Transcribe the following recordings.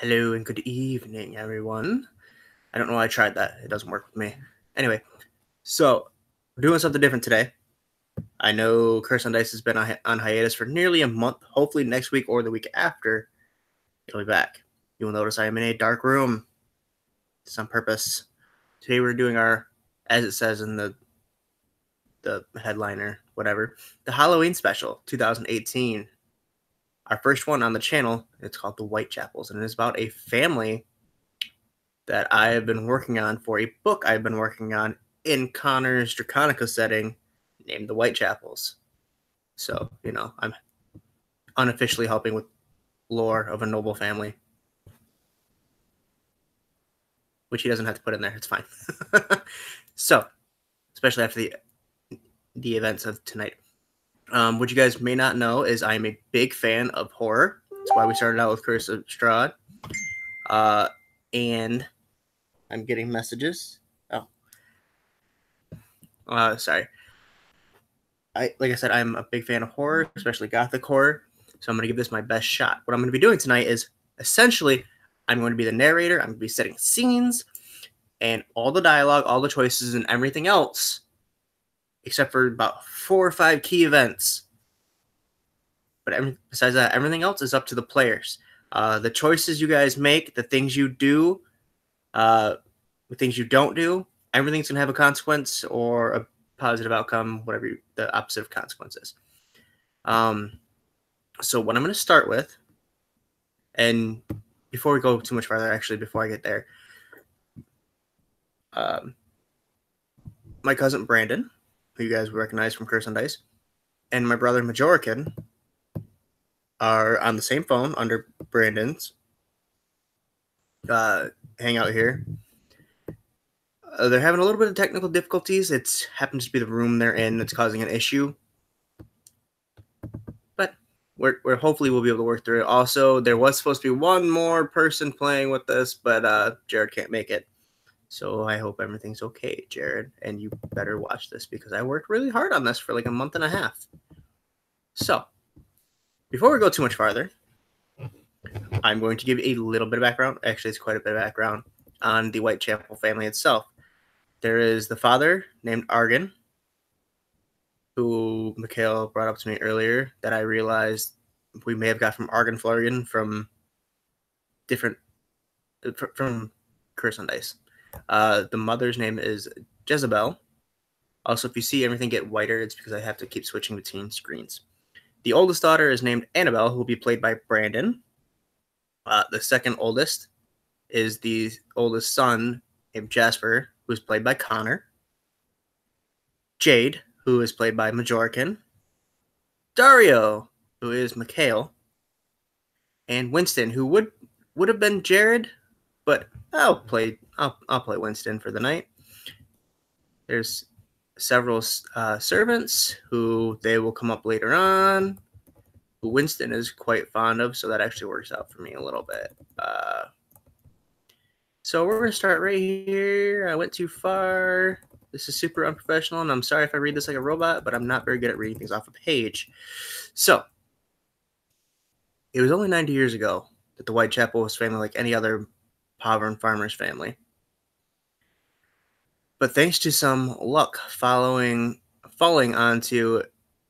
Hello and good evening, everyone. I don't know why I tried that. It doesn't work with me. Anyway, so we're doing something different today. I know Curse on Dice has been on hiatus for nearly a month. Hopefully next week or the week after, it'll be back. You will notice I am in a dark room. It's on purpose. Today we're doing our, as it says in the headliner, whatever, the Halloween special 2018. Our first one on the channel. It's called the Whitechapels, and it is about a family that I have been working on for a book I've been working on in Connor's Draconica setting named the Whitechapels. So, I'm unofficially helping with lore of a noble family, which he doesn't have to put in there. It's fine. So, especially after the events of tonight. What you guys may not know is I'm a big fan of horror. That's why we started out with Curse of Strahd. And I'm getting messages. Sorry. Like I said, I'm a big fan of horror, especially gothic horror. So I'm going to give this my best shot. What I'm going to be doing tonight is essentially I'm going to be the narrator. I'm going to be setting scenes and all the dialogue, all the choices, and everything else, except for about 4 or 5 key events. But besides that, everything else is up to the players. The choices you guys make, the things you do, the things you don't do, everything's going to have a consequence or a positive outcome, whatever the opposite of consequences. So what I'm going to start with, and before we go too much farther, actually, before I get there, my cousin Brandon, who you guys will recognize from Curse on Dice, and my brother Majorican are on the same phone under Brandon's hangout here. They're having a little bit of technical difficulties. It happens to be the room they're in that's causing an issue. But we're hopefully we'll be able to work through it. Also, there was supposed to be one more person playing with this, but Jared can't make it. So I hope everything's okay, Jared. And you better watch this because I worked really hard on this for like a month and a half. So, before we go too much farther, I'm going to give a little bit of background. Actually, it's quite a bit of background on the Whitechapel family itself. There is the father named Argan, who Mikhail brought up to me earlier, that I realized we may have got from Argan Florian from Curse on Dice. The mother's name is Jezebel. Also, if you see everything get whiter, it's because I have to keep switching between screens. The oldest daughter is named Annabelle, who will be played by Brandon. The second oldest is the oldest son named Jasper, who is played by Connor. Jade, who is played by Majorcan. Dario, who is Mikhail. And Winston, who would have been Jared, but I'll play Winston for the night. There's several servants who they will come up later on, who Winston is quite fond of, so that actually works out for me a little bit. So we're going to start right here. I went too far. This is super unprofessional, and I'm sorry if I read this like a robot, but I'm not very good at reading things off a page. So, it was only 90 years ago that the Whitechapel was family like any other Povern farmer's family. But thanks to some luck falling onto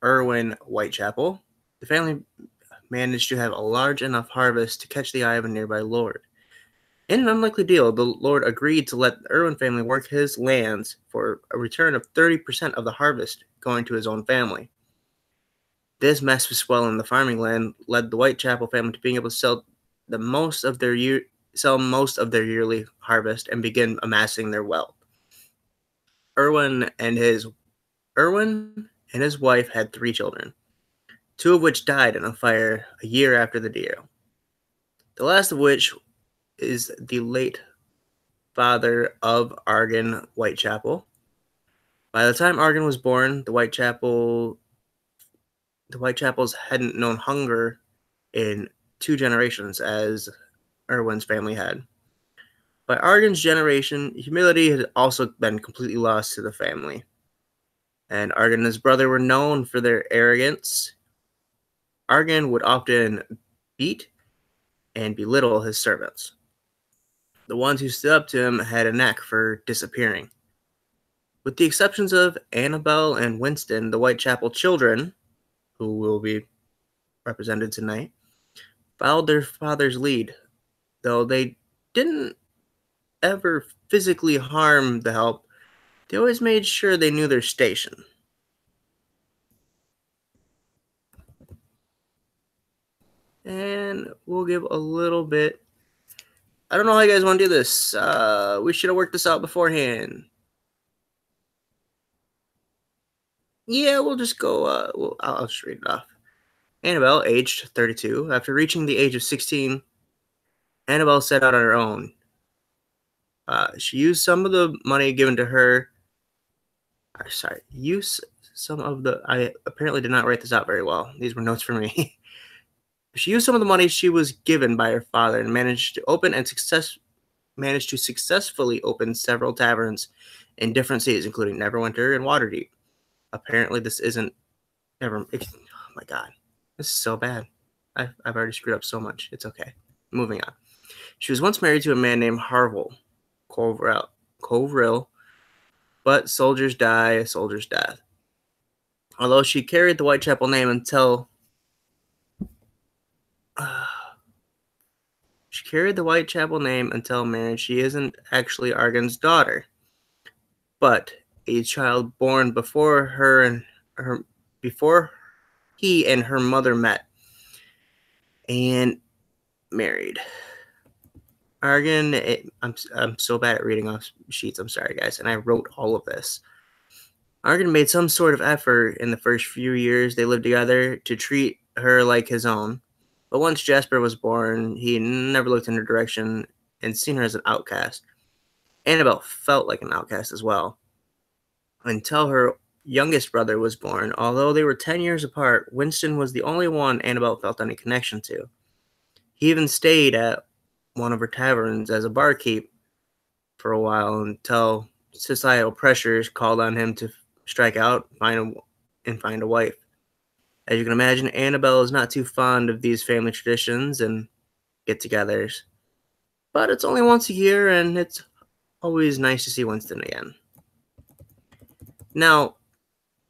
Irwin Whitechapel, the family managed to have a large enough harvest to catch the eye of a nearby lord. In an unlikely deal, the lord agreed to let the Irwin family work his lands for a return of 30% of the harvest going to his own family. This massive swell in the farming land led the Whitechapel family to being able to sell most of their yearly harvest and begin amassing their wealth. Irwin and his wife had 3 children, 2 of which died in a fire a year after the deal. The last of which is the late father of Argan Whitechapel. By the time Argan was born, the Whitechapels hadn't known hunger in 2 generations as Irwin's family had. By Argan's generation, humility had also been completely lost to the family. And Argan and his brother were known for their arrogance. Argan would often beat and belittle his servants. The ones who stood up to him had a knack for disappearing. With the exceptions of Annabelle and Winston, the Whitechapel children, who will be represented tonight, followed their father's lead, though they didn't ever physically harm the help. They always made sure they knew their station. And we'll give a little bit. I don't know how you guys want to do this. We should have worked this out beforehand. Yeah, we'll just go. I'll just read it off. Annabelle, aged 32. After reaching the age of 16, Annabelle set out on her own. She used some of the money given to her. Use some of the. I apparently did not write this out very well. These were notes for me. She used some of the money she was given by her father and managed to successfully open several taverns in different cities, including Neverwinter and Waterdeep. Apparently, this isn't oh my god, this is so bad. I've already screwed up so much. It's okay. Moving on. She was once married to a man named Harville Covril, but soldiers die a soldier's death. Although she carried the Whitechapel name until marriage, she isn't actually Argan's daughter, but a child born before he and her mother met and married. Argan, I'm so bad at reading off sheets. I'm sorry, guys, and I wrote all of this. Argan made some sort of effort in the first few years they lived together to treat her like his own. But once Jasper was born, he never looked in her direction and seen her as an outcast. Annabelle felt like an outcast as well. Until her youngest brother was born, although they were 10 years apart, Winston was the only one Annabelle felt any connection to. He even stayed at one of her taverns as a barkeep for a while until societal pressures called on him to strike out and find a wife. As you can imagine, Annabelle is not too fond of these family traditions and get-togethers. But it's only once a year, and it's always nice to see Winston again. Now,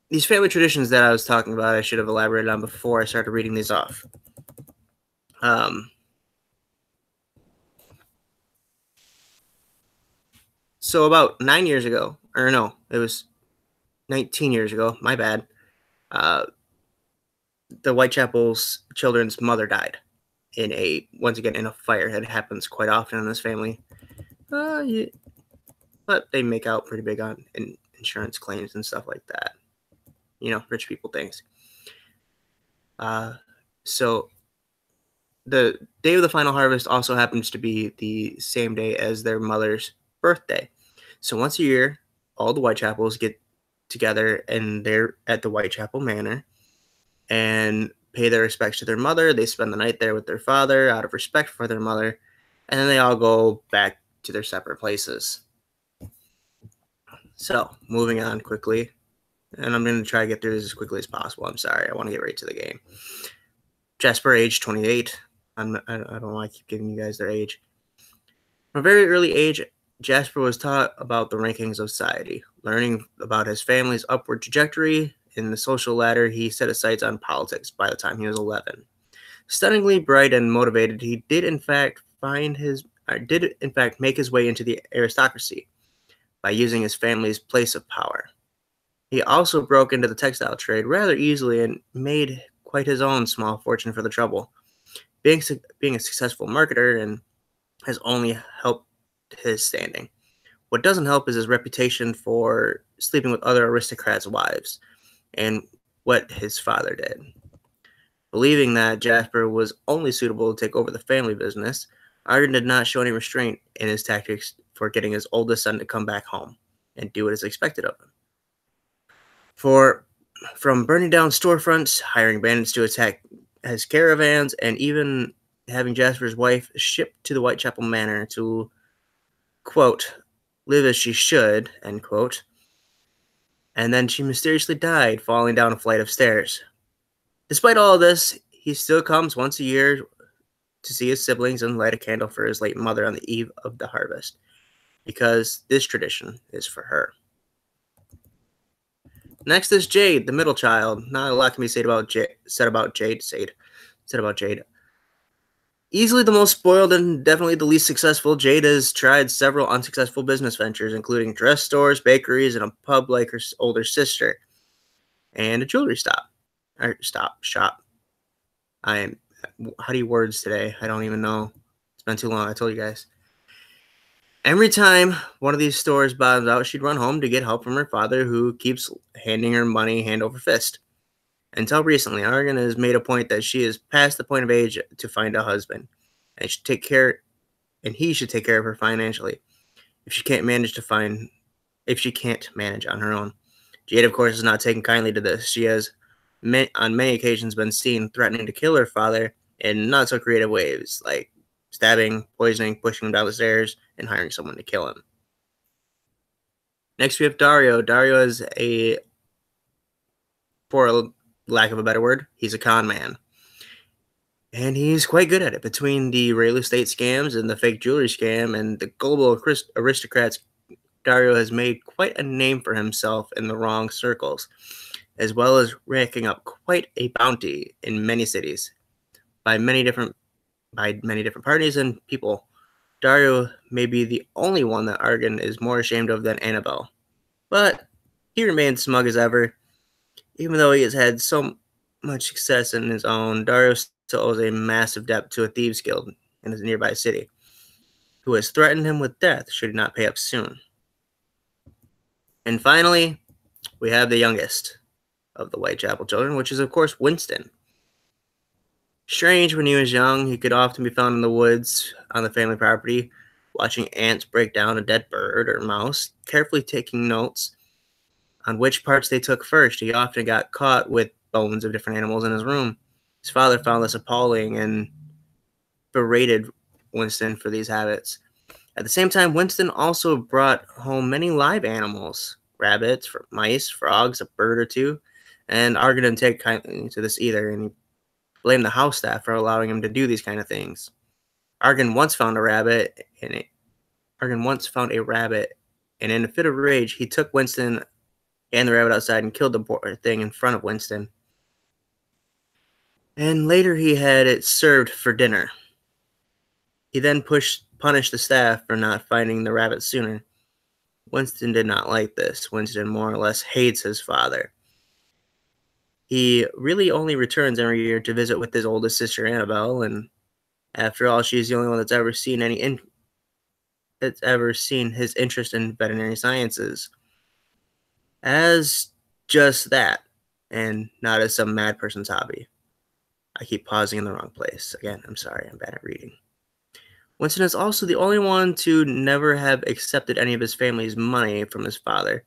these family traditions that I was talking about, I should have elaborated on before I started reading these off. So about 9 years ago, or no, it was 19 years ago, my bad, the Whitechapel's children's mother died in a fire. It happens quite often in this family. Yeah, but they make out pretty big on insurance claims and stuff like that. You know, rich people things. So the day of the final harvest also happens to be the same day as their mother's birthday. So once a year, all the Whitechapels get together and they're at the Whitechapel Manor and pay their respects to their mother. They spend the night there with their father out of respect for their mother, and then they all go back to their separate places. So, moving on quickly, and I'm going to try to get through this as quickly as possible. I'm sorry, I want to get right to the game. Jasper, age 28. I don't know why I keep giving you guys their age. From a very early age, Jasper was taught about the rankings of society. Learning about his family's upward trajectory in the social ladder, he set his sights on politics by the time he was 11. Stunningly bright and motivated, he did in fact make his way into the aristocracy by using his family's place of power. He also broke into the textile trade rather easily and made quite his own small fortune for the trouble. Being a successful marketer and has only helped his standing. What doesn't help is his reputation for sleeping with other aristocrats' wives, and what his father did. Believing that Jasper was only suitable to take over the family business, Arden did not show any restraint in his tactics for getting his oldest son to come back home and do what is expected of him. From burning down storefronts, hiring bandits to attack his caravans, and even having Jasper's wife shipped to the Whitechapel Manor to, quote, live as she should, end quote, and then she mysteriously died falling down a flight of stairs. Despite all of this, he still comes once a year to see his siblings and light a candle for his late mother on the eve of the harvest, because this tradition is for her. Next is Jade, the middle child. Not a lot can be said about Jade. Easily the most spoiled and definitely the least successful, Jade has tried several unsuccessful business ventures, including dress stores, bakeries, and a pub like her older sister, and a jewelry shop. I am. How do you words today? I don't even know. It's been too long. I told you guys. Every time one of these stores bottoms out, she'd run home to get help from her father, who keeps handing her money hand over fist. Until recently, Argan has made a point that she is past the point of age to find a husband, and he should take care of her financially if she can't manage on her own. Jade, of course, is not taking kindly to this. She has on many occasions been seen threatening to kill her father in not so creative ways, like stabbing, poisoning, pushing him down the stairs, and hiring someone to kill him. Next, we have Dario. Dario is for lack of a better word, he's a con man. And he's quite good at it. Between the real estate scams and the fake jewelry scam and the global aristocrats, Dario has made quite a name for himself in the wrong circles, as well as racking up quite a bounty in many cities by many different parties and people. Dario may be the only one that Argan is more ashamed of than Annabelle, but he remains smug as ever. Even though he has had so much success in his own, Dario still owes a massive debt to a thieves guild in his nearby city, who has threatened him with death should he not pay up soon. And finally, we have the youngest of the Whitechapel children, which is, of course, Winston. Strange, when he was young, he could often be found in the woods on the family property, watching ants break down a dead bird or mouse, carefully taking notes on which parts they took first. He often got caught with bones of different animals in his room. His father found this appalling and berated Winston for these habits. At the same time, Winston also brought home many live animals, rabbits, mice, frogs, a bird or two, and Argan didn't take kindly to this either, and he blamed the house staff for allowing him to do these kind of things. Argan once found a rabbit, and in a fit of rage, he took Winston and the rabbit outside and killed the poor thing in front of Winston. And later he had it served for dinner. He then punished the staff for not finding the rabbit sooner. Winston did not like this. Winston more or less hates his father. He really only returns every year to visit with his oldest sister, Annabelle, and after all, she's the only one that's ever seen his interest in veterinary sciences as just that, and not as some mad person's hobby. I keep pausing in the wrong place. Again, I'm sorry, I'm bad at reading. Winston is also the only one to never have accepted any of his family's money from his father,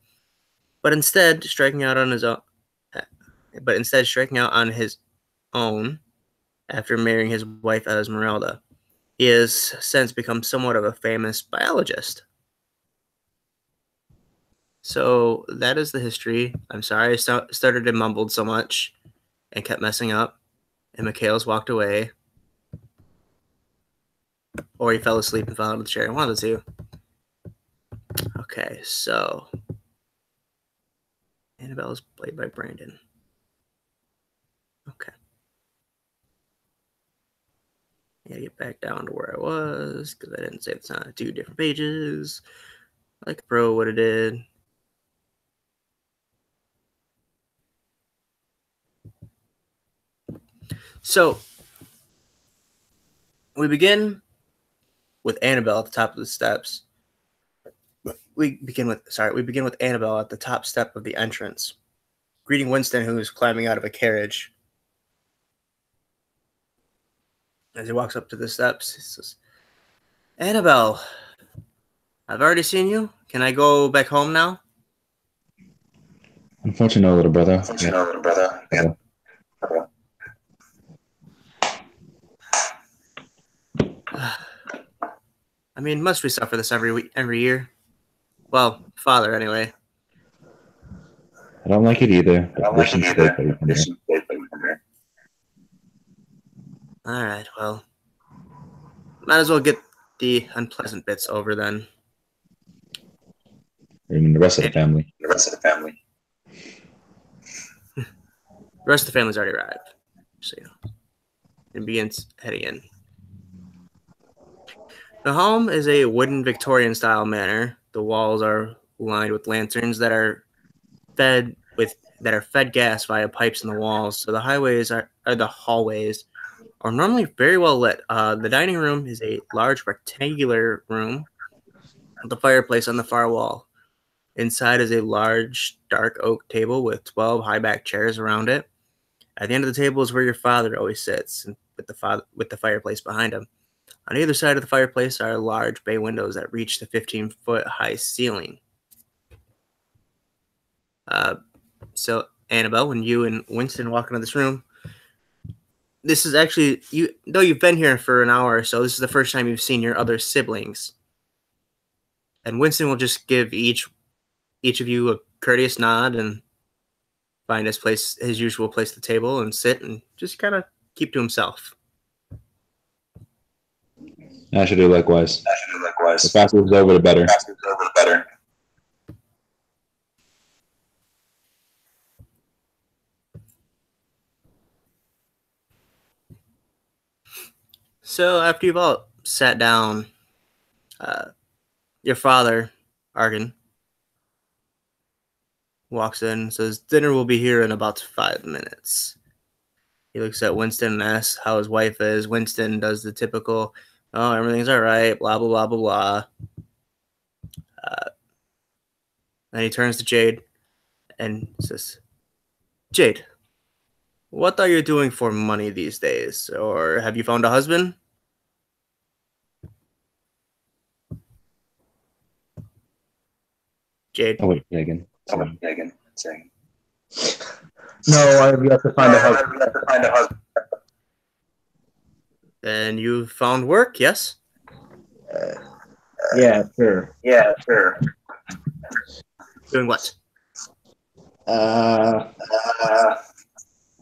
but instead striking out on his own after marrying his wife Esmeralda. He has since become somewhat of a famous biologist. So that is the history. I'm sorry I started and mumbled so much and kept messing up, and Mikhail's walked away. Or he fell asleep and fell out of the chair. One of the two. Okay, so Annabelle is played by Brandon. Okay. I gotta get back down to where I was because I didn't say it's on 2 different pages like a pro would have did. So we begin with Annabelle at the top of the steps. We begin with Annabelle at the top step of the entrance, greeting Winston, who is climbing out of a carriage. As he walks up to the steps, he says, "Annabelle, I've already seen you. Can I go back home now?" Unfortunately, little brother. Yeah. I mean, must we suffer this every year? Well, father, anyway. I don't like it either. But there's some state. All right, well, Might as well get the unpleasant bits over then. I mean, the rest of the family. The rest of the family's already arrived. So, and begins heading in. The home is a wooden Victorian style manor. The walls are lined with lanterns that are fed gas via pipes in the walls. So the hallways are normally very well lit. The dining room is a large rectangular room with a fireplace on the far wall. Inside is a large dark oak table with 12 high back chairs around it. At the end of the table is where your father always sits, and with the fireplace behind him. On either side of the fireplace are large bay windows that reach the 15-foot high ceiling. So, Annabelle, when you and Winston walk into this room, this is actually, though you've been here for an hour or so, this is the first time you've seen your other siblings. And Winston will just give each of you a courteous nod and find his usual place at the table and sit and just kind of keep to himself. I should do likewise. The faster it's over, the better. So after you've all sat down, your father, Argan, walks in and says, "Dinner will be here in about 5 minutes." He looks at Winston and asks how his wife is. Winston does the typical, "Oh, everything's all right, blah, blah, blah, blah, blah." Then he turns to Jade and says, "Jade, what are you doing for money these days? Or have you found a husband?" Jade. Oh, wait, Megan. Saying. No, I have yet to find a husband. And you found work, yes? Yeah, sure. Doing what? I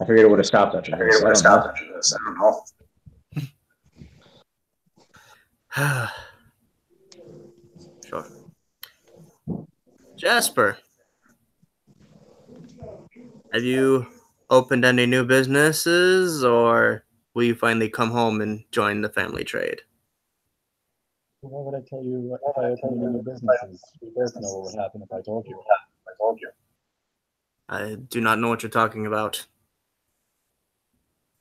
forget what a stopped after this. I don't know. Sure. Jasper, have you opened any new businesses, or will you finally come home and join the family trade? Why would I tell you if I opened any new businesses? We both know what would happen if I told you. I do not know what you're talking about.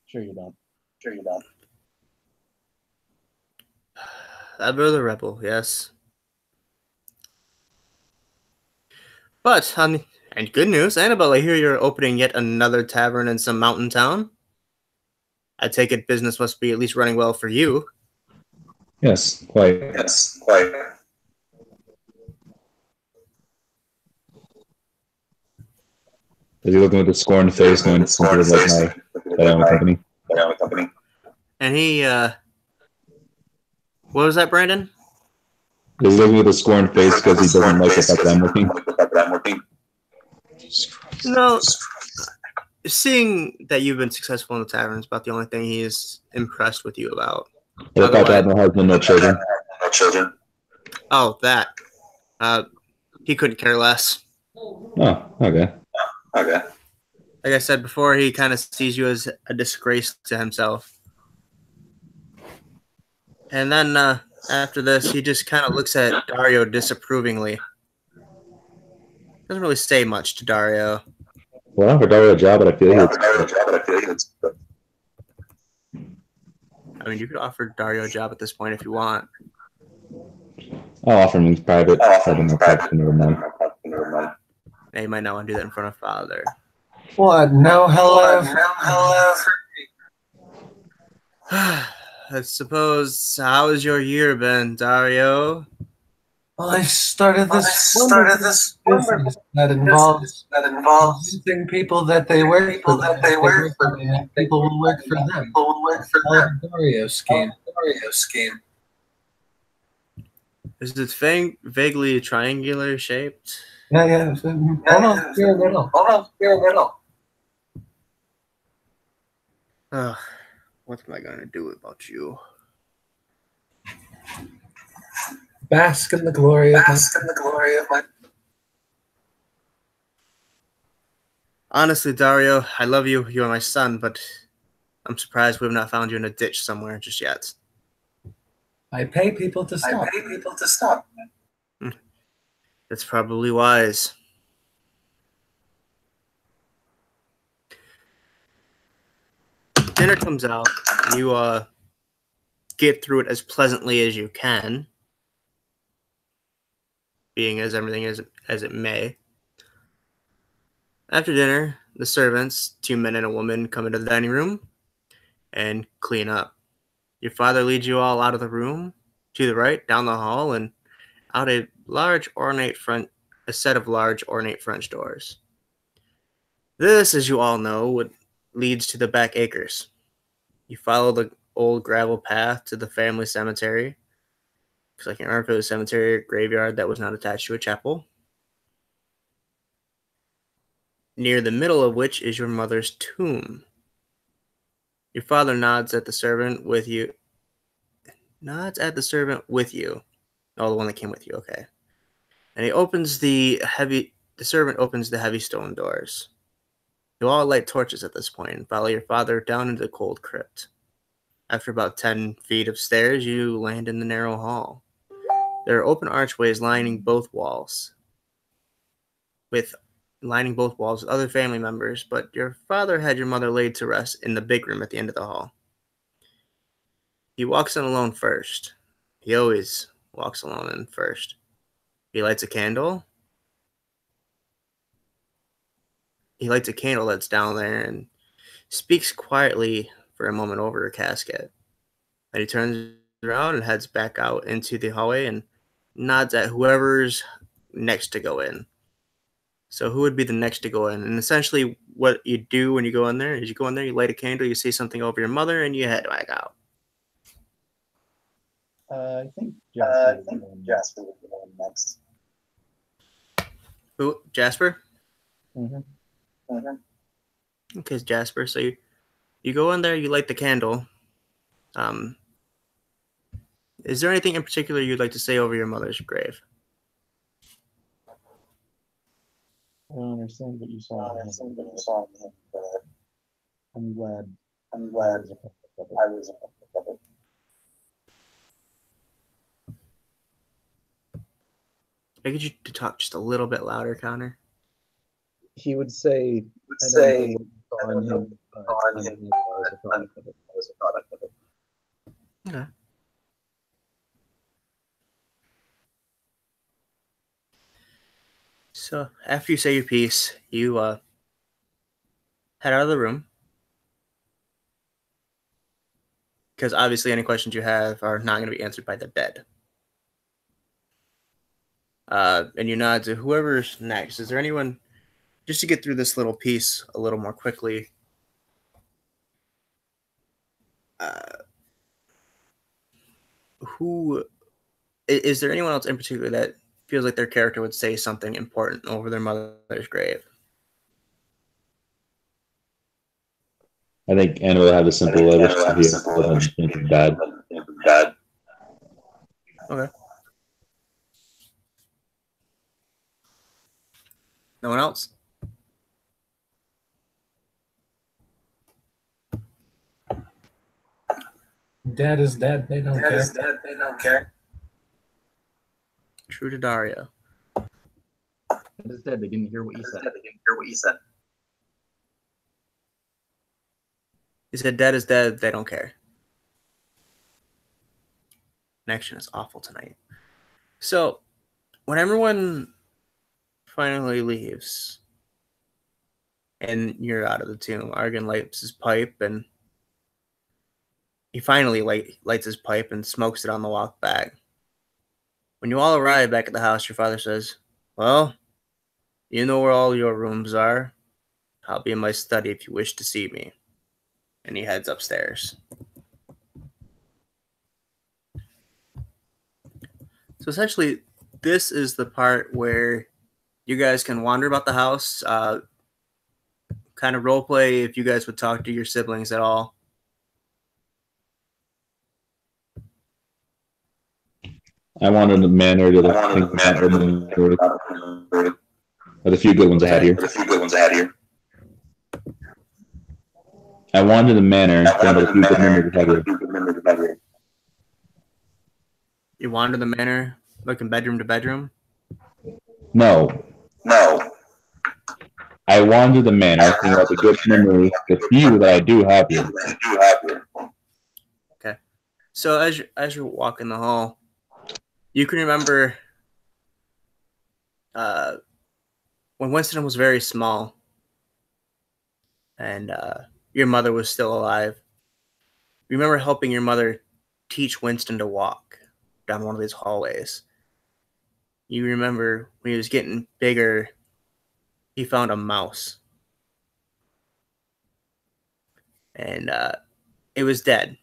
Sure you don't. Ever the rebel, yes. But, and good news, Annabelle, I hear you're opening yet another tavern in some mountain town. I take it business must be at least running well for you. Yes, quite. Yes, quite. Is he looking with a scorned face, knowing something like my company? And he, what was that, Brandon? Is he looking with a scorned face because he doesn't like the fact that I'm working? No, seeing that you've been successful in the tavern is about the only thing he is impressed with you about. The fact that I have no husband, no children. Oh, that. He couldn't care less. Oh, okay. Like I said before, he kind of sees you as a disgrace to himself. And then after this, he just kind of looks at Dario disapprovingly. Doesn't really say much to Dario. Well, I offered Dario a job, but I feel it's. I mean, you could offer Dario a job at this point if you want. I'll offer him in private. Never mind. Yeah, you might not want to do that in front of father. What? No, hello. I suppose, how has your year been, Dario? Well, I started this business that involves using people that they work for. And people will work for them. Dario scheme. Is it vaguely triangular shaped? Yeah. Hold on, here a little. What am I going to do about you? bask in the glory of my. Honestly, Dario, I love you. You are my son, but I'm surprised we've not found you in a ditch somewhere just yet. I pay people to stop. That's probably wise. Dinner comes out, and you get through it as pleasantly as you can, being as everything is as it may. After dinner, the servants, 2 men and a woman, come into the dining room and clean up. Your father leads you all out of the room, to the right, down the hall, and out a set of large ornate French doors. This, as you all know, leads to the back acres. You follow the old gravel path to the family cemetery, because I can't remember if it was a cemetery or graveyard that was not attached to a chapel, near the middle of which is your mother's tomb. Your father nods at the servant with you. Oh, the one that came with you, okay. And the servant opens the heavy stone doors. You all light torches at this point and follow your father down into the cold crypt. After about 10 feet of stairs, you land in the narrow hall. There are open archways lining both walls with other family members, but your father had your mother laid to rest in the big room at the end of the hall. He walks in alone first. He always walks alone in first. He lights a candle. He lights a candle that's down there and speaks quietly for a moment over her casket. Then he turns around and heads back out into the hallway and nods at whoever's next to go in. So who would be the next to go in? And essentially what you do when you go in there is you light a candle, you say something over your mother, and you head back out. I think Jasper would be the one next. Who? Jasper? Mm-hmm. Okay, Jasper. So you go in there, you light the candle. Is there anything in particular you'd like to say over your mother's grave? I don't understand what you saw in him, but I'm glad I was a part of it. I get you to talk just a little bit louder, Connor. He would say, I don't know what you saw in him, but I was a product of it. Okay. So after you say your piece, you head out of the room. Because obviously any questions you have are not going to be answered by the dead. And you nod to whoever's next. Is there anyone, just to get through this little piece a little more quickly, is there anyone else in particular that feels like their character would say something important over their mother's grave? I think Anna will have a simple I wish to hear think of Dad. Okay. No one else? Dad is dead. They don't care. True to Dario. Dad is dead. They didn't hear what you said. He said, "Dead is dead. They don't care." Connection is awful tonight. So, when everyone finally leaves and you're out of the tomb, Argon lights his pipe and he finally lights his pipe and smokes it on the walk back. When you all arrive back at the house, your father says, "Well, you know where all your rooms are. I'll be in my study if you wish to see me." And he heads upstairs. So essentially, this is the part where you guys can wander about the house, kind of role play if you guys would talk to your siblings at all. I wanted the manner to think about but a few good ones I had here. I wanted a manner to think about a few good memories I had here. You wander the manor, looking bedroom to bedroom. No. I wanted the manner, thinking about the good memories, the few that I do have here. Okay. So as you're walking the hall, you can remember when Winston was very small and your mother was still alive. You remember helping your mother teach Winston to walk down one of these hallways. You remember when he was getting bigger, he found a mouse. And it was dead.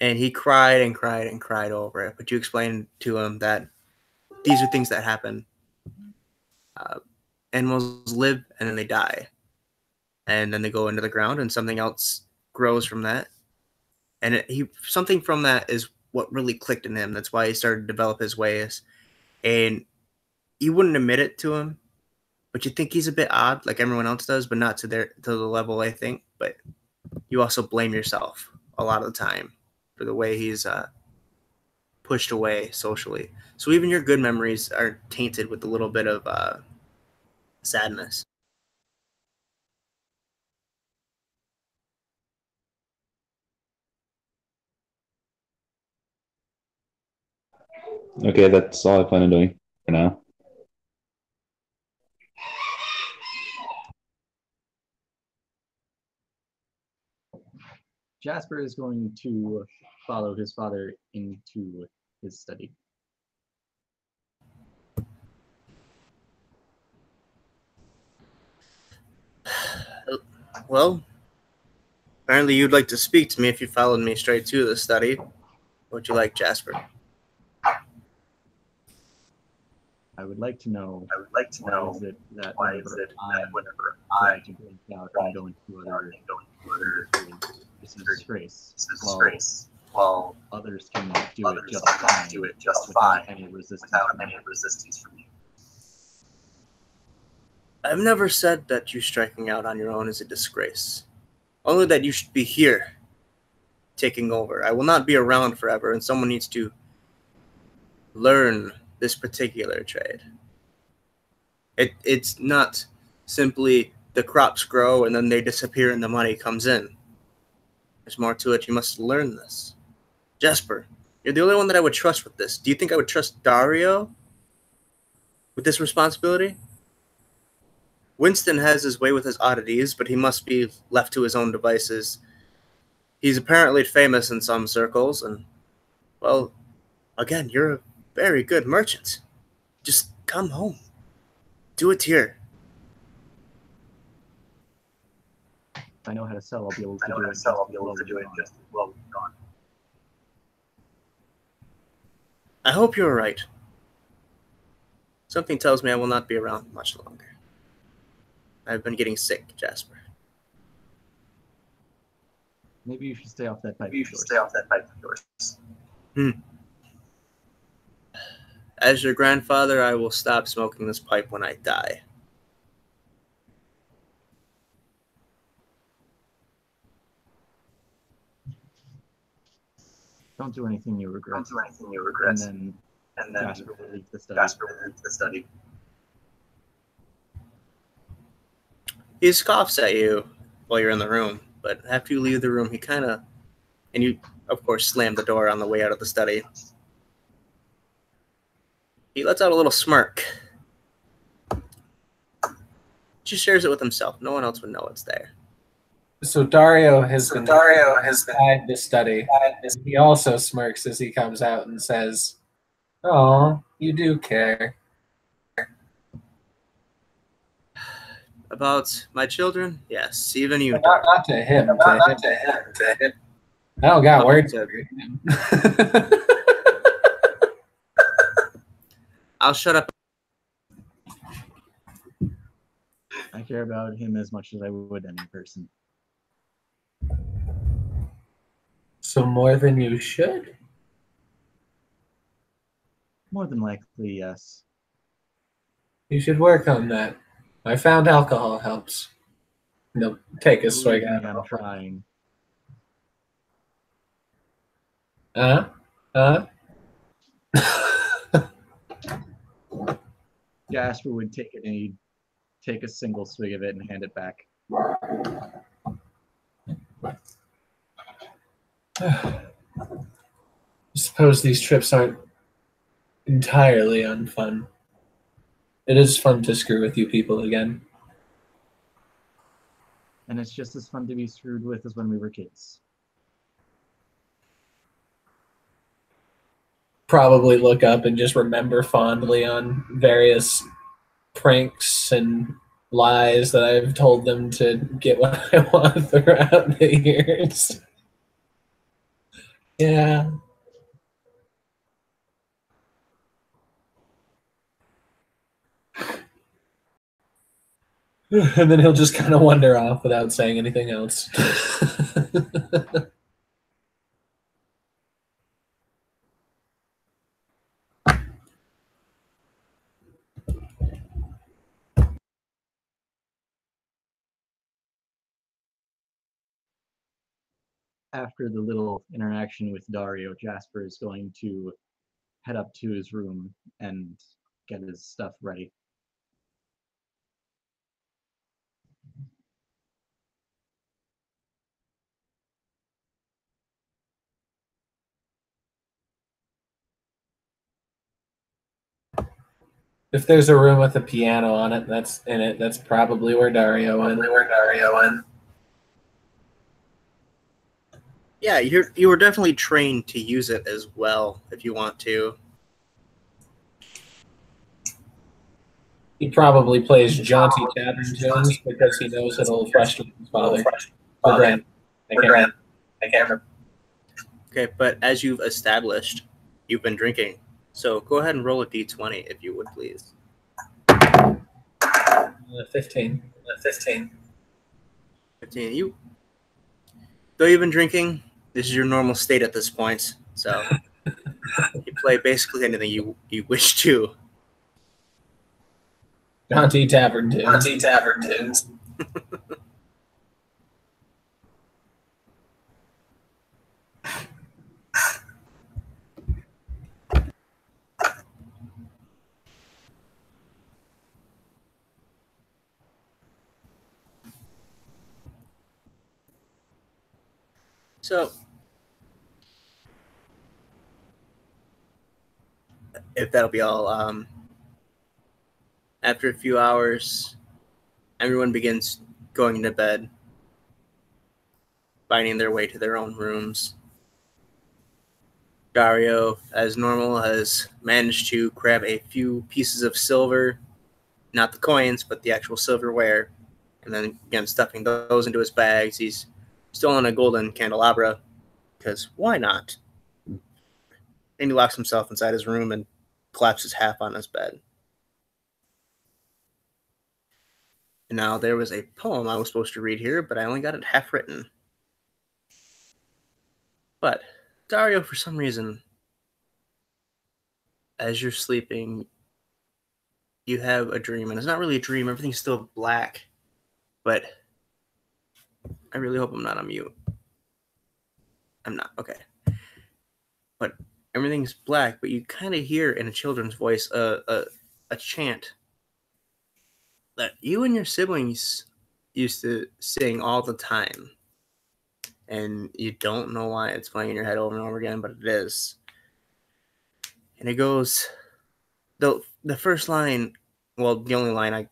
And he cried and cried and cried over it. But you explained to him that these are things that happen. Animals live and then they die. And then they go into the ground and something else grows from that. And something from that is what really clicked in him. That's why he started to develop his ways. And you wouldn't admit it to him, but you think he's a bit odd, like everyone else does, but not to the level I think. But you also blame yourself a lot of the time for the way he's pushed away socially. So even your good memories are tainted with a little bit of sadness. Okay, that's all I plan on doing for now. Jasper is going to follow his father into his study. Well, apparently you'd like to speak to me if you followed me straight to the study. Would you like, Jasper? I would like to know why is it that whenever I try to break out and go into other industries, this is a disgrace. While others can do it just fine without any resistance from you. I've never said that you striking out on your own is a disgrace. Only that you should be here, taking over. I will not be around forever, and someone needs to learn this particular trade. It's not simply the crops grow and then they disappear and the money comes in. There's more to it. You must learn this. Jasper, you're the only one that I would trust with this. Do you think I would trust Dario with this responsibility? Winston has his way with his oddities, but he must be left to his own devices. He's apparently famous in some circles, and, well, again, you're a very good merchant. Just come home. Do it here. If I know how to sell, I'll be able to do it just as well as gone. I hope you're right. Something tells me I will not be around much longer. I've been getting sick, Jasper. Maybe you should stay off that pipe of yours. As your grandfather, I will stop smoking this pipe when I die. Don't do anything you regret. And then Jasper will leave the study. He scoffs at you while you're in the room, but after you leave the room, he kind of, and you, of course, slam the door on the way out of the study. He lets out a little smirk. Just shares it with himself. No one else would know it's there. So Dario has been inside the study. He also smirks as he comes out and says, "Oh, you do care." About my children? Yes, even you. Not to him. To him. Oh, God, words. I'll shut up. I care about him as much as I would any person. So more than you should? More than likely, yes. You should work on that. I found alcohol helps. No, take a swig Believe me, out. I'm trying. Huh? Jasper would take it and he'd take a single swig of it and hand it back. I suppose these trips aren't entirely unfun. It is fun to screw with you people again. And it's just as fun to be screwed with as when we were kids. Probably look up and just remember fondly on various pranks and lies that I've told them to get what I want throughout the years. Yeah. And then he'll just kind of wander off without saying anything else. After the little interaction with Dario, Jasper is going to head up to his room and get his stuff ready. If there's a room with a piano on it, that's probably where Dario went. Yeah, you were definitely trained to use it as well if you want to. He probably plays jaunty tavern tunes because he knows it'll frustrate his father. Or Grant. I can't remember. Okay, but as you've established, you've been drinking. So go ahead and roll a d20 if you would, please. 15. 15. Though you've been drinking, this is your normal state at this point. So you play basically anything you wish to. Jaunty tavern tunes. So if that'll be all, after a few hours, everyone begins going to bed, finding their way to their own rooms. Dario, as normal, has managed to grab a few pieces of silver, not the coins, but the actual silverware, and then again stuffing those into his bags. He's stolen a golden candelabra, because why not? And he locks himself inside his room and collapses half on his bed. And now there was a poem I was supposed to read here, but I only got it half written. But Dario, for some reason, as you're sleeping, you have a dream, and it's not really a dream. Everything's still black, but I really hope I'm not on mute. I'm not. Okay. But everything's black, but you kind of hear in a children's voice a chant that you and your siblings used to sing all the time. And you don't know why it's playing in your head over and over again, but it is. And it goes, the first line, well, the only line I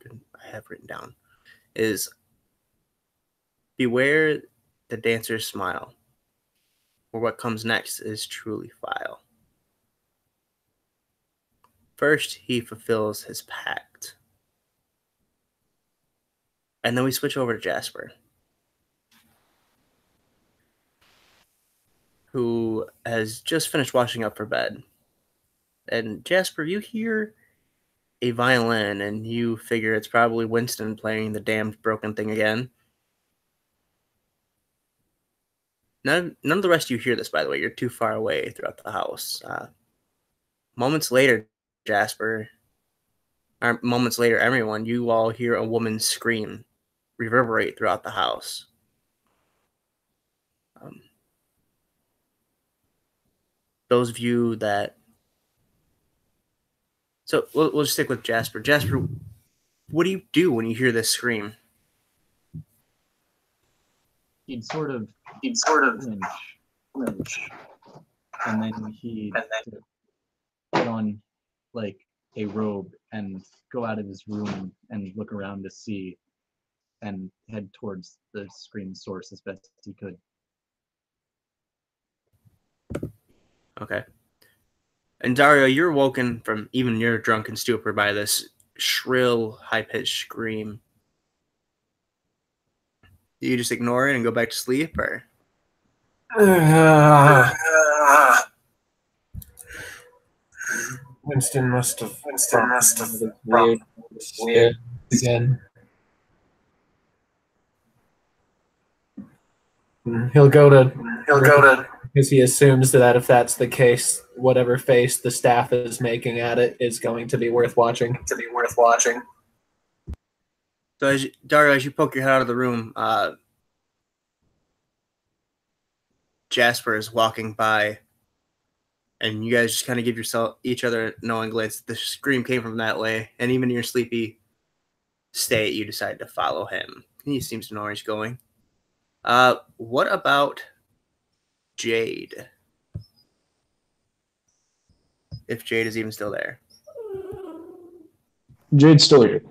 have written down is, beware the dancer's smile, for what comes next is truly vile. First, he fulfills his pact. And then we switch over to Jasper, who has just finished washing up for bed. And Jasper, you hear a violin, and you figure it's probably Winston playing the damned broken thing again. None of the rest of you hear this, by the way. You're too far away throughout the house. Moments later, Jasper, or moments later, everyone, you all hear a woman's scream reverberate throughout the house. Those of you that... So we'll just stick with Jasper. Jasper, what do you do when you hear this scream? He'd sort of flinch, and then he'd put on like a robe and go out of his room and look around to see, and head towards the scream source as best he could. Okay. And Dario, you're woken from even your drunken stupor by this shrill, high-pitched scream. Do you just ignore it and go back to sleep, or? Winston must have weird again. He'll go to because he assumes that if that's the case, whatever face the staff is making at it is going to be worth watching. So Dario, as you poke your head out of the room, Jasper is walking by, and you guys just kind of give each other a knowing glance. The scream came from that way, and even in your sleepy state, you decide to follow him. He seems to know where he's going. What about Jade? If Jade is even still there. Jade's still here.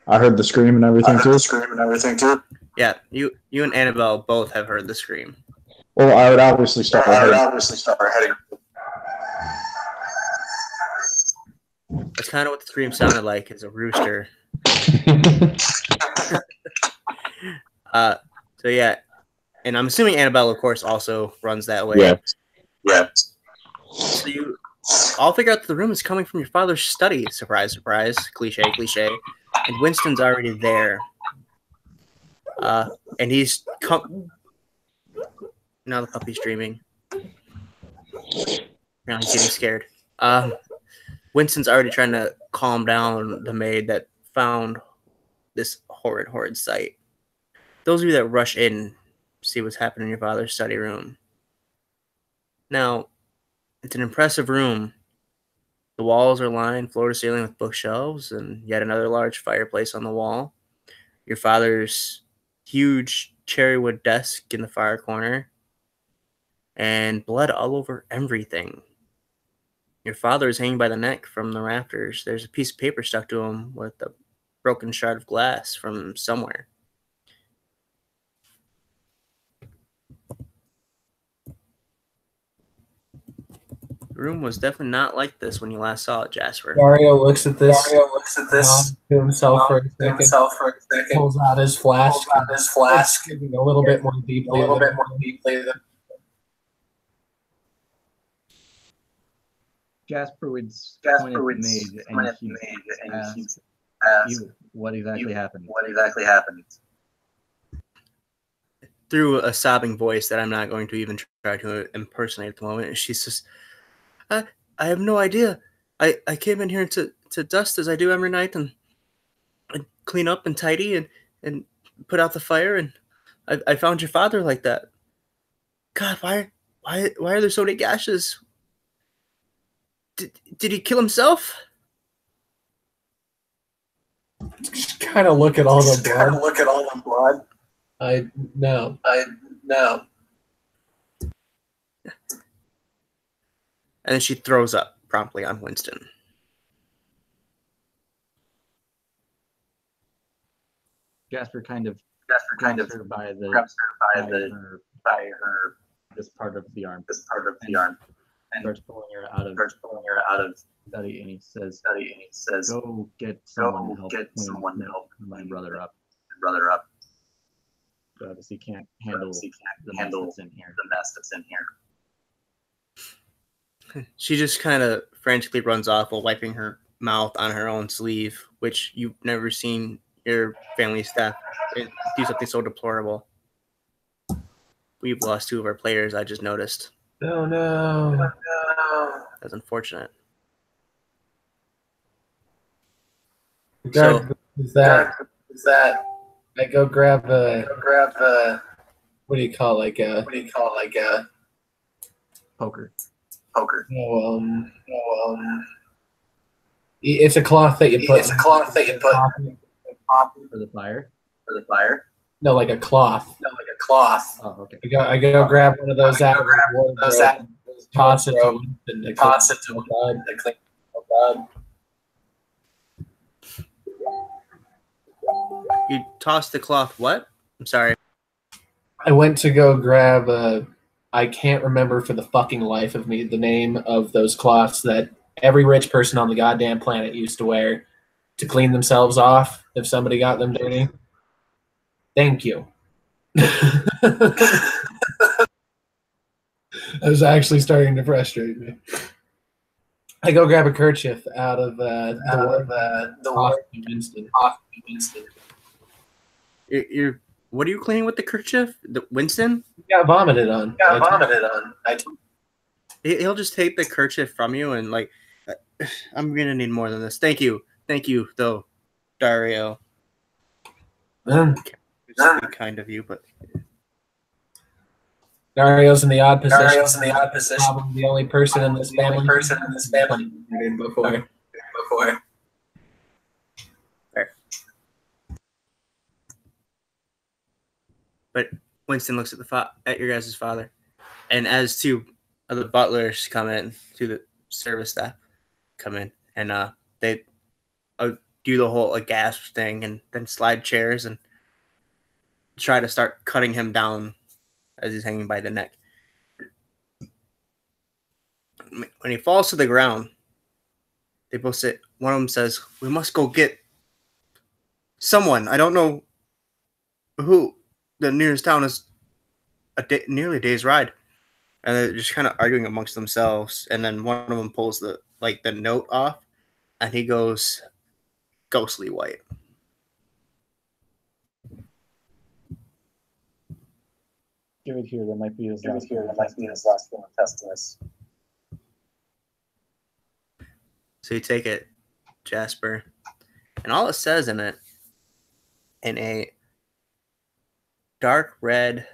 I heard the scream and everything too. Yeah, you and Annabelle both have heard the scream. Well, I would obviously stop our heading. That's kind of what the scream sounded like, as a rooster. So yeah, and I'm assuming Annabelle, of course, also runs that way. Yeah. So you all figure out that the room is coming from your father's study. Surprise, surprise. Cliche. And Winston's already there. And he's now the puppy's dreaming. Now he's getting scared. Winston's already trying to calm down the maid that found this horrid sight. Those of you that rush in see what's happening in your father's study room. Now, it's an impressive room. The walls are lined floor to ceiling with bookshelves and yet another large fireplace on the wall. Your father's huge cherrywood desk in the far corner. And blood all over everything. Your father is hanging by the neck from the rafters. There's a piece of paper stuck to him with a broken shard of glass from somewhere. The room was definitely not like this when you last saw it, Jasper. Dario looks at this to himself for a second. Pulls out his flask. Digging a little bit more deeply. Jasper would point at the maid and ask you what exactly happened. Through a sobbing voice that I'm not going to even try to impersonate at the moment, she says, I have no idea. I came in here to dust as I do every night and clean up and tidy and put out the fire, and I found your father like that. God, why are there so many gashes? Did he kill himself? Just kind of look at all the blood. No. And then she throws up promptly on Winston. Jasper kind of grabs her by her this part of the arm. And starts pulling her out of study, and he says, "Go get someone to help my brother up. But obviously can't handle the mess that's in here." She just kind of frantically runs off while wiping her mouth on her own sleeve, which you've never seen your family staff do something so deplorable. We've lost 2 of our players, I just noticed. Oh no. That's unfortunate. Regardless of that, I go grab a what do you call like a Poker. no it's a cloth that you put For the fire? no like a cloth. Oh, okay. I go grab one of those out of the wardrobe, toss it to Winston to clean blood. You tossed the cloth. What? I'm sorry. I went to go grab I can't remember for the fucking life of me the name of those cloths that every rich person on the goddamn planet used to wear to clean themselves off if somebody got them dirty. Thank you. That was actually starting to frustrate me. I go grab a kerchief out of the Winston. You're what are you cleaning with the kerchief? The Winston? Got vomited on. He'll just take the kerchief from you and like, I'm gonna need more than this. Thank you, though, Dario. It's really kind of you, but Dario's in the odd position. Probably the only person in this family. Before. Fair. But Winston looks at your guys' father, and as two of the butlers come in, to the service staff come in, and they do the whole gasp thing, and then slide chairs and try to start cutting him down as he's hanging by the neck. When he falls to the ground, they both say, one of them says, "We must go get someone. I don't know who. The nearest town is nearly a day's ride." And they're just kind of arguing amongst themselves. And then one of them pulls the note off, and he goes ghostly white. Give it here. That might be his last one testing us. So you take it, Jasper, and all it says in it, in a dark red,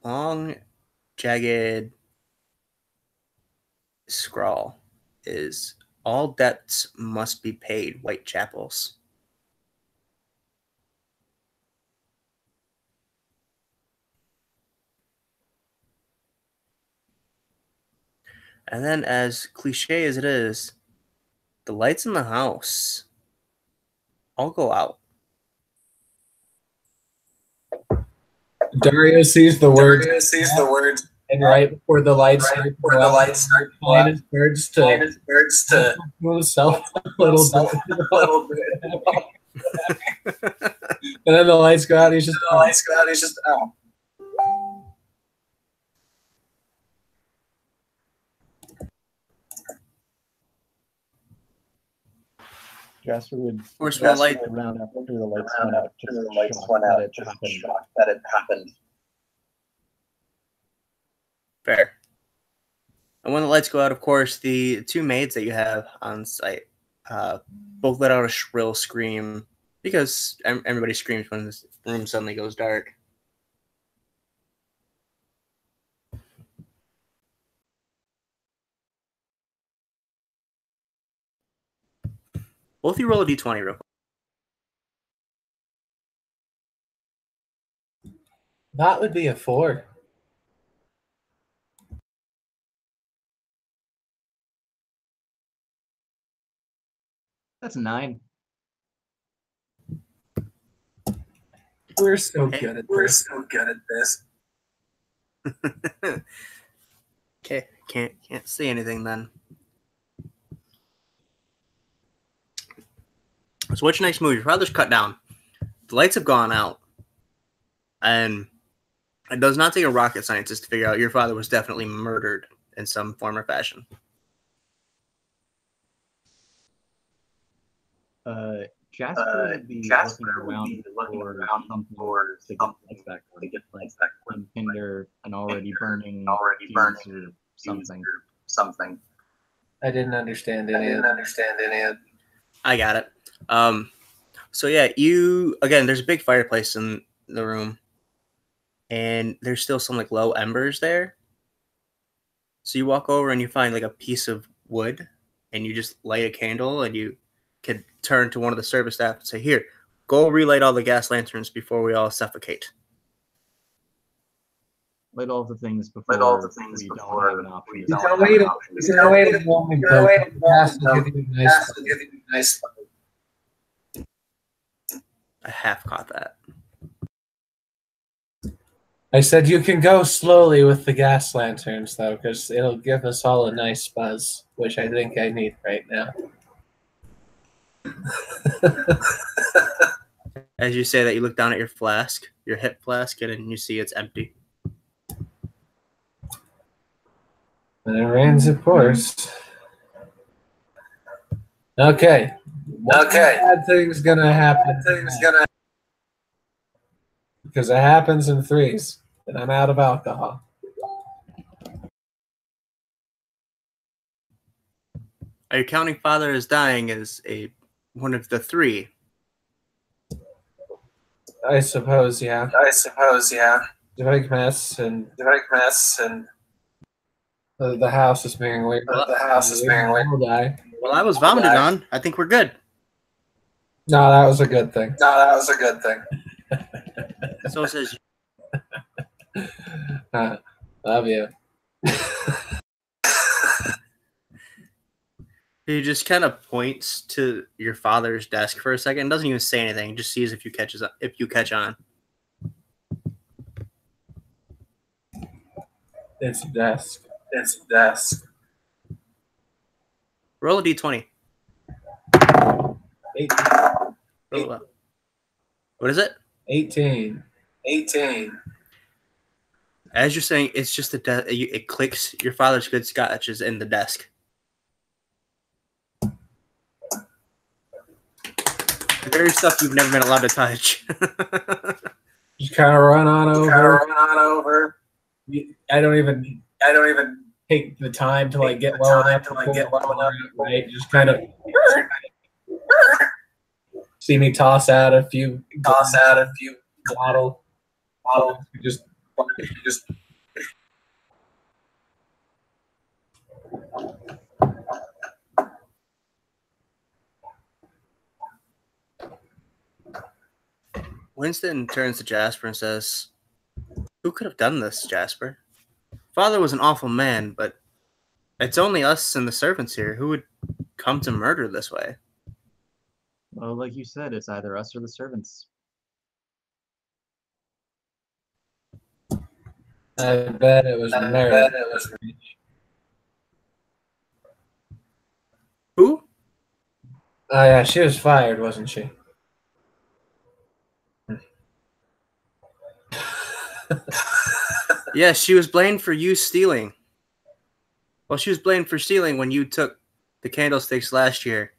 long, jagged scrawl, is all debts must be paid, Whitechapels. And then, as cliche as it is, the lights in the house all go out. Dario sees the word, and right before the lights start, his birds to himself a little bit. And then the lights go out. He's just out. Jasper would Of course, when the light around after the lights went out, just shocked that it happened. fair. And when the lights go out, of course, the two maids that you have on site both let out a shrill scream, because everybody screams when this room suddenly goes dark. Both of you roll a d20 real quick. That would be a 4. That's 9. We're so good at this. Okay, can't see anything then. So what's your next move? Your father's cut down. The lights have gone out. And it does not take a rocket scientist to figure out your father was definitely murdered in some form or fashion. Jasper would be looking around for something to get lights back on, like tinder, an already burning or something. I didn't understand any. I got it. So yeah, there's a big fireplace in the room, and there's still some like low embers there. So you walk over and you find like a piece of wood, and you just light a candle, and you could turn to one of the service staff and say, "Here, go relight all the gas lanterns before we all suffocate." Light all the things before we don't have an option. You can wait a moment, though. Gas will give you a nice. I half caught that. I said you can go slowly with the gas lanterns, though, because it'll give us all a nice buzz, which I think I need right now. As you say that, you look down at your flask, your hip flask, and you see it's empty. And it rains, of course. Okay. Bad thing's gonna happen. Because it happens in threes, and I'm out of alcohol. Are you counting father as dying as one of the three? I suppose, yeah. The big mess and the house is being weird. Will die. Well, I was vomited on. I think we're good. No, that was a good thing. So says Love you. he just kind of points to your father's desk for a second. Doesn't even say anything. Just sees if you catch on. It's desk. Roll a d20. 18. What is it? 18. As you're saying, it's just it clicks. Your father's good scotch is in the desk. The very stuff you've never been allowed to touch. Just kind of run on over. I don't even take the time to like get low enough right? Just kind of see me toss out a few bottles. Just Winston turns to Jasper and says, "Who could have done this, Jasper? Father was an awful man, but it's only us and the servants here who would come to murder this way." Well, like you said, it's either us or the servants. I bet it was Mary. Who? Oh yeah, she was fired, wasn't she? Yes, she was blamed for you stealing. Well, she was blamed for stealing when you took the candlesticks last year.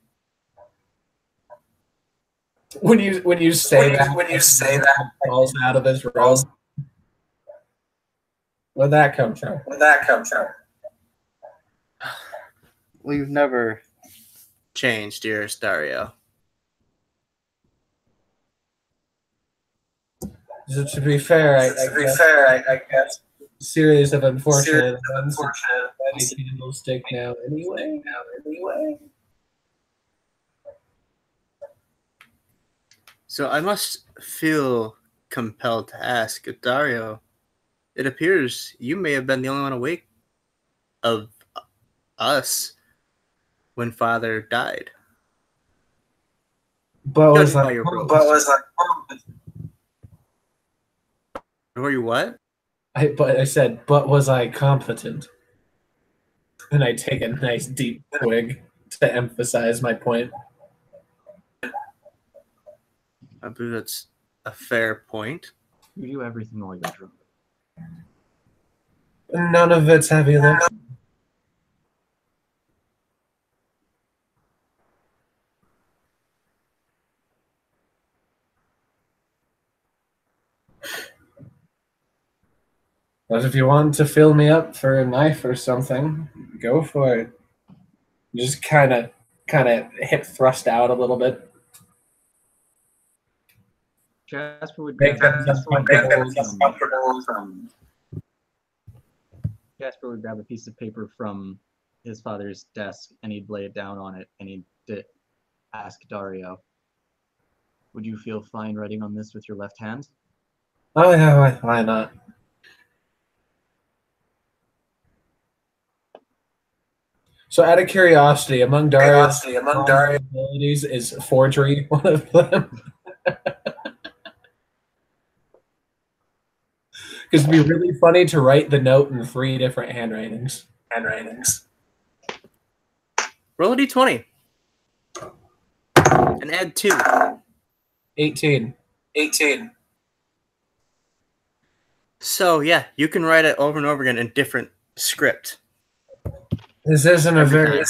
When you say that falls out of his robe. Where'd that come from? Well, you've never changed, dearest Dario. So to be fair, I guess a series of unfortunate events. Candlestick now anyway. So I must feel compelled to ask, Dario, it appears you may have been the only one awake of us when Father died. But was I? Were you what? I said, but was I competent? And I take a nice deep swig to emphasize my point. I believe that's a fair point. You do everything while you're drunk. None of it's heavy lifting. But if you want to fill me up for a knife or something, go for it. Just kind of hip thrust out a little bit. Jasper would Make grab them uncomfortable. Jasper would grab a piece of paper from his father's desk and he'd lay it down on it and he'd ask Dario, "Would you feel fine writing on this with your left hand?" Oh yeah, why not? So, out of curiosity, among Dario's abilities, is forgery one of them? Because it'd be really funny to write the note in 3 different handwritings. Roll a d20 and add 2. 18. So yeah, you can write it over and over again in different script. This isn't a very good.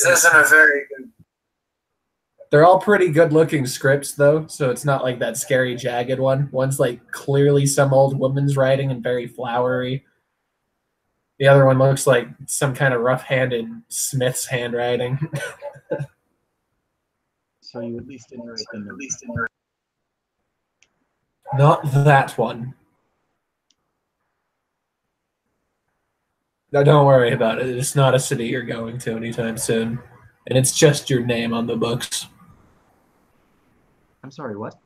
They're all pretty good-looking scripts, though, so it's not like that scary, jagged one. One's like clearly some old woman's writing and very flowery. The other one looks like some kind of rough-handed Smith's handwriting. So you at least didn't write the note. Not that one. No, don't worry about it. It's not a city you're going to anytime soon. And it's just your name on the books. I'm sorry, what?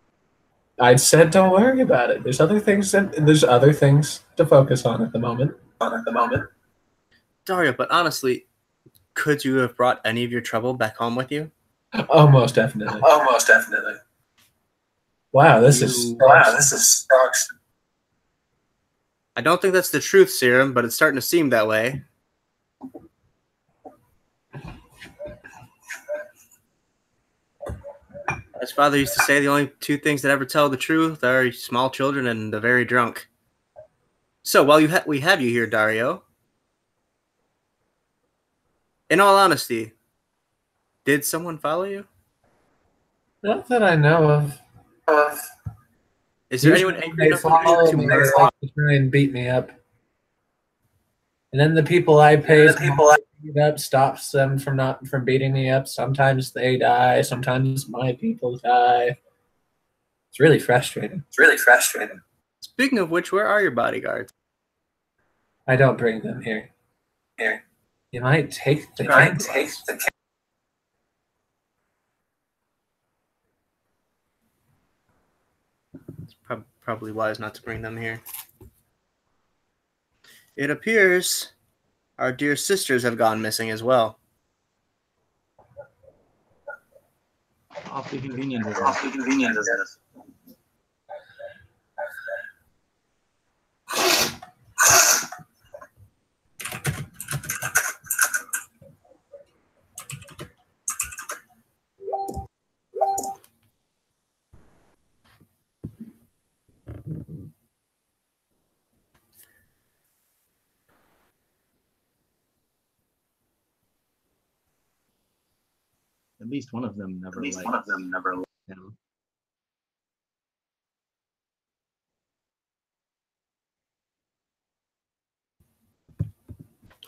I said don't worry about it. There's other things to focus on at the moment. Dario, but honestly, could you have brought any of your trouble back home with you? Oh, most definitely. Wow, this is strong. I don't think that's the truth, Serum, but it's starting to seem that way. As father used to say, the only 2 things that ever tell the truth are small children and the very drunk. So while we have you here, Dario, in all honesty, did someone follow you? Not that I know of. Is there anyone angry enough follow to me murder? to try and beat me up? And then the people I pay to beat up stops them from beating me up. Sometimes they die. Sometimes my people die. It's really frustrating. Speaking of which, where are your bodyguards? I don't bring them here. You might take the It's probably wise not to bring them here. It appears our dear sisters have gone missing as well. Awfully convenient. At least one of them never liked him.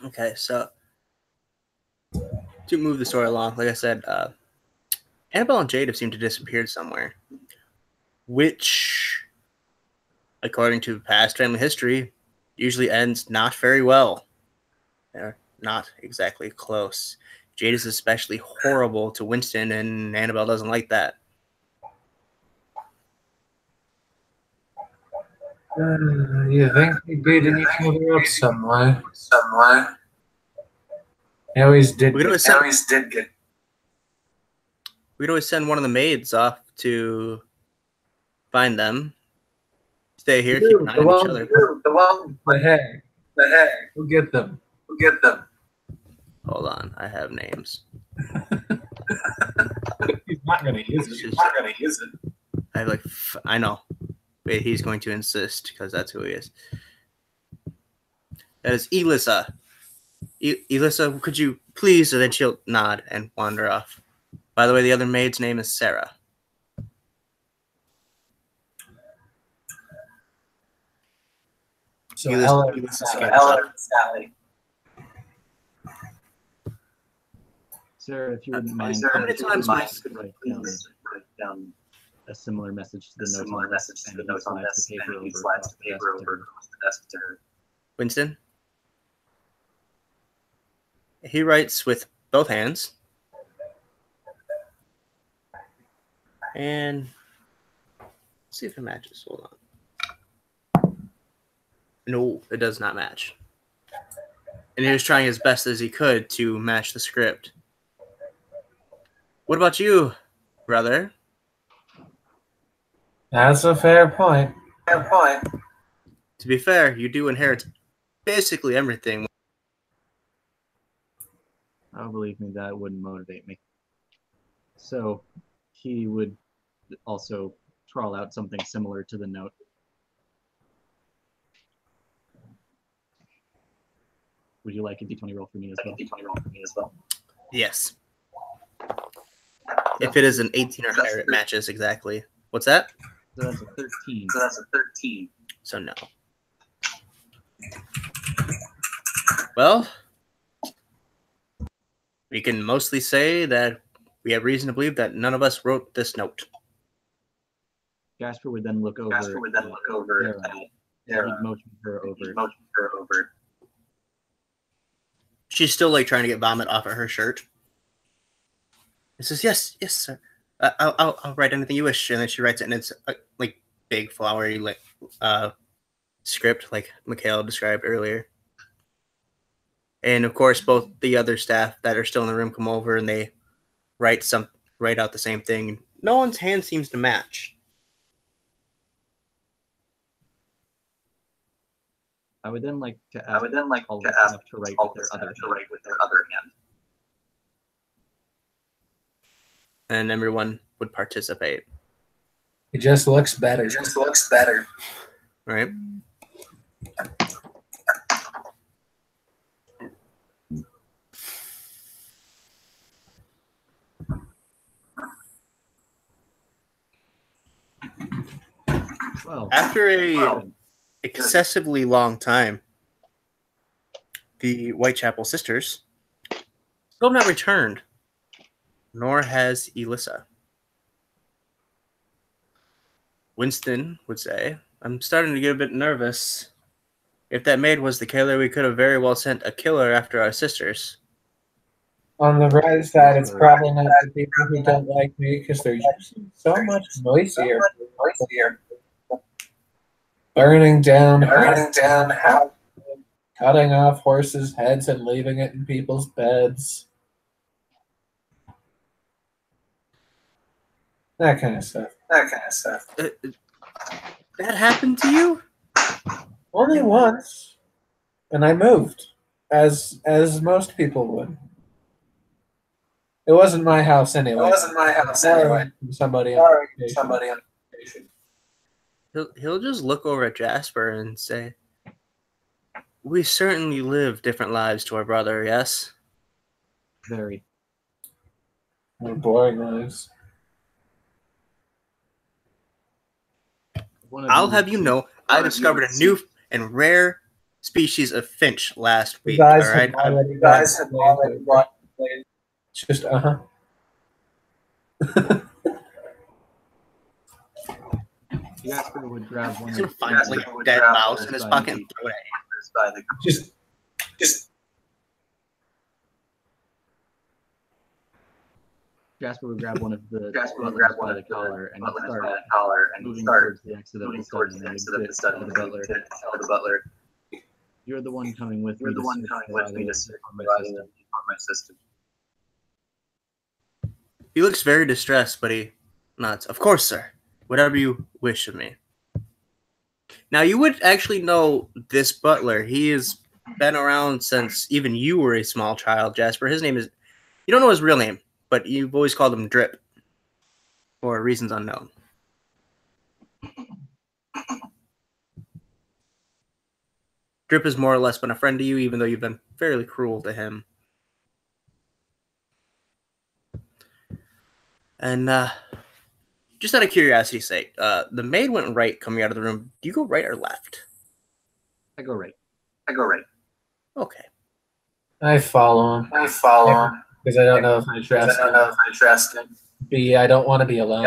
Okay, so to move the story along, like I said, Annabelle and Jade have seemed to disappear somewhere, which, according to past family history, usually ends not very well. They're not exactly close. Jade is especially horrible to Winston, and Annabelle doesn't like that. You think we beating each other up somewhere? They always did. We'd always send one of the maids off to find them. Stay here, keep an eye on each other. The hair. We'll get them. Hold on, I have names. He's not gonna use it. I know. Wait, he's going to insist because that's who he is. That is Elissa. Elissa, could you please? And then she'll nod and wander off. By the way, the other maid's name is Sarah. So Ella Ella and Sally. Sarah, if you wouldn't mind, How many times could write down a similar message to the notes on this, and he slides the paper over across the desk to her. Winston? He writes with both hands. And let's see if it matches. Hold on. No, it does not match. And he was trying his best as he could to match the script. What about you, brother? That's a fair point. To be fair, you do inherit basically everything. Oh, believe me, that wouldn't motivate me. So he would also trawl out something similar to the note. Would you like a d20 roll for me as well? Yes. If it is an 18 or higher, it matches exactly. What's that? So that's a 13. So no. Well, we can mostly say that we have reason to believe that none of us wrote this note. Jasper would then look over. Sarah. He'd motion her over. She's still like trying to get vomit off of her shirt. He says, "Yes, sir. I'll write anything you wish." And then she writes it, and it's like big flowery like script, like Mikhail described earlier. And of course, both the other staff that are still in the room come over and they write out the same thing. No one's hand seems to match. I would then like to ask all the staff to write with their other hand. And everyone would participate. It just looks better. Right? Well, After a excessively long time, the Whitechapel sisters still have not returned, nor has Elissa. Winston would say, "I'm starting to get a bit nervous. If that maid was the killer, we could have very well sent a killer after our sisters." On the bright side, it's probably not the people who don't like me because they're usually so much noisier. Burning down, cutting off horses' heads and leaving it in people's beds. That kind of stuff. That happened to you? Only once, and I moved, as most people would. It wasn't my house anyway. Somebody on vacation. He'll just look over at Jasper and say, "We certainly live different lives to our brother, yes?" very. More boring lives. I'll have you know, I discovered a new and rare species of finch last week. You All guys right, have already brought. It's just Jasper would grab one. He's gonna find like a dead mouse in his pocket and throw it at him. Just. Jasper would grab one of the by the collar and start moving towards the exit of the study. And tell the butler, "You're the one coming with me to sit on my system." He looks very distressed, but he nods. "Of course, sir. Whatever you wish of me." Now, you would actually know this butler. He has been around since even you were a small child, Jasper. His name is... You don't know his real name, but you've always called him Drip for reasons unknown. Drip has more or less been a friend to you, even though you've been fairly cruel to him. And just out of curiosity's sake, the maid went right coming out of the room. Do you go right or left? I go right. Okay. I follow him. Because I don't know if I trust him. B, I don't want to be alone.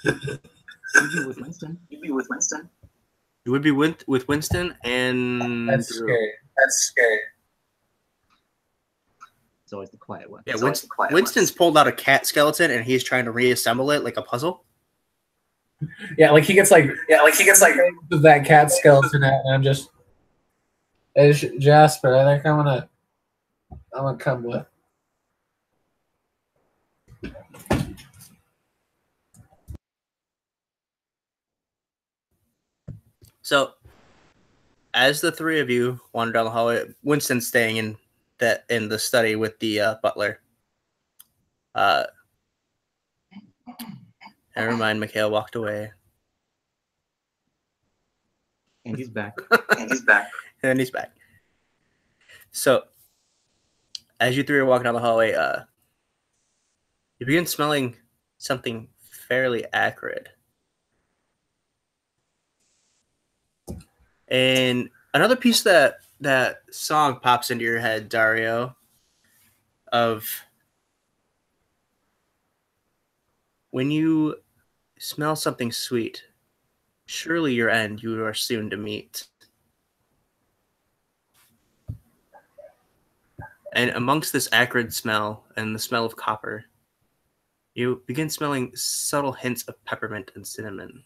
You'd be with Winston. You would be with Winston and That's Drew. scary. It's always the quiet one. Yeah, Winston's pulled out a cat skeleton and he's trying to reassemble it like a puzzle. Yeah, like he gets like that cat skeleton out, and I'm just, hey, Jasper, I think I'm gonna come with. So, as the three of you wander down the hallway, Winston's staying in the study with the butler. Never mind, Mikhail walked away. And he's back. And then he's back. So, as you three are walking down the hallway, you begin smelling something fairly acrid. And another piece that song pops into your head, Dario, of when you smell something sweet, surely your end you are soon to meet. And amongst this acrid smell and the smell of copper, you begin smelling subtle hints of peppermint and cinnamon.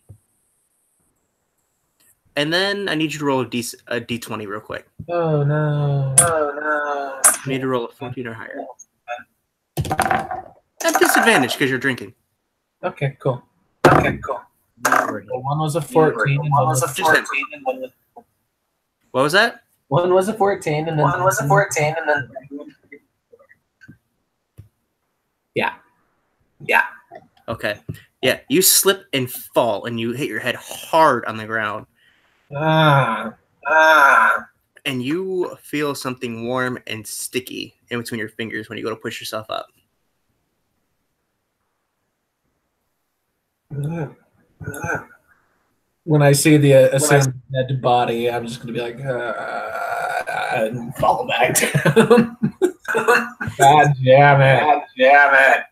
And then I need you to roll a d20 real quick. Oh no! You need to roll a 14 or higher. At disadvantage because you're drinking. Okay, cool. Well, One was a 14, and one was a 14, What was that? One was a 14, and then yeah. Okay. Yeah, you slip and fall, and you hit your head hard on the ground. And you feel something warm and sticky in between your fingers when you go to push yourself up. When I see the assumed dead body, I'm just gonna be like, and fall back down. God damn it!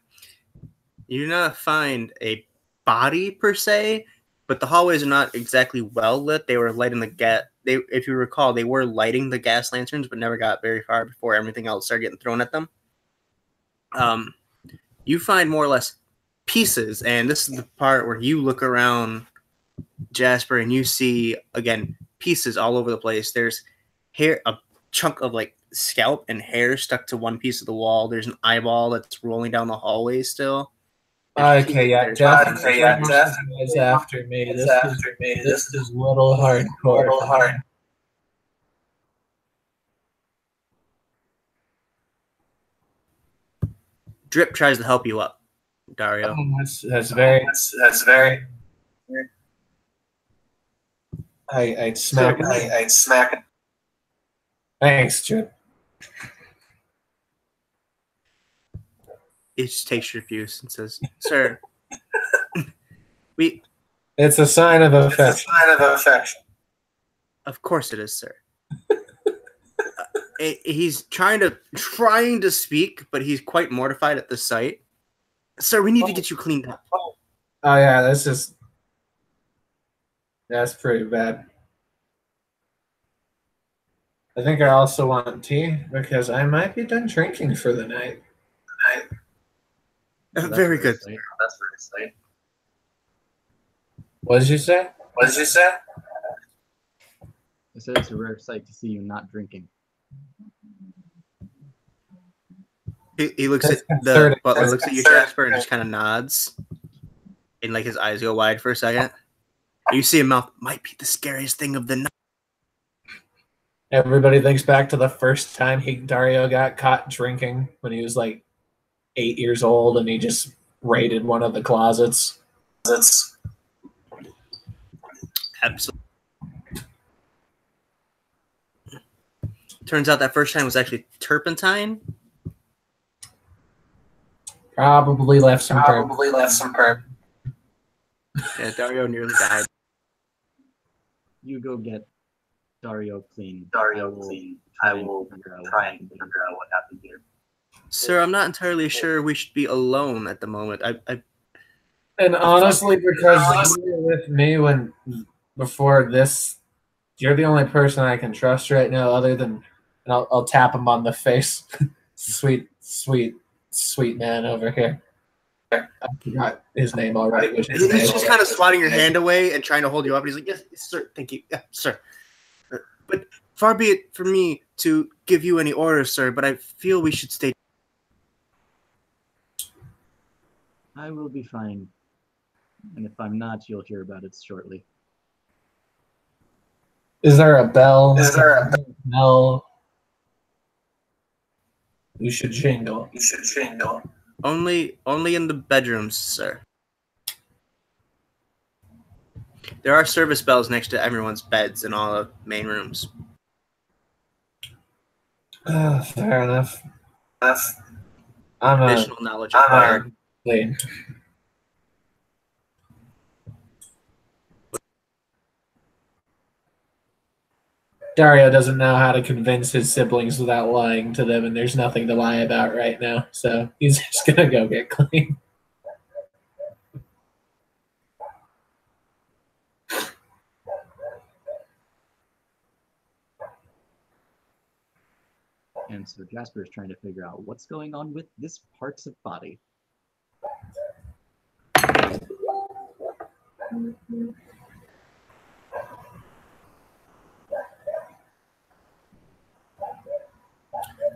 You do not find a body per se, but the hallways are not exactly well lit. They were lighting the gas. If you recall, they were lighting the gas lanterns, but never got very far before everything else started getting thrown at them. You find more or less pieces, and this is the part where you look around, Jasper, and you see again pieces all over the place. There's hair, a chunk of like scalp and hair stuck to one piece of the wall. There's an eyeball that's rolling down the hallway still. Okay, yeah, Jeff is after me. This is a little hardcore. Drip tries to help you up, Dario. That's very. I'd smack it. Thanks, Drip. He just takes your abuse and says, "Sir, we." It's a sign of affection. Of course it is, sir. He's trying to speak, but he's quite mortified at the sight. Sir, we need to get you cleaned up. Oh yeah, that's pretty bad. I think I also want tea because I might be done drinking for the night. Very good. That's very sweet. What did you say? I said it's a rare sight to see you not drinking. He looks That's at the concerning. butler, That's looks at you, concerning. Jasper, and just kind of nods, and like his eyes go wide for a second. You see a mouth. Might be the scariest thing of the night. Everybody thinks back to the first time Dario got caught drinking when he was like 8 years old, and he just raided one of the closets. Absolutely. Turns out that first time was actually turpentine. Probably left some perp. Yeah, Dario nearly died. You go get Dario clean. I will try and figure out what happened here. Sir, I'm not entirely sure we should be alone at the moment. And honestly, because you were with me before this, you're the only person I can trust right now, other than, and I'll tap him on the face. Sweet, sweet, sweet man over here. I forgot his name already. Which is he's just kind of swatting your hand away and trying to hold you up. And he's like, yes, sir, thank you. Yeah, sir. But far be it from me to give you any orders, sir, but I feel we should stay. I will be fine. And if I'm not, you'll hear about it shortly. Is there a bell? Is there a bell? You should jingle. You should jingle. Only in the bedrooms, sir. There are service bells next to everyone's beds in all the main rooms. Fair enough. Additional knowledge acquired. Dario doesn't know how to convince his siblings without lying to them, and there's nothing to lie about right now, so he's just gonna go get clean. And so Jasper is trying to figure out what's going on with this parts of body.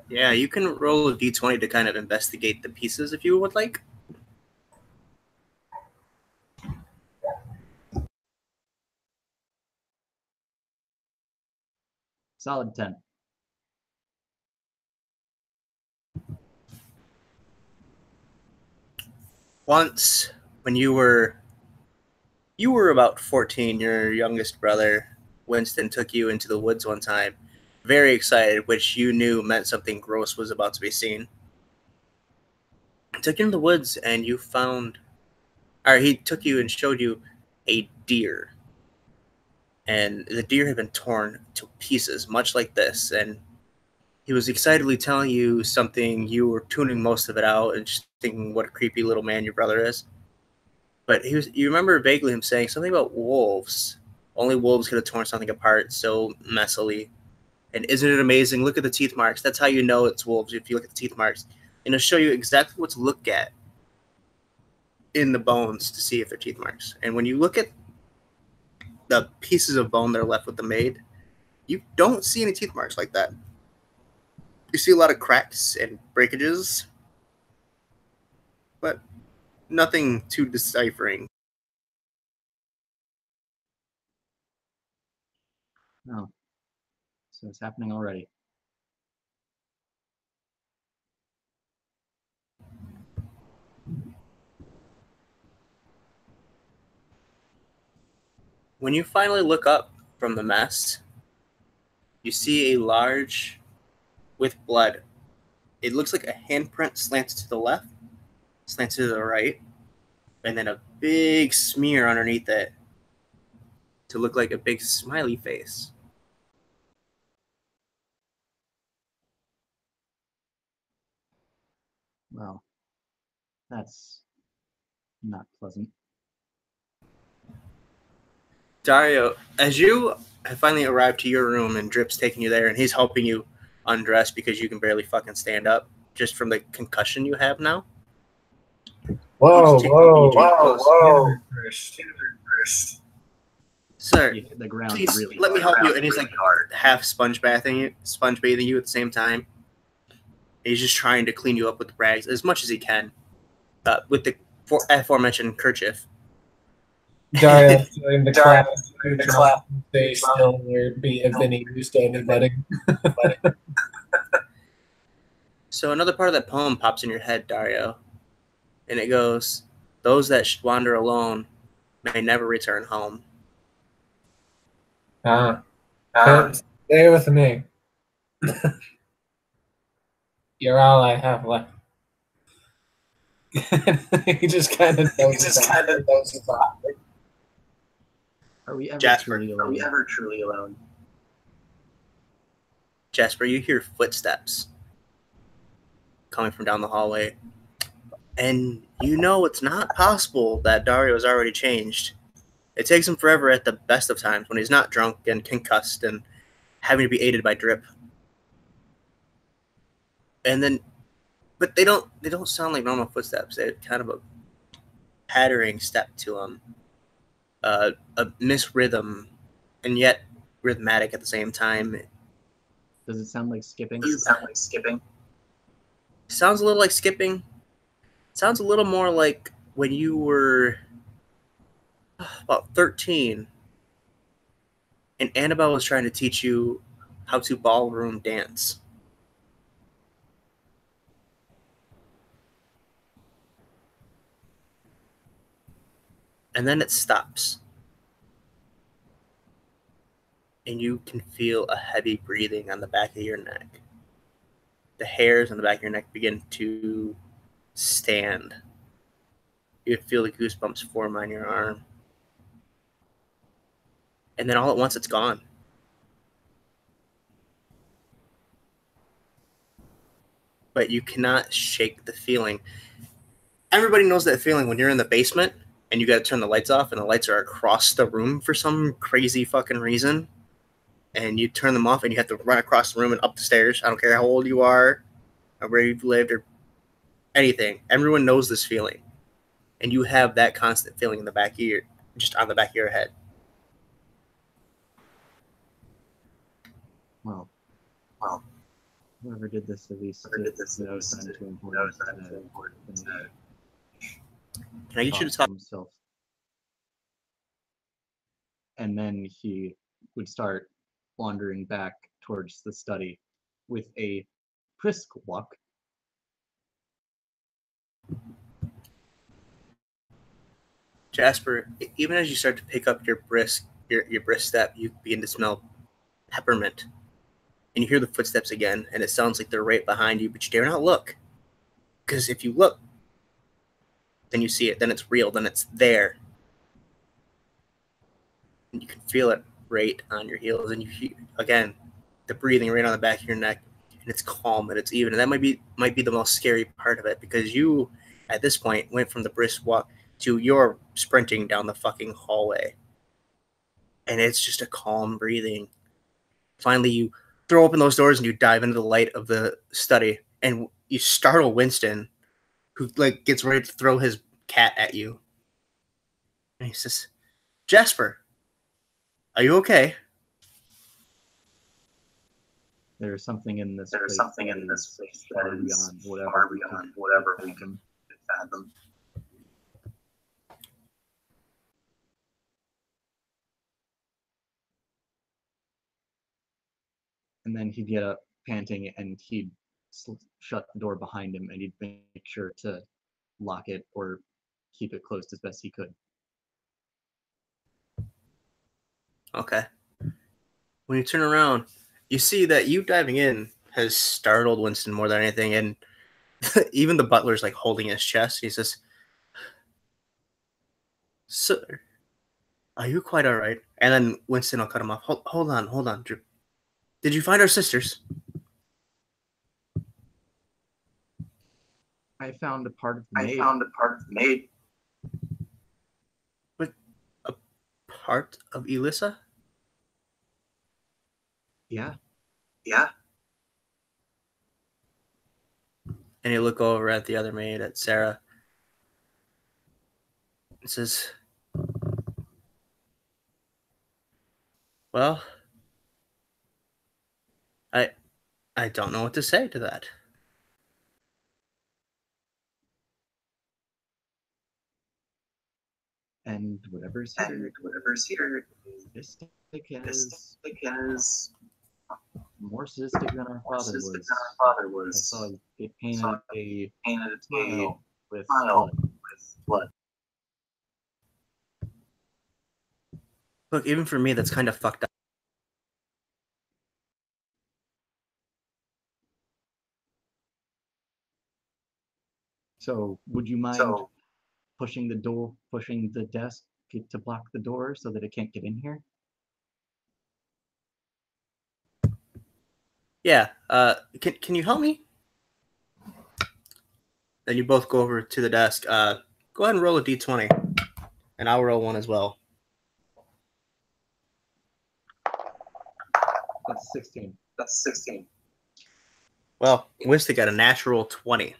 Yeah, you can roll a d20 to kind of investigate the pieces if you would like. Solid 10. Once, when you were about 14, your youngest brother, Winston, took you into the woods one time, very excited, which you knew meant something gross was about to be seen. He took you into the woods and you found, or he took you and showed you a deer. And the deer had been torn to pieces, much like this, and he was excitedly telling you something. You were tuning most of it out and just thinking what a creepy little man your brother is. But you remember vaguely him saying something about wolves. Only wolves could have torn something apart so messily. And isn't it amazing? Look at the teeth marks. That's how you know it's wolves, if you look at the teeth marks. And it'll show you exactly what to look at in the bones to see if they're teeth marks. And when you look at the pieces of bone that are left with the maid, you don't see any teeth marks like that. You see a lot of cracks and breakages, but nothing too deciphering. Oh. So it's happening already. When you finally look up from the mess, you see a large, with blood. It looks like a handprint slants to the left, slants to the right, and then a big smear underneath it to look like a big smiley face. Well, that's not pleasant. Dario, as you have finally arrived to your room and Drip's taking you there and he's helping you undress because you can barely fucking stand up just from the concussion you have now. Whoa, Sir, The ground please really let me help hard. you. And he's like half sponge bathing you at the same time. He's just trying to clean you up with rags as much as he can, with the aforementioned kerchief. Dario doing the clap. Stay still or be of any use to anybody. So another part of that poem pops in your head, Dario, and it goes, "Those that should wander alone may never return home." Stay with me. You're all I have left. He just kind of knows about it. Are we ever Jasper, truly alone? Jasper, you hear footsteps coming from down the hallway. And you know it's not possible that Dario has already changed. It takes him forever at the best of times when he's not drunk and concussed and having to be aided by drip. And then, but they don't sound like normal footsteps. They're kind of a pattering step to them, a misrhythm, and yet rhythmatic at the same time. Does it sound like skipping? Sounds a little like skipping. Sounds a little more like when you were about 13 and Annabelle was trying to teach you how to ballroom dance. And then it stops. And you can feel a heavy breathing on the back of your neck. The hairs on the back of your neck begin to stand. You feel the goosebumps form on your arm. And then all at once, it's gone. But you cannot shake the feeling. Everybody knows that feeling when you're in the basement and you got to turn the lights off and the lights are across the room for some crazy fucking reason. And you turn them off and you have to run across the room and up the stairs. I don't care how old you are or where you've lived or anything. Everyone knows this feeling. And you have that constant feeling in the back of your, just on the back of your head. Well, whoever did this at least knows time to important. Can I get you to talk? Himself. And then he would start wandering back towards the study with a brisk walk. Jasper, even as you start to pick up your brisk step, you begin to smell peppermint. And you hear the footsteps again, and it sounds like they're right behind you, but you dare not look. Because if you look, then you see it, then it's real, then it's there. And you can feel it right on your heels, and you hear, again, the breathing right on the back of your neck, and it's calm and it's even. And that might be the most scary part of it, because you, at this point, went from the brisk walk to you're sprinting down the fucking hallway. And it's just a calm breathing. Finally, you throw open those doors and you dive into the light of the study, and you startle Winston, who like gets ready to throw his cat at you. And he says, "Jasper, are you okay?" There's something in this place far beyond whatever we can fathom. And then he'd get up panting and he'd shut the door behind him and he'd make sure to lock it or keep it closed as best he could. Okay. When you turn around, you see that you diving in has startled Winston more than anything, and even the butler's like holding his chest. He says, "Sir, are you quite all right?" And then Winston will cut him off. Hold on, Drew. Did you find our sisters? I found a part of the maid. But a part of Elissa? Yeah. And you look over at the other maid, at Sarah. It says, "Well, I don't know what to say to that." And whatever's here is sadistic as more sadistic than our father was. I saw it painted a smile with blood. Look, even for me, that's kind of fucked up. So would you mind pushing the desk to block the door so that it can't get in here? Yeah. Can you help me? Then you both go over to the desk. Go ahead and roll a d20, and I'll roll one as well. That's 16. That's 16. Well, Winston got a natural 20.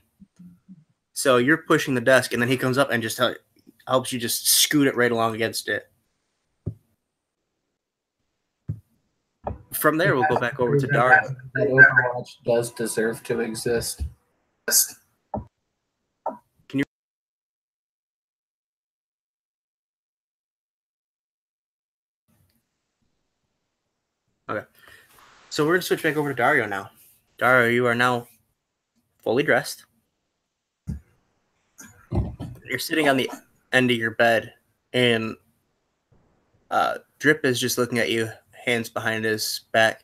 So you're pushing the desk, and then he comes up and just helps you just scoot it right along against it. From there, we'll go back over to Dario. That Overwatch does deserve to exist. Can you? Okay. So we're going to switch back over to Dario now. Dario, you are now fully dressed. You're sitting on the end of your bed, and Drip is just looking at you, hands behind his back,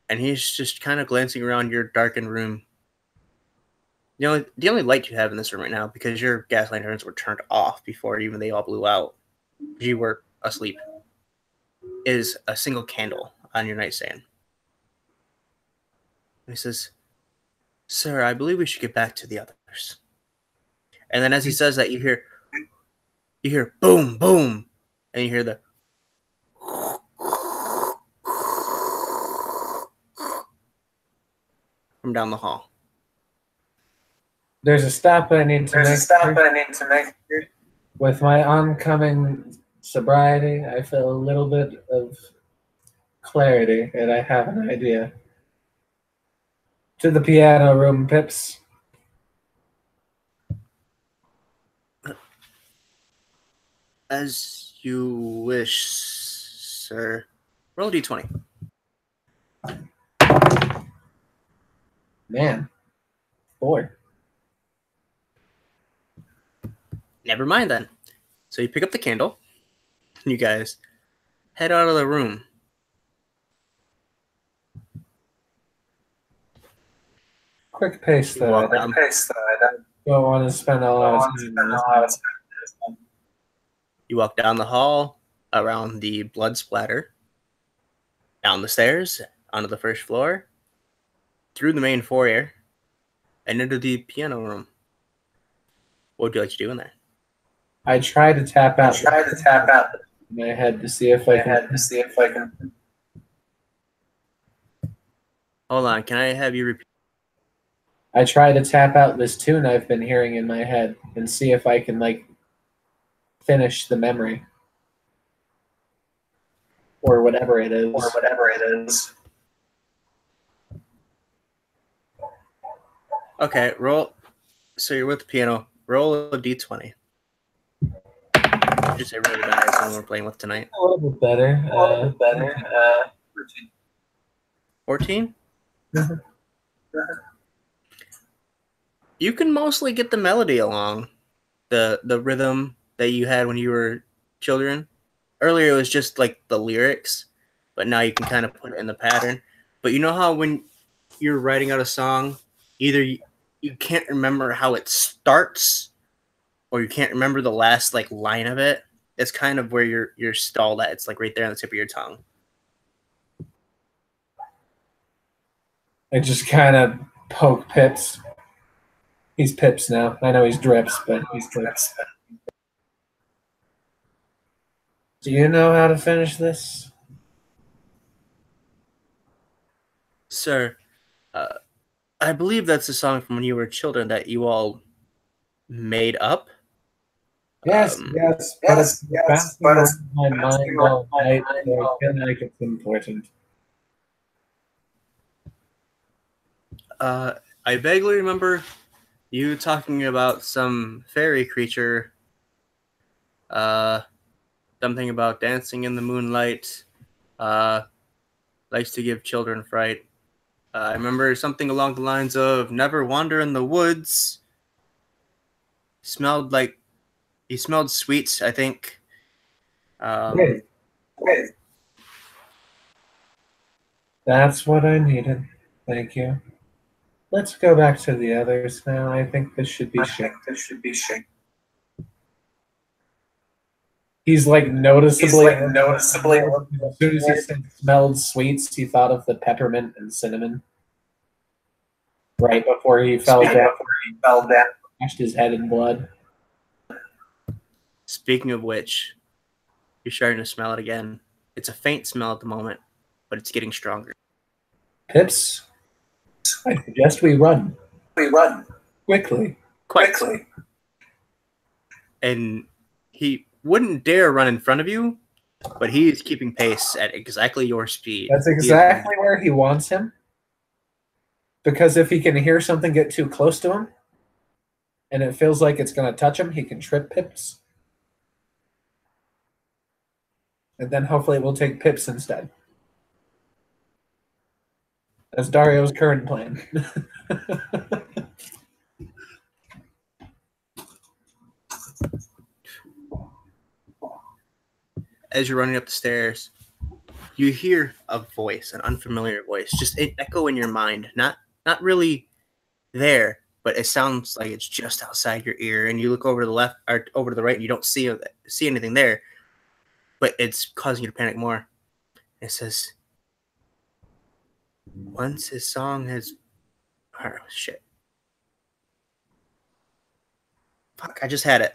and he's just kind of glancing around your darkened room. The only light you have in this room right now, because your gas lanterns were turned off before even they all blew out, you were asleep, is a single candle on your nightstand. And he says, "Sir, I believe we should get back to the others." And then as he says that, you hear boom, boom, and you hear the from down the hall. There's a stop I need to make. With my oncoming sobriety, I feel a little bit of clarity, and I have an idea. To the piano room, Pips. As you wish, sir. Roll a d20. Man. 4. Never mind then. So you pick up the candle, and you guys head out of the room. Quick pace, though. I don't want to spend a lot of time. You walk down the hall, around the blood splatter, down the stairs, onto the first floor, through the main foyer, and into the piano room. What would you like to do in there? I try to tap out in my head to see if I can. Hold on, can I have you repeat? I try to tap out this tune I've been hearing in my head and see if I can, like, finish the memory. Or whatever it is. Okay, roll. So you're with the piano. Roll a d20. Just say really bad. That's the one we're playing with tonight. A little bit better. 14? You can mostly get the melody along, the rhythm that you had when you were children. Earlier it was just like the lyrics, but now you can kind of put it in the pattern. But you know how when you're writing out a song, either you can't remember how it starts, or you can't remember the last like line of it. It's kind of where you're stalled at. It's like right there on the tip of your tongue. I just kind of poke Pips. He's Pips now. I know he's Drips, but he's Drips. Do you know how to finish this? Sir, I believe that's a song from when you were children that you all made up. Yes, but it's my mind all night, so I feel like it's important. I vaguely remember you talking about some fairy creature. Something about dancing in the moonlight. Likes to give children fright. I remember something along the lines of never wander in the woods. He smelled sweets, I think. Great. That's what I needed. Thank you. Let's go back to the others now. I think this should be shape. He's like noticeably. As soon as he said smelled sweets, he thought of the peppermint and cinnamon. Right before he fell down. Washed his head in blood. Speaking of which, you're starting to smell it again. It's a faint smell at the moment, but it's getting stronger. Pips, I suggest we run. We run Quickly. quickly. And he wouldn't dare run in front of you, but he is keeping pace at exactly your speed. That's exactly where he wants him. Because if he can hear something get too close to him, and it feels like it's going to touch him, he can trip Pips. And then hopefully we'll take Pips instead. That's Dario's current plan. As you're running up the stairs, you hear a voice, an unfamiliar voice, just an echo in your mind. Not really there, but it sounds like it's just outside your ear. And you look over to the left or over to the right, and you don't see anything there, but it's causing you to panic more. It says, "Once his song has..." Oh, shit. Fuck, I just had it.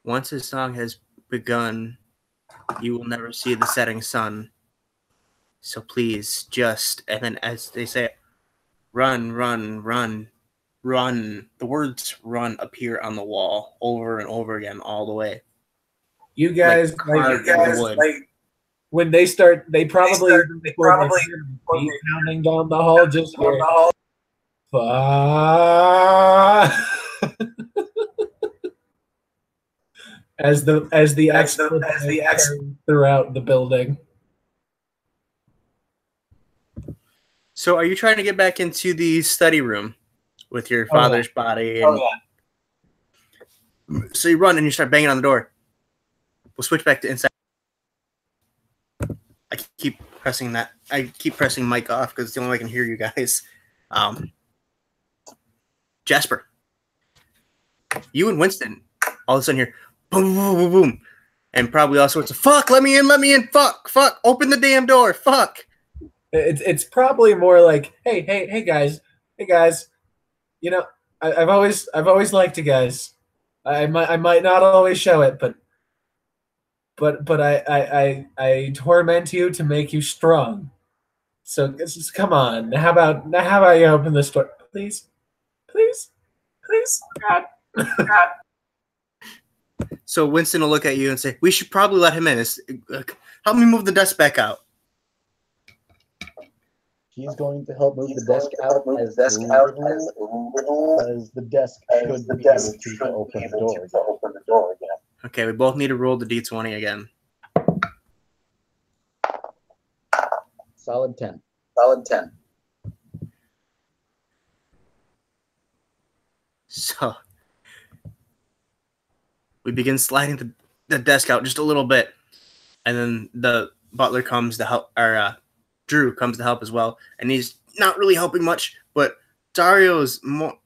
Once his song has begun, you will never see the setting sun. So please just, and then as they say, run, run, run, run. The words run appear on the wall over and over again all the way. You guys, Like when they start, they probably pounding down the hall, just hear, as the X throughout the building. So are you trying to get back into the study room with your father's body? And so you run and you start banging on the door. We'll switch back to inside. I keep pressing that. I keep pressing mic off because it's the only way I can hear you guys. Jasper, you and Winston all of a sudden hear boom, boom, boom, boom, and probably all sorts of fuck. Let me in, fuck, open the damn door, fuck. It's probably more like, hey guys. You know, I've always liked you guys. I might not always show it, but I torment you to make you strong. So just come on. How about you open this door, please? God. So Winston will look at you and say, "We should probably let him in. Help me move the desk back out." He's going to help move the desk out as the desk should be able to open the door again. Okay, we both need to roll the d20 again. Solid 10. So we begin sliding the desk out just a little bit, and then the butler comes to help, or Drew comes to help as well, and he's not really helping much, but Dario's more,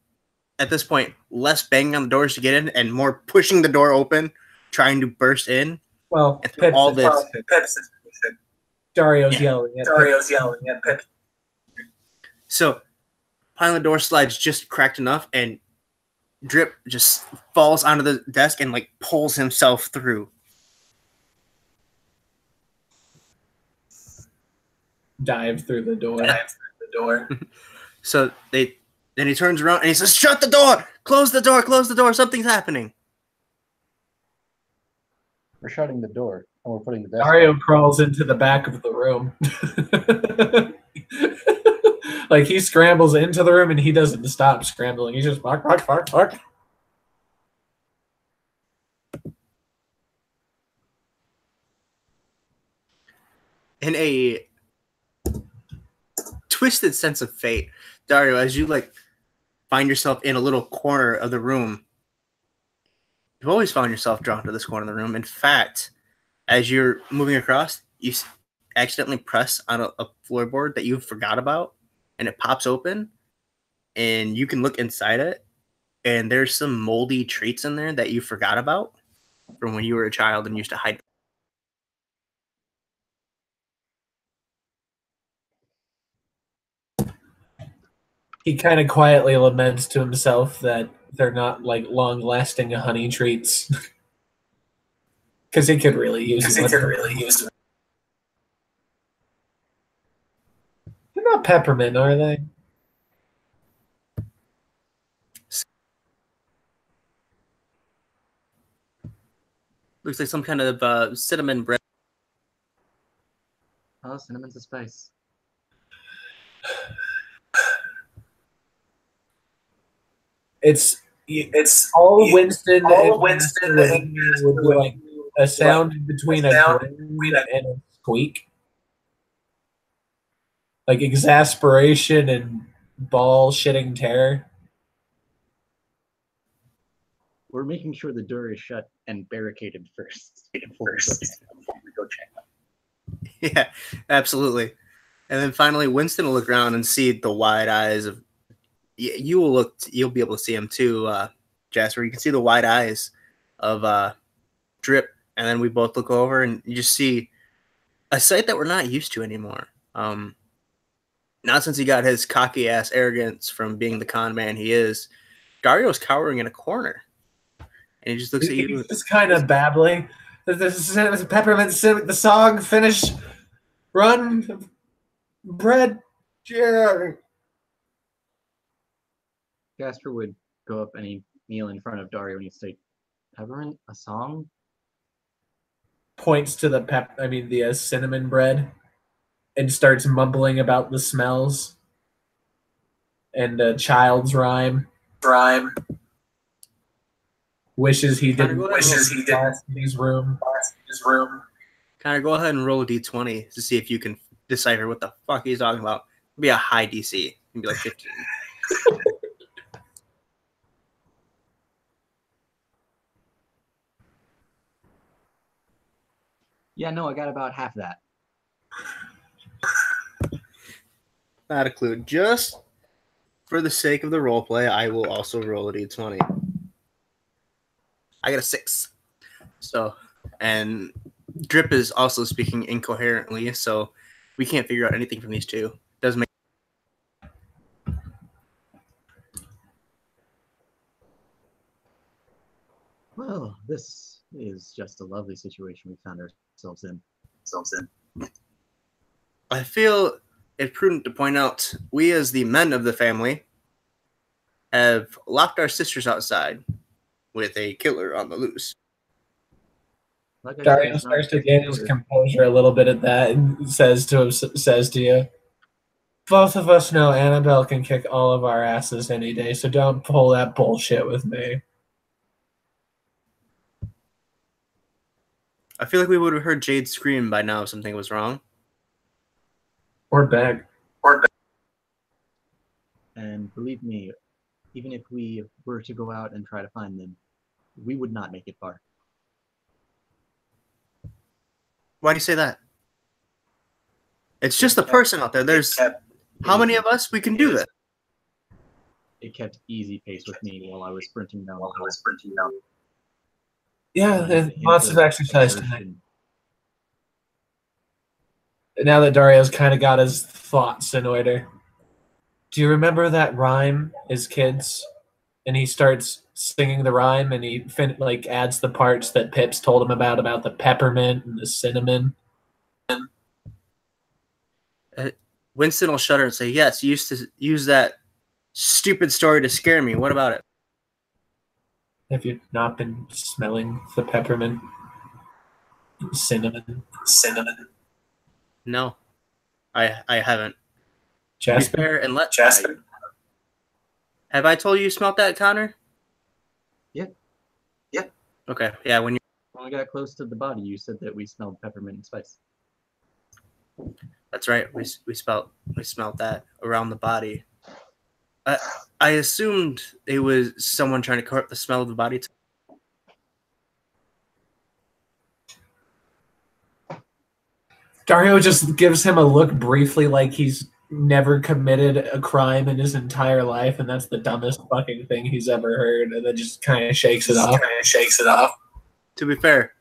at this point, less banging on the doors to get in and more pushing the door open, trying to burst in. Well, and all this. Dario's yelling at Pip. So finally the door slides just cracked enough, and Drip just falls onto the desk and like pulls himself through. Dive through the door. So then he turns around and he says, "Shut the door! Close the door! Something's happening." We're shutting the door and we're putting the desk. Dario crawls into the back of the room. Like he scrambles into the room and he doesn't stop scrambling. He's just bark. In a twisted sense of fate, Dario, as you like find yourself in a little corner of the room, you've always found yourself drawn to this corner of the room. In fact, as you're moving across, you accidentally press on a floorboard that you forgot about, and it pops open, and you can look inside it, and there's some moldy treats in there that you forgot about from when you were a child and used to hide. He kind of quietly laments to himself that they're not like long-lasting honey treats, because he could really use one. They're not peppermint, are they? Looks like some kind of cinnamon bread. Oh, cinnamon's a spice. It's all Winston. Would be like a sound between a groan and a squeak, like exasperation and ball shitting terror. We're making sure the door is shut and barricaded first before we go check. Yeah, absolutely. And then finally, Winston will look around and see the wide eyes of. You'll be able to see him too, Jasper. You can see the wide eyes of Drip, and then we both look over, and you just see a sight that we're not used to anymore. Not since he got his cocky ass arrogance from being the con man he is. Dario's cowering in a corner, and he just looks at you. He's just kind of babbling. The peppermint. The song finish. Run, bread. Yeah. Jasper would go up and he'd kneel in front of Dario and he'd say, "Peppermint, a song?" Points to the cinnamon bread, and starts mumbling about the smells and a child's rhyme. Wishes he didn't. In his room. Kind of go ahead and roll a d20 to see if you can decipher what the fuck he's talking about. It'll be a high DC. It'll be like 15. Yeah, no, I got about half that. Not a clue. Just for the sake of the roleplay, I will also roll a d20. I got a 6. So, and Drip is also speaking incoherently, so we can't figure out anything from these two. Doesn't make. Well, this is just a lovely situation we found ourselves in. I feel it prudent to point out we, as the men of the family, have locked our sisters outside with a killer on the loose. Like I Dario said, starts to gain his composure a little bit at that and says to you, "Both of us know Annabelle can kick all of our asses any day, so don't pull that bullshit with me." I feel like we would have heard Jade scream by now if something was wrong. Or beg. And believe me, even if we were to go out and try to find them, we would not make it far. Why do you say that? It's just a person out there. There's how many of us we can do this? It kept easy pace with me while I was sprinting down. Yeah, there's lots of exercise tonight. Now that Dario's kind of got his thoughts in order, do you remember that rhyme as kids? And he starts singing the rhyme, and he adds the parts that Pips told him about the peppermint and the cinnamon. Winston will shudder and say, "Yes, you used to use that stupid story to scare me. What about it?" Have you not been smelling the peppermint and cinnamon? No, I haven't. Jasper? And let Jasper. Have I told you smelt that, Connor? Yep. Okay. Yeah. When we got close to the body, you said that we smelled peppermint and spice. That's right. We smelled that around the body. I assumed it was someone trying to cover up the smell of the body. Dario just gives him a look briefly like he's never committed a crime in his entire life, and that's the dumbest fucking thing he's ever heard, and then just kind of shakes it off. To be fair,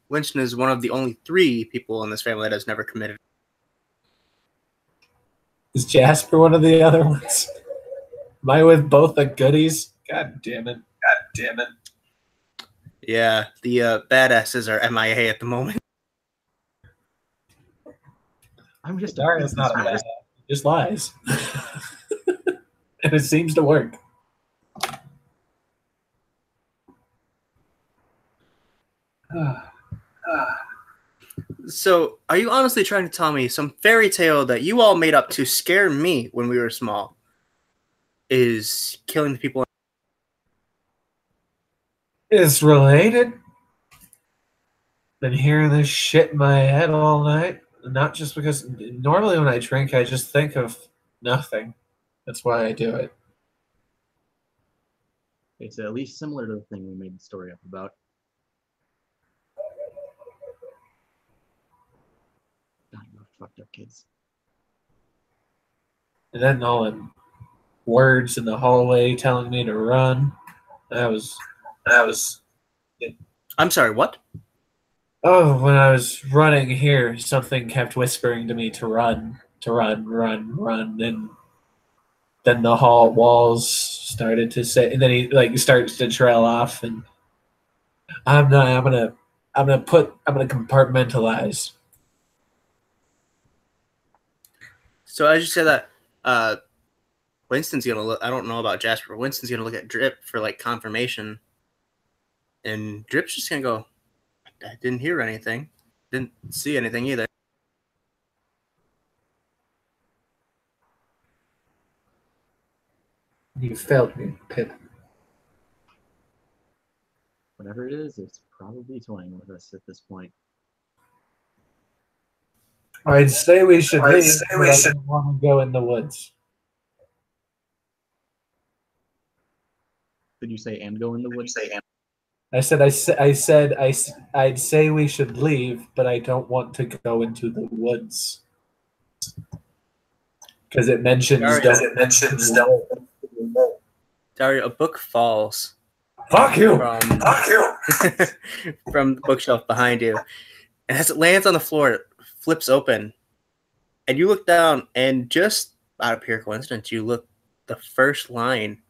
Winston is one of the only 3 people in this family that has never committed. Is Jasper one of the other ones? Am I with both the goodies? God damn it. Yeah, the badasses are MIA at the moment. I'm just a Dario's not a businessman. badass. He just lies. And it seems to work. So, are you honestly trying to tell me some fairy tale that you all made up to scare me when we were small is killing the people? It's related. Been hearing this shit in my head all night. Not just because normally when I drink, I just think of nothing. That's why I do it. It's at least similar to the thing we made the story up about. God, you fucked up kids. And then all the words in the hallway telling me to run. That was. I'm sorry, what? Oh, when I was running here, something kept whispering to me to run, run, and then the hall walls started to say, and then he like starts to trail off, and I'm gonna compartmentalize. So, as you said that, Winston's gonna look. I don't know about Jasper, but Winston's gonna look at Drip for like confirmation, and Drip's just gonna go, I didn't hear anything, didn't see anything either. You failed me, Pip. Whatever it is, it's probably toying with us at this point. I'd say we should leave, but I don't want to go in the woods. Did you say and go in the woods? I'd say we should leave, but I don't want to go into the woods. Because it mentions Dario, a book falls. Fuck you! From the bookshelf behind you. And as it lands on the floor, it flips open. And you look down, and just out of pure coincidence, you look the first line.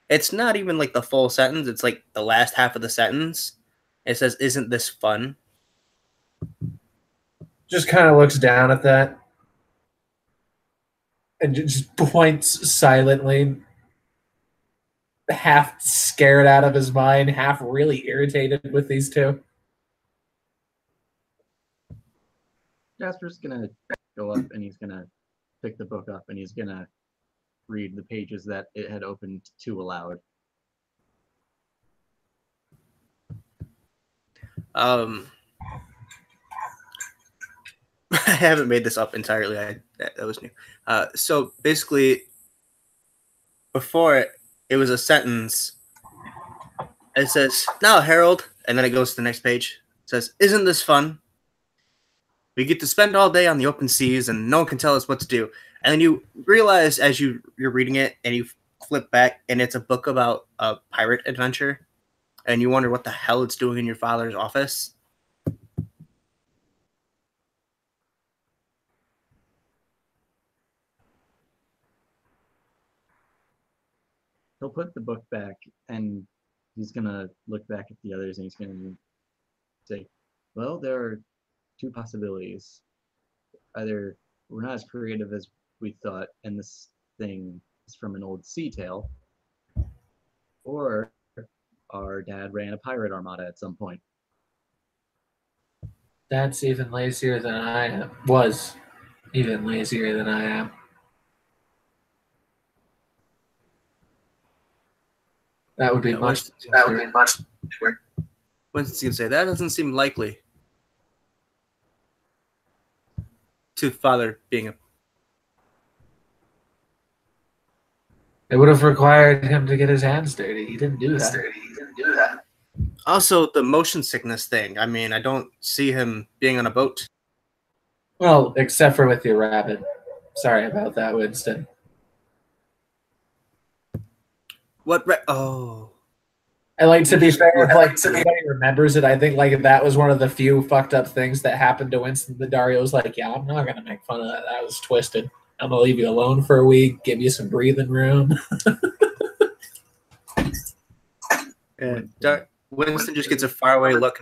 It's not even like the full sentence, it's like the last half of the sentence. It says, "Isn't this fun?" Just kind of looks down at that and just points silently, half scared out of his mind, half really irritated with these two. Jasper's gonna go up and he's gonna pick the book up and he's gonna read the pages that it had opened to aloud. I haven't made this up entirely. That was new. So basically, before it was a sentence. It says, "Now, Harold," and then it goes to the next page. It says, "Isn't this fun? We get to spend all day on the open seas, and no one can tell us what to do." And then you realize as you're reading it, and you flip back, and it's a book about a pirate adventure, and you wonder what the hell it's doing in your father's office. He'll put the book back and he's gonna look back at the others and he's gonna say, well, there are two possibilities. Either we're not as creative as we thought and this thing is from an old sea tale, or our dad ran a pirate armada at some point. That's even lazier than I am. Was even lazier than I am. That would be much. Winston's gonna say that doesn't seem likely. To father being a. It would have required him to get his hands dirty. He didn't do that. Also, the motion sickness thing. I mean, I don't see him being on a boat. Well, except for with your rabbit. Sorry about that, Winston. What? Oh. And like to be fair, if like somebody remembers it, I think like that was one of the few fucked up things that happened to Winston. The Dario's like, yeah, I'm not gonna make fun of that. That was twisted. I'm gonna leave you alone for a week, give you some breathing room. Winston just gets a faraway look.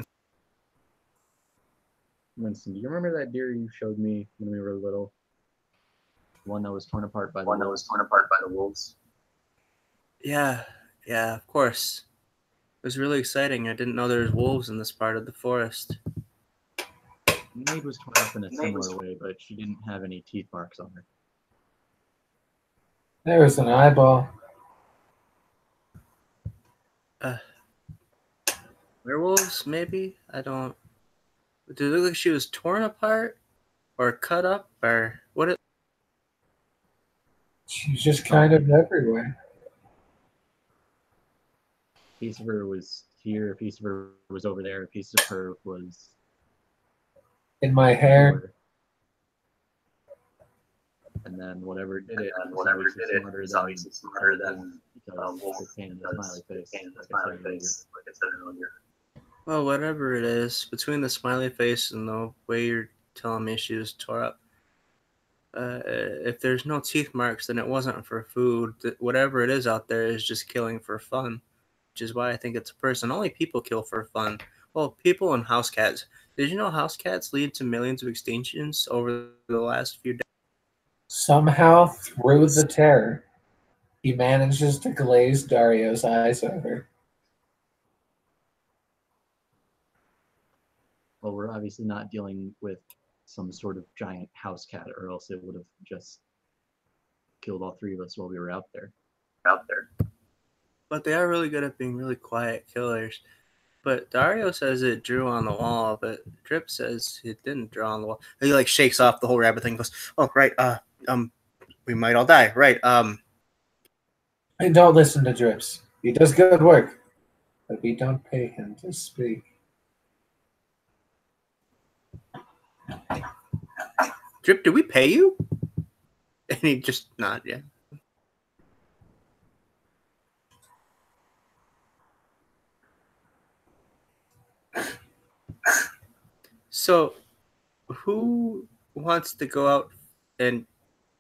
Winston, do you remember that deer you showed me when we were little? The one that was torn apart by the wolves. Yeah, of course. It was really exciting. I didn't know there was wolves in this part of the forest. Maid was torn up in a similar way, but she didn't have any teeth marks on her. There was an eyeball. Werewolves, maybe? I don't... Did it look like she was torn apart? Or cut up? Or what? She's just kind of everywhere. A piece of her was here, a piece of her was over there, a piece of her was... In my hair. And then whatever did it, is obviously smarter than because it's in the smiley face, like I said earlier. Well, whatever it is, between the smiley face and the way you're telling me she was tore up, if there's no teeth marks, then it wasn't for food. Whatever it is out there is just killing for fun, which is why I think it's a person. Only people kill for fun. Well, people and house cats. Did you know house cats lead to millions of extinctions over the last few days? Somehow, through the terror, he manages to glaze Dario's eyes over. Well, we're obviously not dealing with some sort of giant house cat, or else it would have just killed all three of us while we were out there. But they are really good at being really quiet killers. But Dario says it drew on the wall, but Drip says it didn't draw on the wall. He like shakes off the whole rabbit thing and goes, "Oh, right, we might all die, right, And don't listen to Drips. He does good work, but we don't pay him to speak." Drip, do we pay you?" And he just nod, yeah. So, who wants to go out and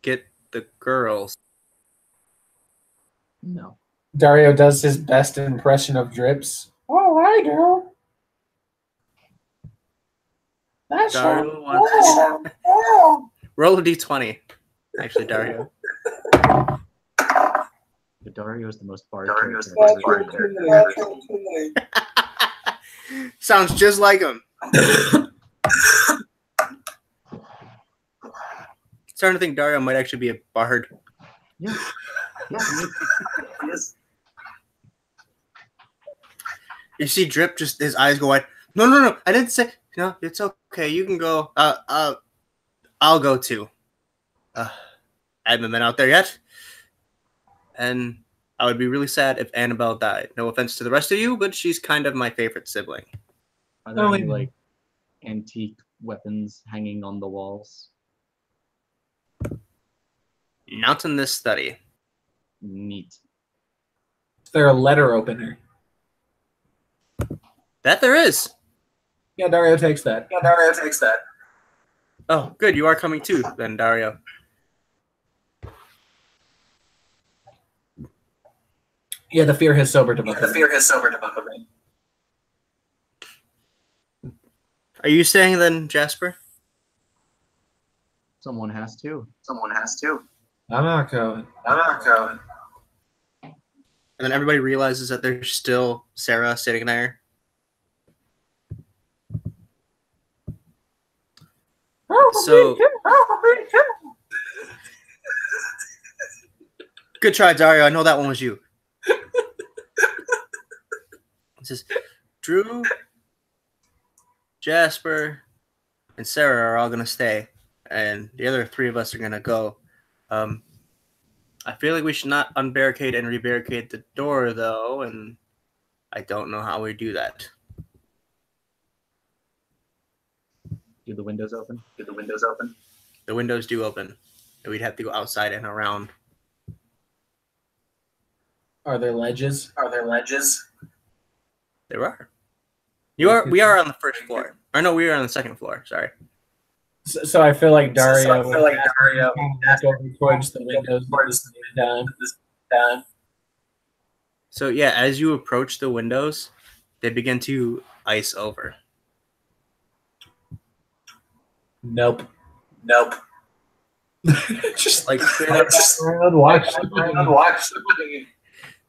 get the girls? No. Dario does his best impression of Drips. Oh, I do. That's Dario wants roll a d20. Actually, Dario. But Dario is the most bard character. Sounds just like him. Starting to think Dario might actually be a bard. Yeah. Yes. You see Drip, just his eyes go wide. No. I didn't say. No, it's okay. You can go. I'll go too. I haven't been out there yet. And I would be really sad if Annabelle died. No offense to the rest of you, but she's kind of my favorite sibling. Are there any, like, antique weapons hanging on the walls? Not in this study. Neat. Is there a letter opener? That there is. Yeah, Dario takes that. Oh, good. You are coming too, then, Dario. Yeah, the fear has sobered him up. Are you saying then, Jasper? Someone has to. I'm not going. And then everybody realizes that there's still Sarah sitting there. So, good try, Dario. I know that one was you. It says, Drew, Jasper, and Sarah are all going to stay, and the other three of us are going to go. I feel like we should not unbarricade and rebarricade the door, though, and I don't know how we do that. Do the windows open? The windows do open, and we'd have to go outside and around. Are there ledges? There are. We are on the first floor. Or no, we are on the second floor. Sorry. So I feel like Dario would look over towards the windows down. So yeah, as you approach the windows, they begin to ice over. Nope. Just Like straight up, watch.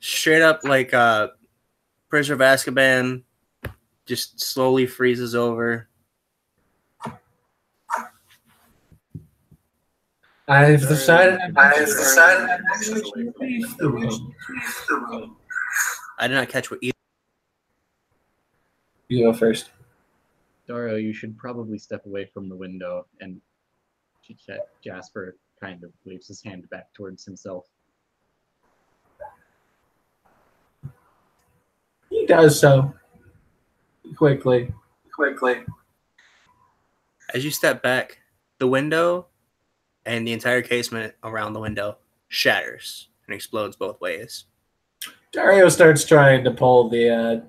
straight up like Prisoner of Azkaban just slowly freezes over. I've decided I'm actually leave the room. I did not catch what either. You go first. Dario, you should probably step away from the window, and Jasper kind of waves his hand back towards himself. He does so quickly. As you step back, the window and the entire casement around the window shatters and explodes both ways. Dario starts trying to pull the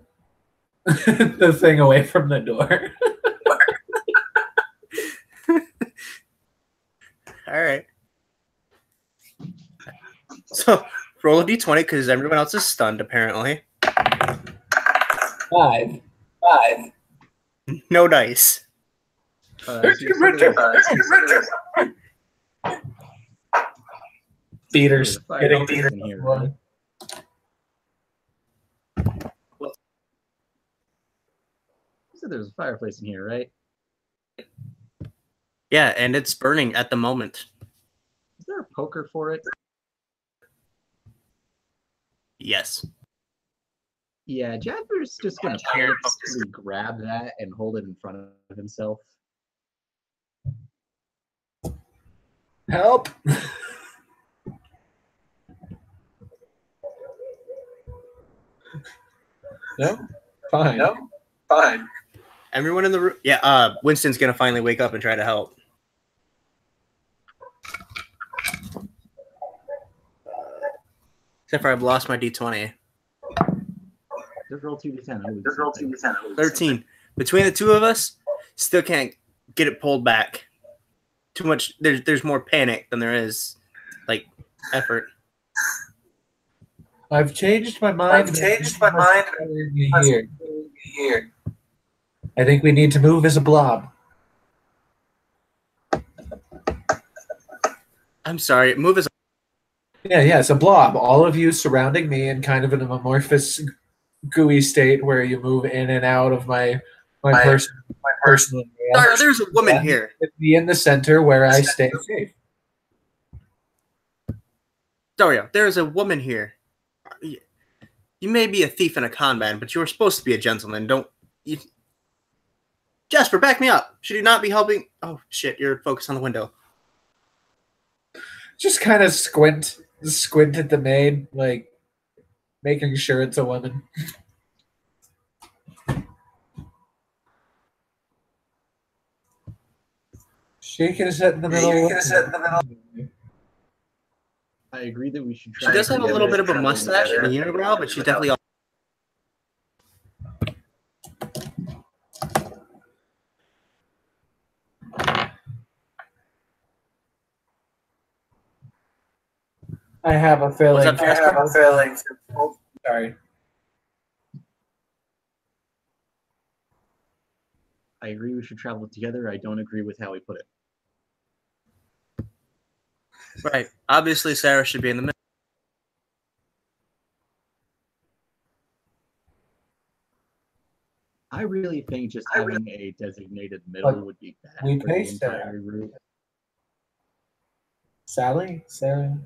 the thing away from the door. All right. So roll a d20 because everyone else is stunned apparently. 5. No dice. Beaters getting in here, right? You said there's a fireplace in here, right? Yeah, and it's burning at the moment. Is there a poker for it? Yes. Yeah, Jasper's just gonna purposely grab that and hold it in front of himself. Help! No? Fine. Everyone in the room. Yeah, Winston's gonna finally wake up and try to help. Except for I've lost my d20. Just roll 2d10. 13. Between the two of us, still can't get it pulled back. Too much. There's more panic than there is, like, effort. I've changed my mind. Here. I think we need to move as a blob. I'm sorry. Move as. Yeah, it's a blob. All of you surrounding me in kind of an amorphous, gooey state where you move in and out of my personal area. There's a woman here. Be in the center where I stay safe. Dario, there's a woman here. You may be a thief and a con man, but you're supposed to be a gentleman. Don't you? Jasper, back me up. Should you not be helping? Oh shit! You're focused on the window. Just kind of squint at the maid, like making sure it's a woman. She can sit in the middle. I agree that we should try. She does have a little bit of a mustache and a unibrow, but she's definitely. I have a feeling. What's up, Jasper? Sorry. I agree we should travel together. I don't agree with how he put it. Right. Obviously, Sarah should be in the middle. I really think just having a designated middle would be bad We for pay the Sarah. entire route. Sally? Sarah?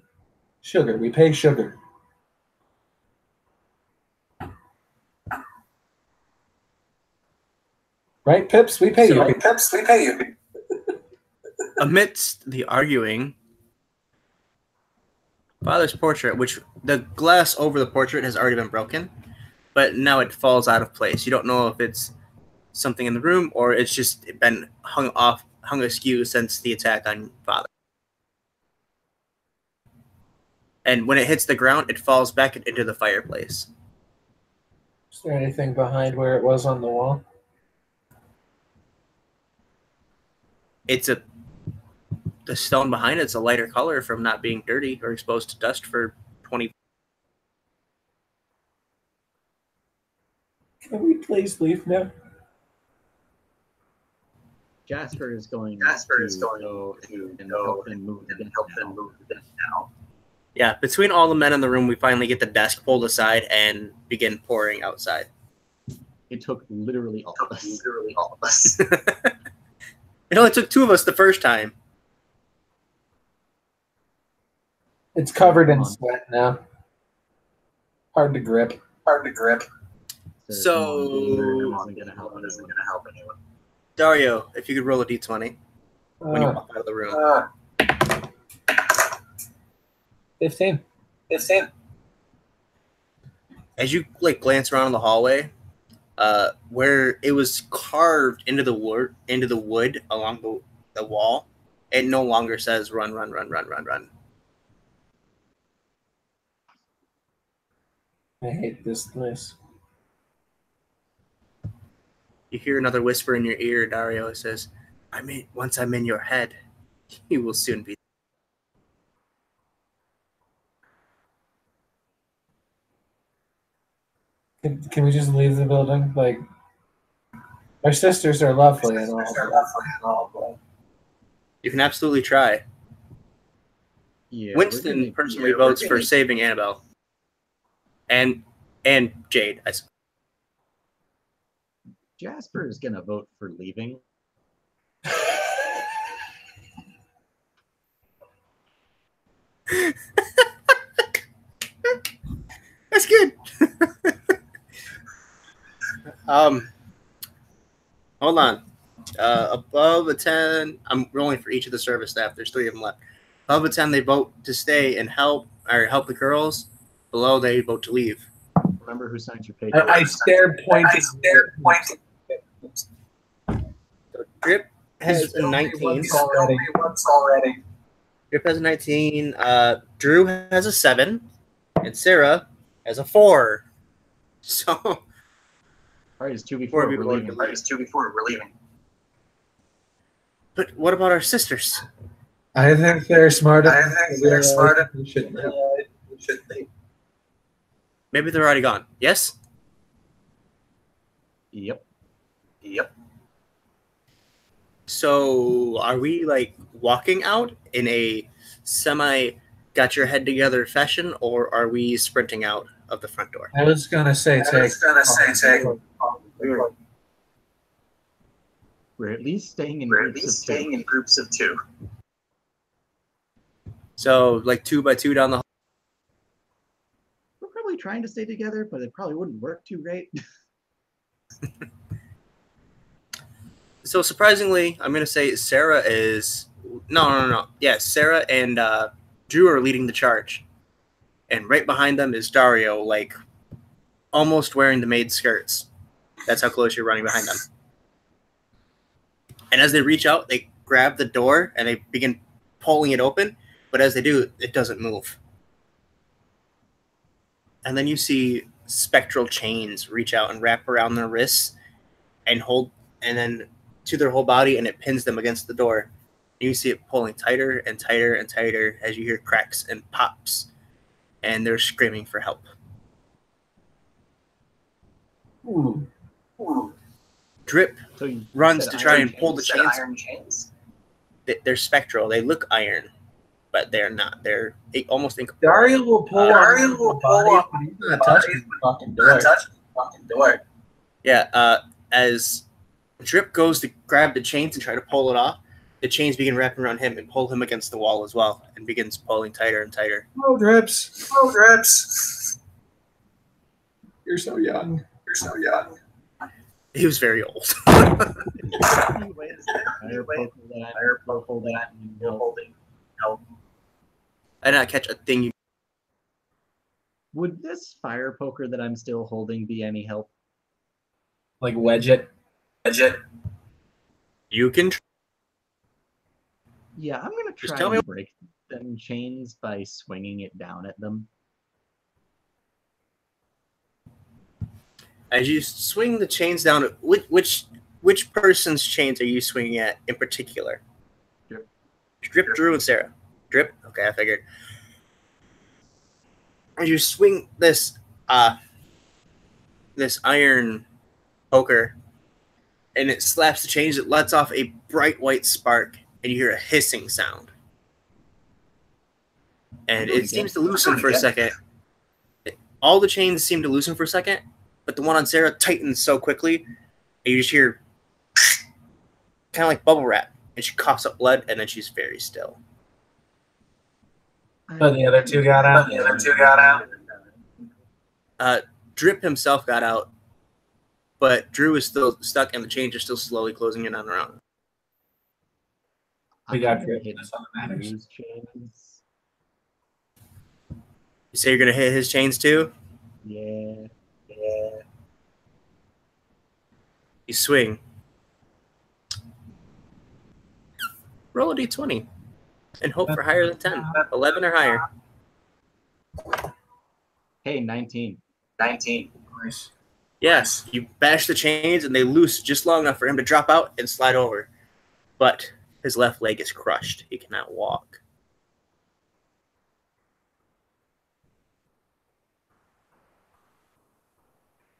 Sugar. We pay Sugar. Right, Pips? We pay you. Amidst the arguing, Father's portrait, which the glass over the portrait has already been broken, but now it falls out of place. You don't know if it's something in the room or it's just been hung askew since the attack on Father. And when it hits the ground, it falls back into the fireplace. Is there anything behind where it was on the wall? The stone behind it's a lighter color from not being dirty or exposed to dust for 20. Can we please leave now? Jasper is going to go and help them move the desk now. Yeah, between all the men in the room, we finally get the desk pulled aside and begin pouring outside. It took literally all of us. It only took 2 of us the first time. It's covered in sweat now. Hard to grip. So, isn't going to help anyone. Dario, if you could roll a d20 when you walk out of the room. 15. As you like glance around the hallway, where it was carved into the wood along the wall, it no longer says run, run, run, run, run, run. I hate this place. You hear another whisper in your ear, Dario. It says, once I'm in your head, you will soon be. Can we just leave the building? Like, our sisters are lovely and all, but You can absolutely try. Yeah, Winston personally votes for saving Annabelle. And Jade. Jasper is going to vote for leaving. That's good. Hold on. Above a 10, I'm rolling for each of the service staff. There's 3 of them left. Above a 10, they vote to stay and help the girls. Below, they vote to leave. Remember who signs your paycheck. I stare pointing. So Drip has a 19. Already. Drip has a 19. Drew has a 7. And Sarah has a 4. So, all right, it's 2 before we're leaving. But what about our sisters? I think they're smart. We should leave. Maybe they're already gone. Yes? Yep. So, are we like walking out in a semi got your head together fashion, or are we sprinting out of the front door? I was gonna say take. We're at least staying in groups of 2. So, like 2 by 2 down the hall. We're probably trying to stay together, but it probably wouldn't work too great. So, surprisingly, I'm going to say Sarah is... No. Yeah, Sarah and Drew are leading the charge. And right behind them is Dario, like, almost wearing the maid skirts. That's how close you're running behind them. And as they reach out, they grab the door and they begin pulling it open. But as they do, it doesn't move. And then you see spectral chains reach out and wrap around their wrists and hold, and then to their whole body, and it pins them against the door. And you see it pulling tighter and tighter and tighter as you hear cracks and pops, and they're screaming for help. Ooh. Drip So runs to try and pull the chains. Iron chains. They're spectral. They look iron, but they're not. They're almost incorporeal. Dario will pull up, but he's not touching the fucking door. Yeah, as Drip goes to grab the chains and try to pull it off, the chains begin wrapping around him and pull him against the wall as well, and begins pulling tighter and tighter. Oh, Drips. You're so young. He was very old. I did not catch a thing. Would this fire poker that I'm still holding be any help? Like wedge it. You can. Yeah, I'm gonna Just try tell me- and break them chains by swinging it down at them. As you swing the chains down, which person's chains are you swinging at in particular? Drip, Drew, and Sarah. Drip. Okay, I figured. As you swing this iron poker, and it slaps the chains. It lets off a bright white spark, and you hear a hissing sound. And it seems to loosen for a second. All the chains seem to loosen for a second, but the one on Sarah tightens so quickly, and you just hear kind of like bubble wrap, and she coughs up blood, and then she's very still. But the other two got out. Drip himself got out, but Drew is still stuck, and the chains are still slowly closing in on her own. We got hit Drip. That's all that matters. Drew's chains. You say you're gonna hit his chains too? Yeah. You swing. Roll a d20 and hope for higher than 10. 11 or higher. Hey, 19. Nice. Yes, you bash the chains and they loose just long enough for him to drop out and slide over. But his left leg is crushed. He cannot walk.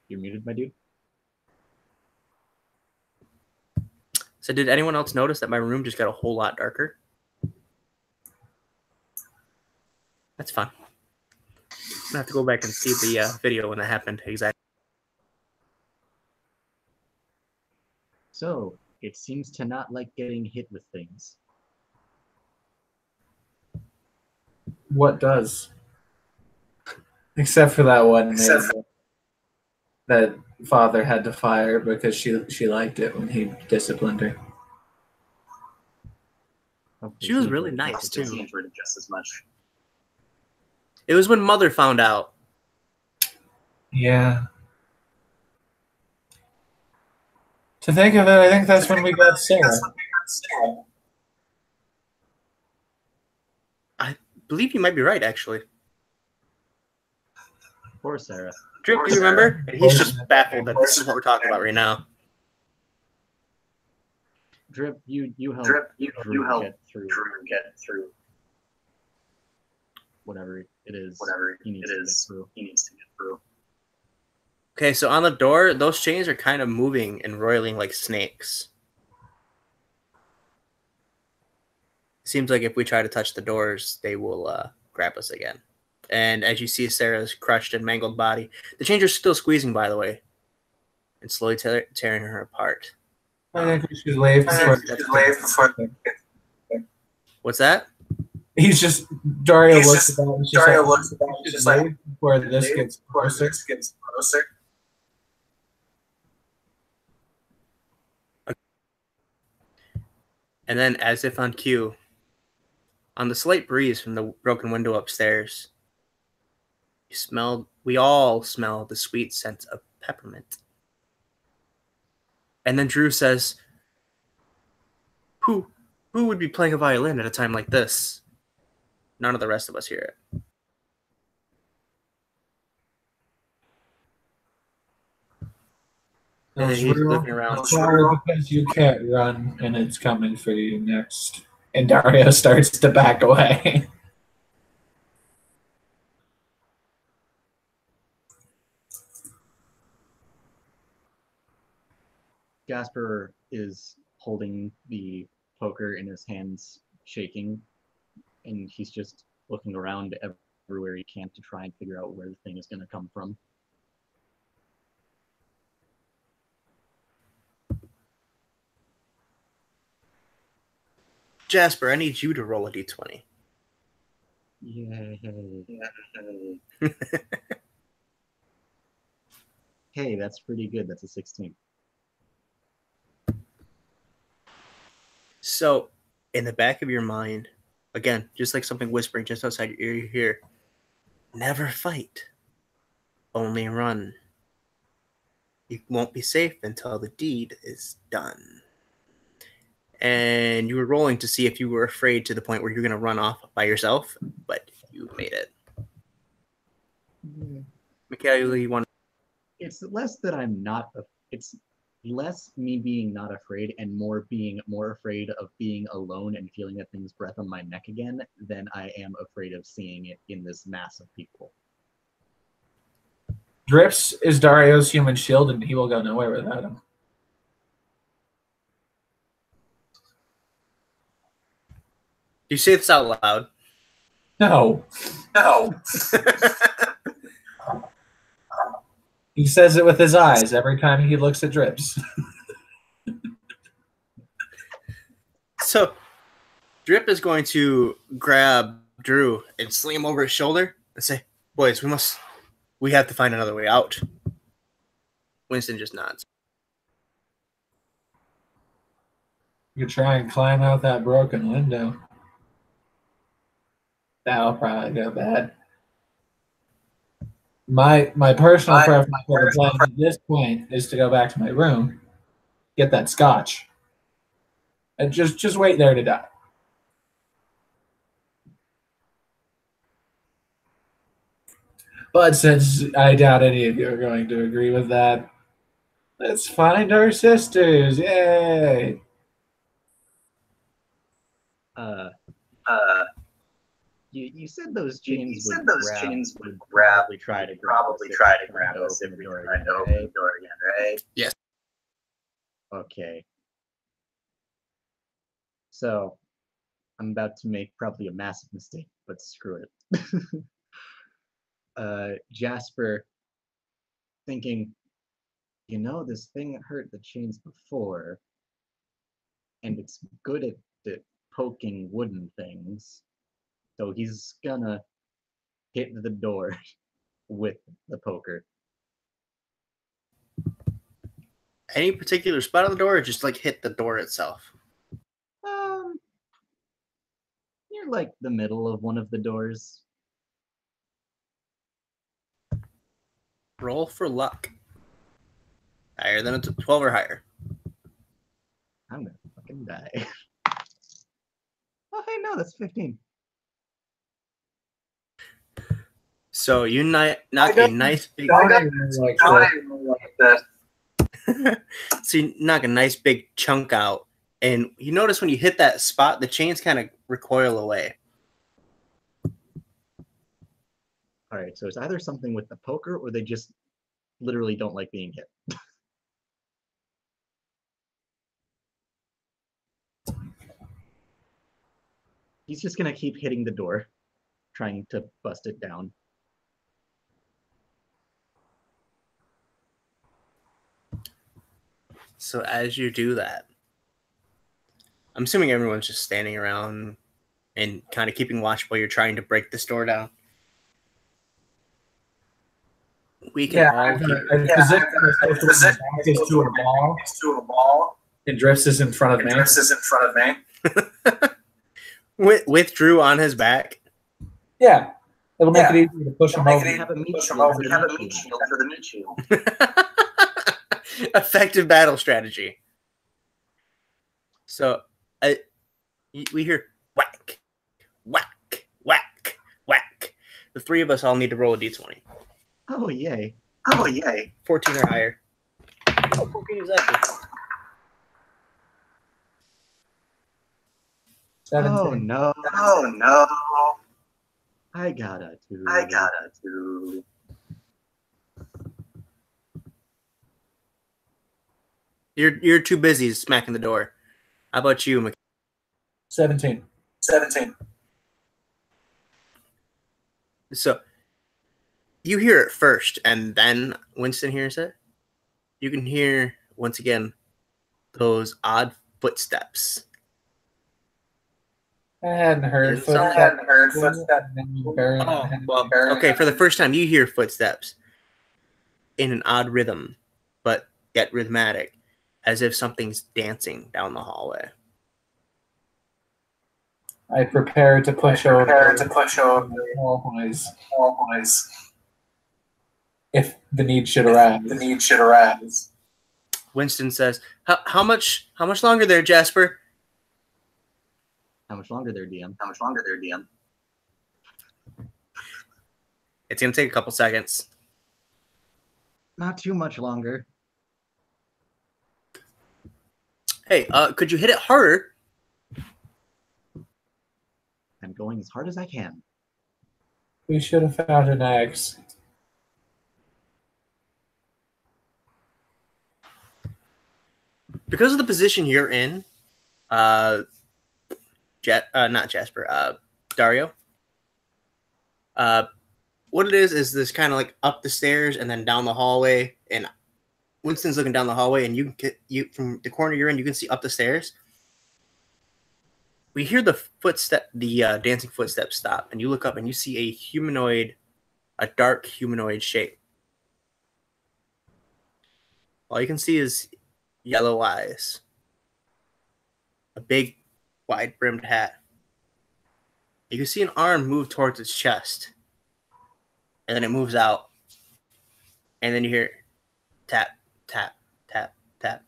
You're muted, my dude. So did anyone else notice that my room just got a whole lot darker? That's fun. I'm gonna have to go back and see the video when that happened exactly. So, it seems to not like getting hit with things. What does? Except for that one maid that father had to fire because she liked it when he disciplined her. She was really nice too. Just as much. It was when Mother found out. Yeah. To think of it, I think that's when we got Sarah. I believe you might be right, actually. Poor Sarah. Drip, do you remember? And he's just baffled that this is what we're talking about right now. Drip, you help. You help Drew get through whatever it is. he needs to get through. Okay, so on the door, those chains are kind of moving and roiling like snakes. Seems like if we try to touch the doors, they will grab us again. And as you see Sarah's crushed and mangled body, the chains are still squeezing, by the way, and slowly tearing her apart. I think we should leave before. What's that? He's just Dario looks about and she's just like before this gets closer. And then, as if on cue, on the slight breeze from the broken window upstairs, we all smell the sweet scent of peppermint. And then Drew says, who would be playing a violin at a time like this? None of the rest of us hear it. And then he's looking around. Probably because you can't run and it's coming for you next. And Dario starts to back away. Jasper is holding the poker in his hands, shaking, and he's just looking around everywhere he can to try and figure out where the thing is going to come from. Jasper, I need you to roll a d20. Yay. Hey, that's pretty good. That's a 16. So, in the back of your mind, again, just like something whispering just outside your ear, you hear, never fight, only run. You won't be safe until the deed is done. And you were rolling to see if you were afraid to the point where you're going to run off by yourself, but you made it. Michaela, you want? It's less that I'm not. It's less me being not afraid and more being more afraid of being alone and feeling that thing's breath on my neck again than I am afraid of seeing it in this mass of people. Drips is Dario's human shield, and he will go nowhere without him. You say this out loud. No. He says it with his eyes every time he looks at Drips. So, Drip is going to grab Drew and sling him over his shoulder and say, "Boys, we have to find another way out." Winston just nods. You could try and climb out that broken window. That'll probably go bad. My personal preference for the plan at this point is to go back to my room, get that scotch, and just wait there to die. But since I doubt any of you are going to agree with that, let's find our sisters. Yay! You said those chains would would probably try to grab us if we tried to open the door again, right? Yes. Okay. So, I'm about to make probably a massive mistake, but screw it. Jasper, thinking, this thing that hurt the chains before, and it's good at poking wooden things, so he's gonna hit the door with the poker. Any particular spot on the door, or just like hit the door itself? Near like the middle of one of the doors. Roll for luck. Higher than a 12 or higher. I'm gonna fucking die. Oh, hey, no, that's 15. So you knock a nice big. So you knock a nice big chunk out, and you notice when you hit that spot, the chains kind of recoil away. All right, so it's either something with the poker, or they just literally don't like being hit. He's just gonna keep hitting the door, trying to bust it down. So as you do that, I'm assuming everyone's just standing around and kind of keeping watch while you're trying to break this door down. We can all hear. I position myself to a ball, and Drifts is in front of me. With Drew on his back. Yeah, it'll make it easier to push him over. We have a meat shield for the meat shield. Effective battle strategy. So we hear whack, whack, whack, whack. The three of us all need to roll a d20. Oh, yay. 14 or higher. Oh, 14 exactly. 17. Oh, no. I got a 2. You're too busy smacking the door. How about you, 17. So you hear it first, and then Winston hears it. You can hear once again those odd footsteps. I hadn't heard footsteps. footsteps. Oh, well, okay. For the first time, you hear footsteps in an odd rhythm, but yet rhythmic, as if something's dancing down the hallway. I prepare to push over. Always. If the need should arise. Winston says, "How much longer there, Jasper?" How much longer there, DM? It's gonna take a couple seconds. Not too much longer. Hey, could you hit it harder? I'm going as hard as I can. We should have found an axe. because of the position you're in, not Jasper, Dario. What it is this kind of like up the stairs and then down the hallway, and Winston's looking down the hallway, and you can get you from the corner you're in, you can see up the stairs. We hear the dancing footsteps stop, and you look up and you see a dark humanoid shape. All you can see is yellow eyes, a big, wide-brimmed hat. You can see an arm move towards its chest, and then it moves out, and then you hear tap, tap, tap, tap,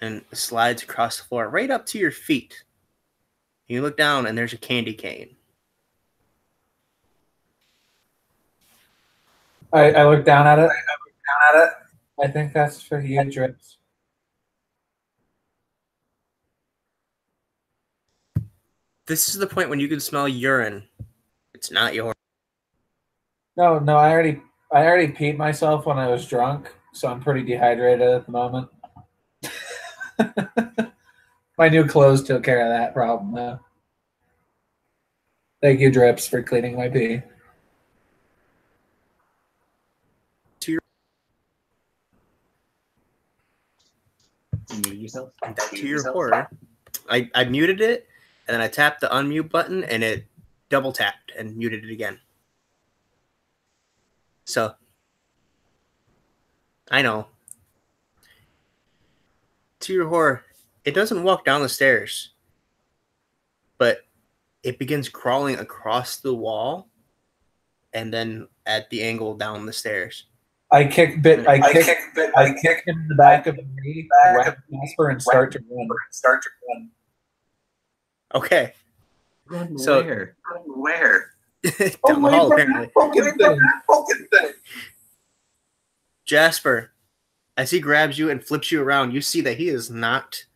and it slides across the floor right up to your feet. You look down, and there's a candy cane. I look down at it. I think that's for you, Drips. This is the point when you can smell urine. It's not yours. No, I already peed myself when I was drunk, so I'm pretty dehydrated at the moment. My new clothes took care of that problem, though. Thank you, Drips, for cleaning my pee. You muted yourself? To your horror, I muted it, and then I tapped the unmute button, and it double tapped and muted it again. So, I know. To your horror, it doesn't walk down the stairs, but it begins crawling across the wall, and then at the angle down the stairs. I kick him in the back of the knee, grab Jasper, and start to run. Okay. Run So- where? Where? Down the hall, apparently. Jasper, as he grabs you and flips you around, you see that he has knocked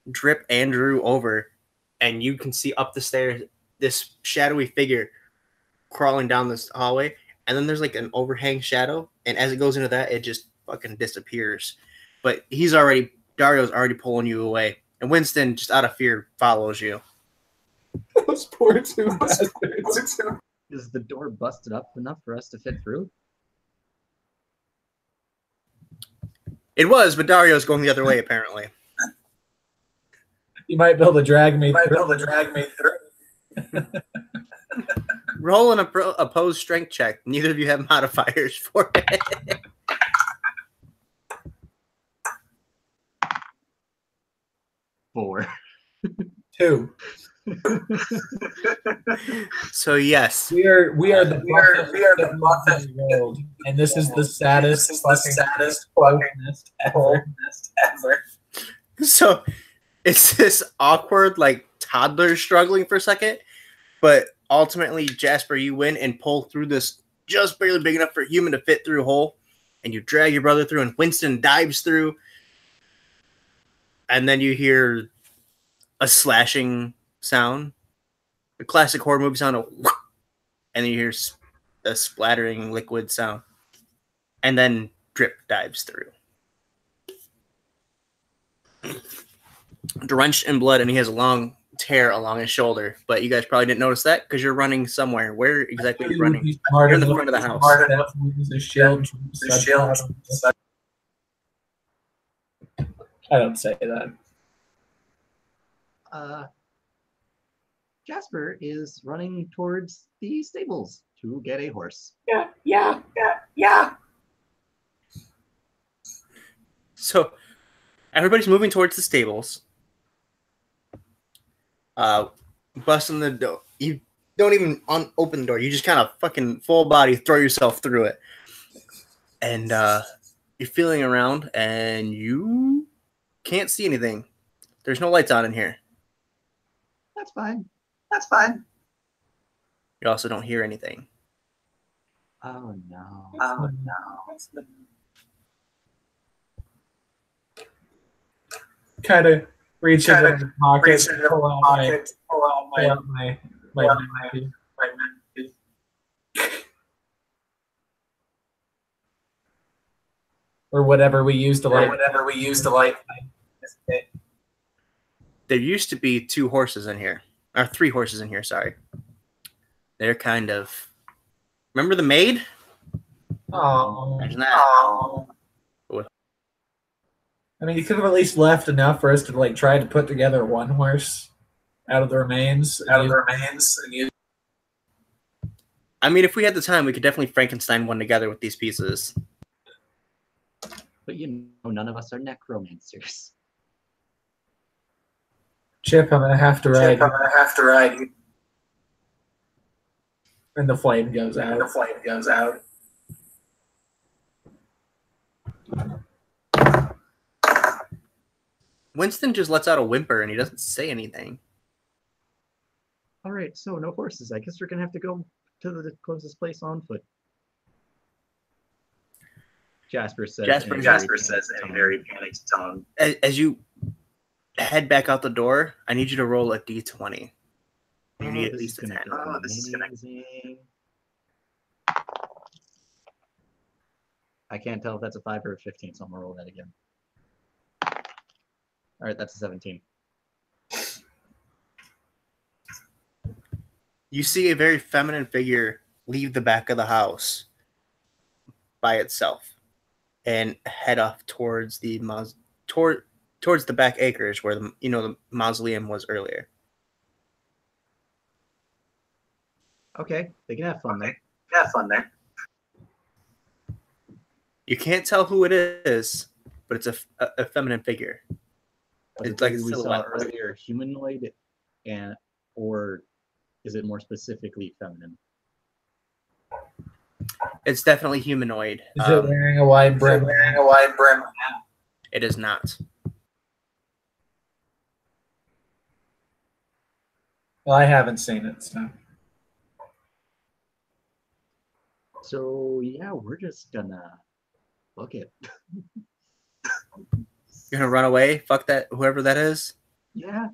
Drip Andrew over, and you can see up the stairs this shadowy figure crawling down this hallway, and then there's like an overhang shadow, and as it goes into that, it just fucking disappears. But Dario's already pulling you away, and Winston, just out of fear, follows you. Those poor two bastards. Is the door busted up enough for us to fit through? It was, but Dario's going the other way, apparently. You might be able to drag me through. Roll an opposed strength check. Neither of you have modifiers for it. 4. 2. So yes, We are the buffest in the world, and this is the saddest fucking nest ever. so it's this awkward like toddler struggling for a second, but ultimately Jasper, you win and pull through this just barely big enough for a human to fit through hole, and you drag your brother through, and Winston dives through, and then you hear a slashing sound, a classic horror movie sound of, and then you hear a splattering liquid sound, and then Drip dives through, drenched in blood, and he has a long tear along his shoulder. But you guys probably didn't notice that because you're running somewhere. Where exactly are you running? You're in the front of the house. I don't say that. Jasper is running towards the stables to get a horse. Yeah. So everybody's moving towards the stables. Busting the door. You don't even open the door. You just kind of fucking full body throw yourself through it. And you're feeling around, and you can't see anything. There's no lights on in here. That's fine. You also don't hear anything. Oh no. Kind of reach into the pocket, pull out my or whatever we use to light. there used to be 2 horses in here, or 3 horses in here. Sorry. They're kind of. Remember the maid? Oh, Imagine that. I mean, you could have at least left enough for us to like try to put together one horse out of the remains. I mean, if we had the time, we could definitely Frankenstein one together with these pieces. But you know, none of us are necromancers. Chip, I'm gonna have to ride. And the flame goes out. Winston just lets out a whimper and he doesn't say anything. All right, so no horses. I guess we're gonna have to go to the closest place on foot. Jasper says in a very panicked tone. As you head back out the door, I need you to roll a d20. You need at least a 10. Oh, this is gonna. Amazing. I can't tell if that's a 5 or a 15, so I'm gonna roll that again. All right, that's a 17. You see a very feminine figure leave the back of the house by itself and head off towards the towards the back acres where the mausoleum was earlier. Okay, they can have fun there. You can't tell who it is, but it's a feminine figure. Was It's it like like a we saw silhouette. earlier, humanoid, or is it more specifically feminine? It's definitely humanoid. Is it wearing a wide brim? It is not. Well, I haven't seen it, so. So yeah, we're just gonna book it. You're gonna run away? Fuck that, whoever that is? Yeah.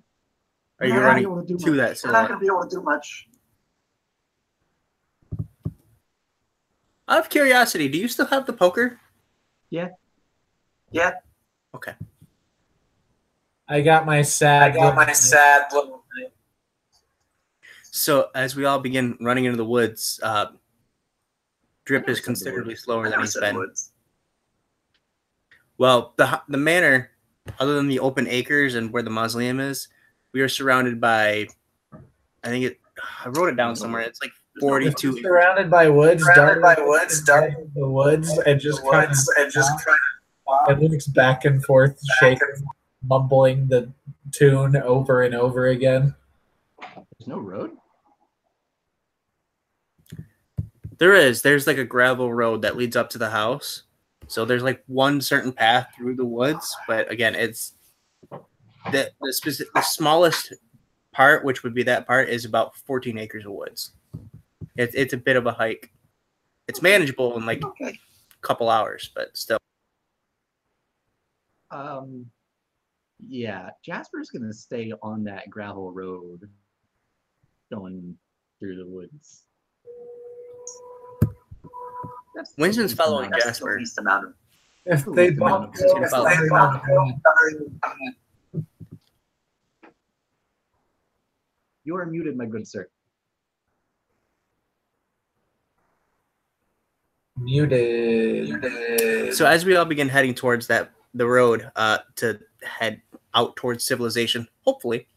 Are you We're not running gonna be able to do that much. We're not silhouette? gonna be able to do much. Out of curiosity, do you still have the poker? Yeah. Okay. I got my sad. look. So as we all begin running into the woods, Drip I never is said the considerably woods. slower I than never he's said been. woods. Well, the manor, other than the open acres and where the mausoleum is, we are surrounded by. I wrote it down somewhere. It's like 42. Surrounded by woods, dark the woods, and just kind of and looks back and forth, shaking, mumbling the tune over and over again. There's no road. There's like a gravel road that leads up to the house. So there's like one certain path through the woods, but again, it's the smallest part, which would be that part, is about 14 acres of woods. It's a bit of a hike. It's manageable in like a couple hours, but still. Yeah, Jasper's gonna stay on that gravel road going through the woods. That's the Winston's least following amount of- Jasper. The least amount of. If they bump, You are muted, my good sir. muted. So as we all begin heading towards the road to head out towards civilization, hopefully,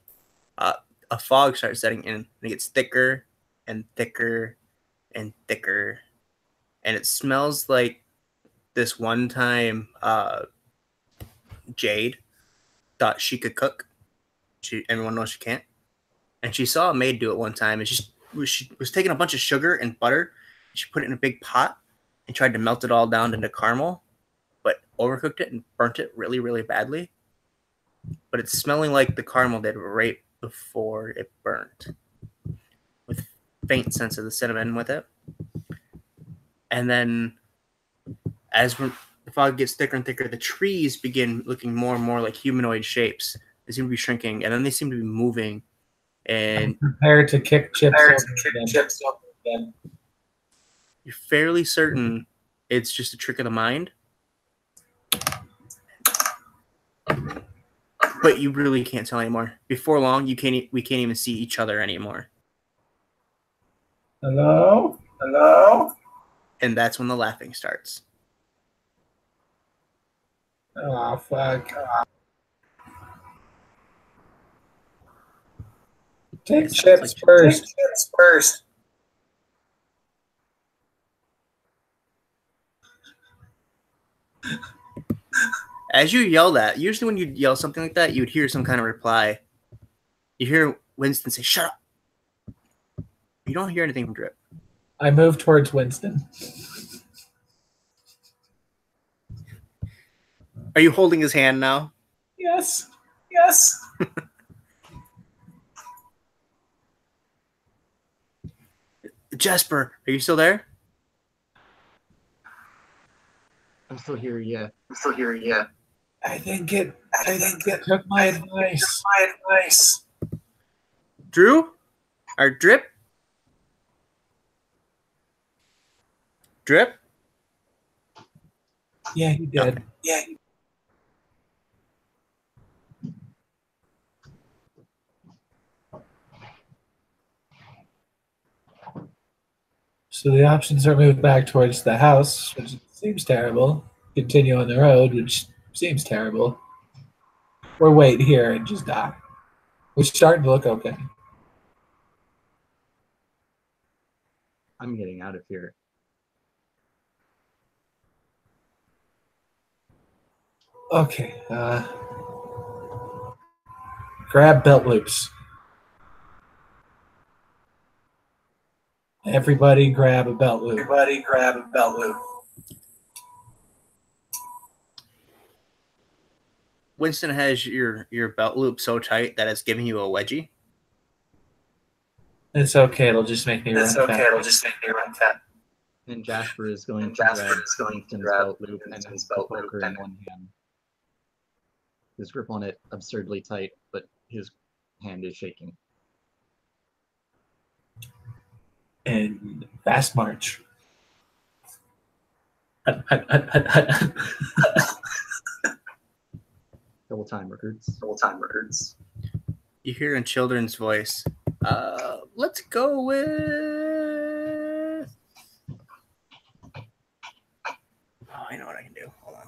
a fog starts setting in and it gets thicker and thicker and thicker, and it smells like this one time Jade thought she could cook. Everyone knows she can't, and she saw a maid do it one time, and she was taking a bunch of sugar and butter. She put it in a big pot and tried to melt it all down into caramel, but overcooked it and burnt it really, really badly. But it's smelling like the caramel did right before it burnt, with faint sense of the cinnamon with it. And then as the fog gets thicker and thicker, the trees begin looking more and more like humanoid shapes. They seem to be shrinking, and then they seem to be moving. And Prepare to kick chips. You're fairly certain it's just a trick of the mind. but you really can't tell anymore. Before long, we can't even see each other anymore. Hello? Hello? And that's when the laughing starts. Oh, fuck. Take It sounds chips like first. Chips first. As you yell that, usually when you yell something like that, you'd hear some kind of reply. You hear Winston say, "Shut up." You don't hear anything from Drip. I move towards Winston. Are you holding his hand now? Yes. Yes. Jesper, are you still there? I'm still here, yeah. I'm still here, yeah. I think it took my advice. My advice. Drew? Or Drip? Drip? Yeah, he did. Yeah. So the options are move back towards the house, which seems terrible. Continue on the road, which seems terrible. Or wait here and just die. Which is starting to look okay. I'm getting out of here. Okay. Grab belt loops. Everybody grab a belt loop. Everybody grab a belt loop. Winston has your belt loop so tight that it's giving you a wedgie. It's okay. It'll just make me It's run okay. fast. It'll just make me run fast. And Jasper is going And to Jasper grab is going to Winston's grab belt loop and Winston's his the belt loop poker in and- one hand. His grip on it absurdly tight, but his hand is shaking. And fast march. Double time records. Double time records. You hear in children's voice, let's go with... Oh, I know what I can do. Hold on.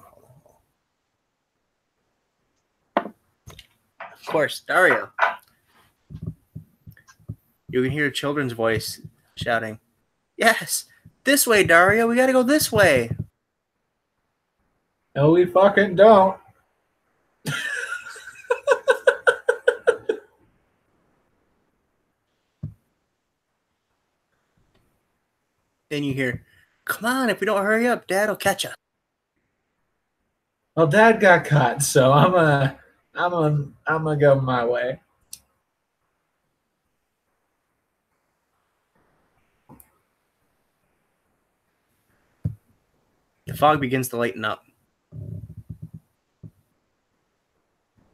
Of course, Dario. You can hear a children's voice shouting, "Yes, this way, Dario. We got to go this way." No, we fucking don't. Then you hear, "Come on, if we don't hurry up, Dad'll catch us." Well, Dad got caught, so I'm gonna go my way. The fog begins to lighten up.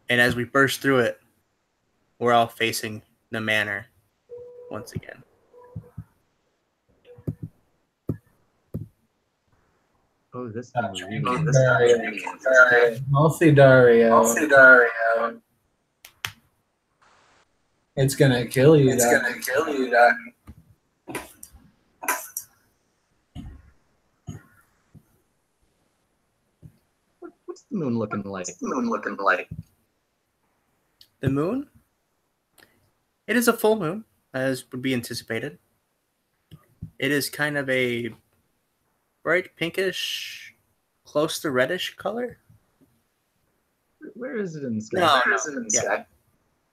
And as we burst through it, we're all facing the manor once again. Oh, this thing really Oh, is. this Dario. Mostly Dario. Mostly Dario. It's gonna kill you, It's Doc. gonna kill you, Doc. What's the moon looking like? What's the moon looking like? The moon? It is a full moon, as would be anticipated. It is kind of a bright pinkish, close to reddish color. Where is it in the sky? No. Where is it in the Yeah. sky?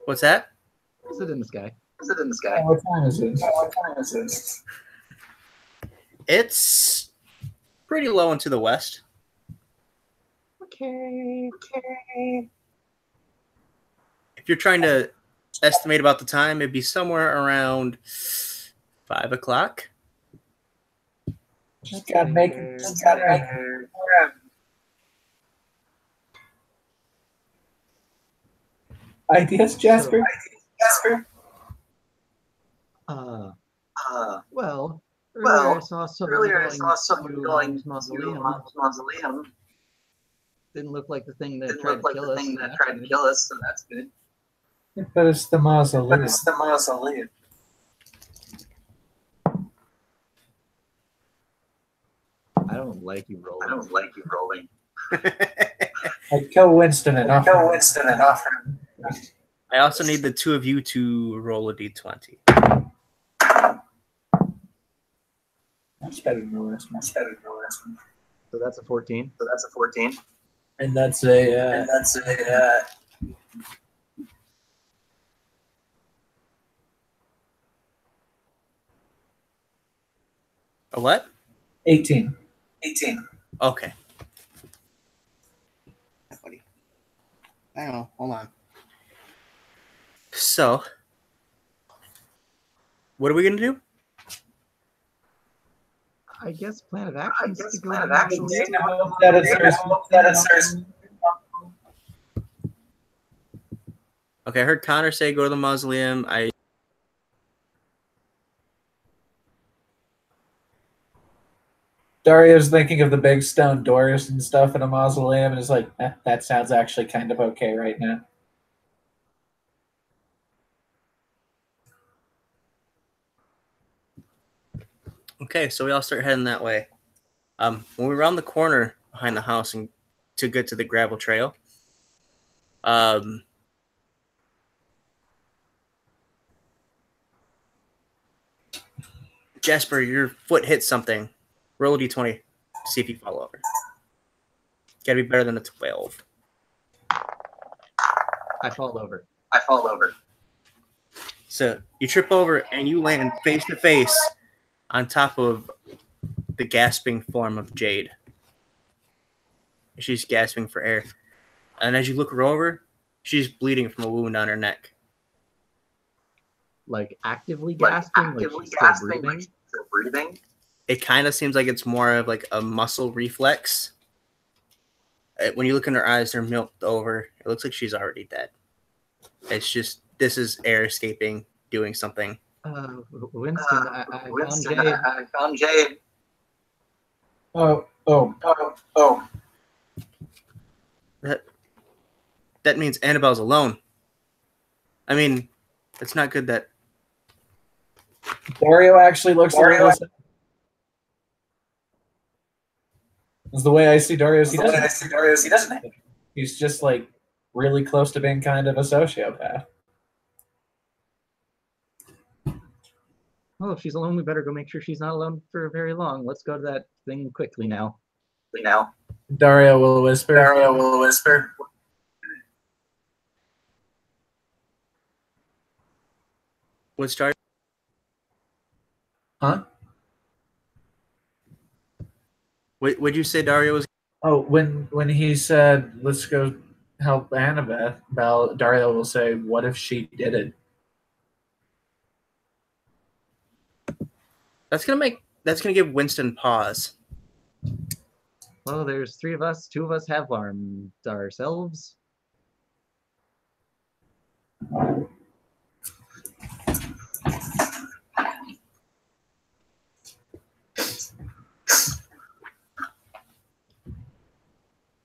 What's that? Is it in the sky? Is it in the sky? What time is it? What time is it? It's pretty low into the west. Okay. If you're trying to estimate about the time, it'd be somewhere around 5 o'clock. Just gotta make it. Just gotta make it. Ideas, Jasper? Jasper? Well, Well, I saw someone Earlier I going saw someone to going Mom's to mausoleum. Mom's mausoleum. Didn't look like the thing that Didn't tried look to like kill the us. thing So that that's tried to good. kill us, so that's good. But it's the mausoleum. It's the mausoleum. I don't like you I rolling. don't like you rolling. I'd kill Winston and offer. Kill Winston and offer. I also need the two of you to roll a d20. That's better than the last one. That's better than the last one. So that's a 14. So that's a 14. And that's a And that's a A what? 18. 18. Okay. Buddy. I don't know. Hold on. So, what are we gonna do? I guess plan of action is to go plan to of the action is mausoleum. to go That is that is there's Okay, I heard Connor say go to the mausoleum. Dario's thinking of the big stone doors and stuff in a mausoleum and is like, that sounds actually kind of okay right now. Okay, so we all start heading that way. When we round the corner behind the house and to get to the gravel trail, Jasper, your foot hits something. Roll a d20. See if you fall over. Gotta be better than a 12. I fall over. I fall over. So you trip over and you land face to face on top of the gasping form of Jade. She's gasping for air. And as you look her over, she's bleeding from a wound on her neck. Like actively gasping, like she's still breathing. Still breathing. It kind of seems like it's more of like a muscle reflex. When you look in her eyes, they're milked over. It looks like she's already dead. It's just, this is air escaping, doing something. Winston, I found Jade. I found Jade. Oh. That means Annabelle's alone. I mean, it's not good that... Dario actually looks a little sad. That's the way I see Dario. He doesn't. He's just like really close to being kind of a sociopath. Well, if she's alone, we better go make sure she's not alone for very long. Let's go to that thing quickly now. Dario will whisper. What started? Huh? Would you say Dario was... Oh, when he said, let's go help Annabelle, Dario will say, what if she did it? That's gonna give Winston pause. Well, there's 3 of us. 2 of us have armed ourselves.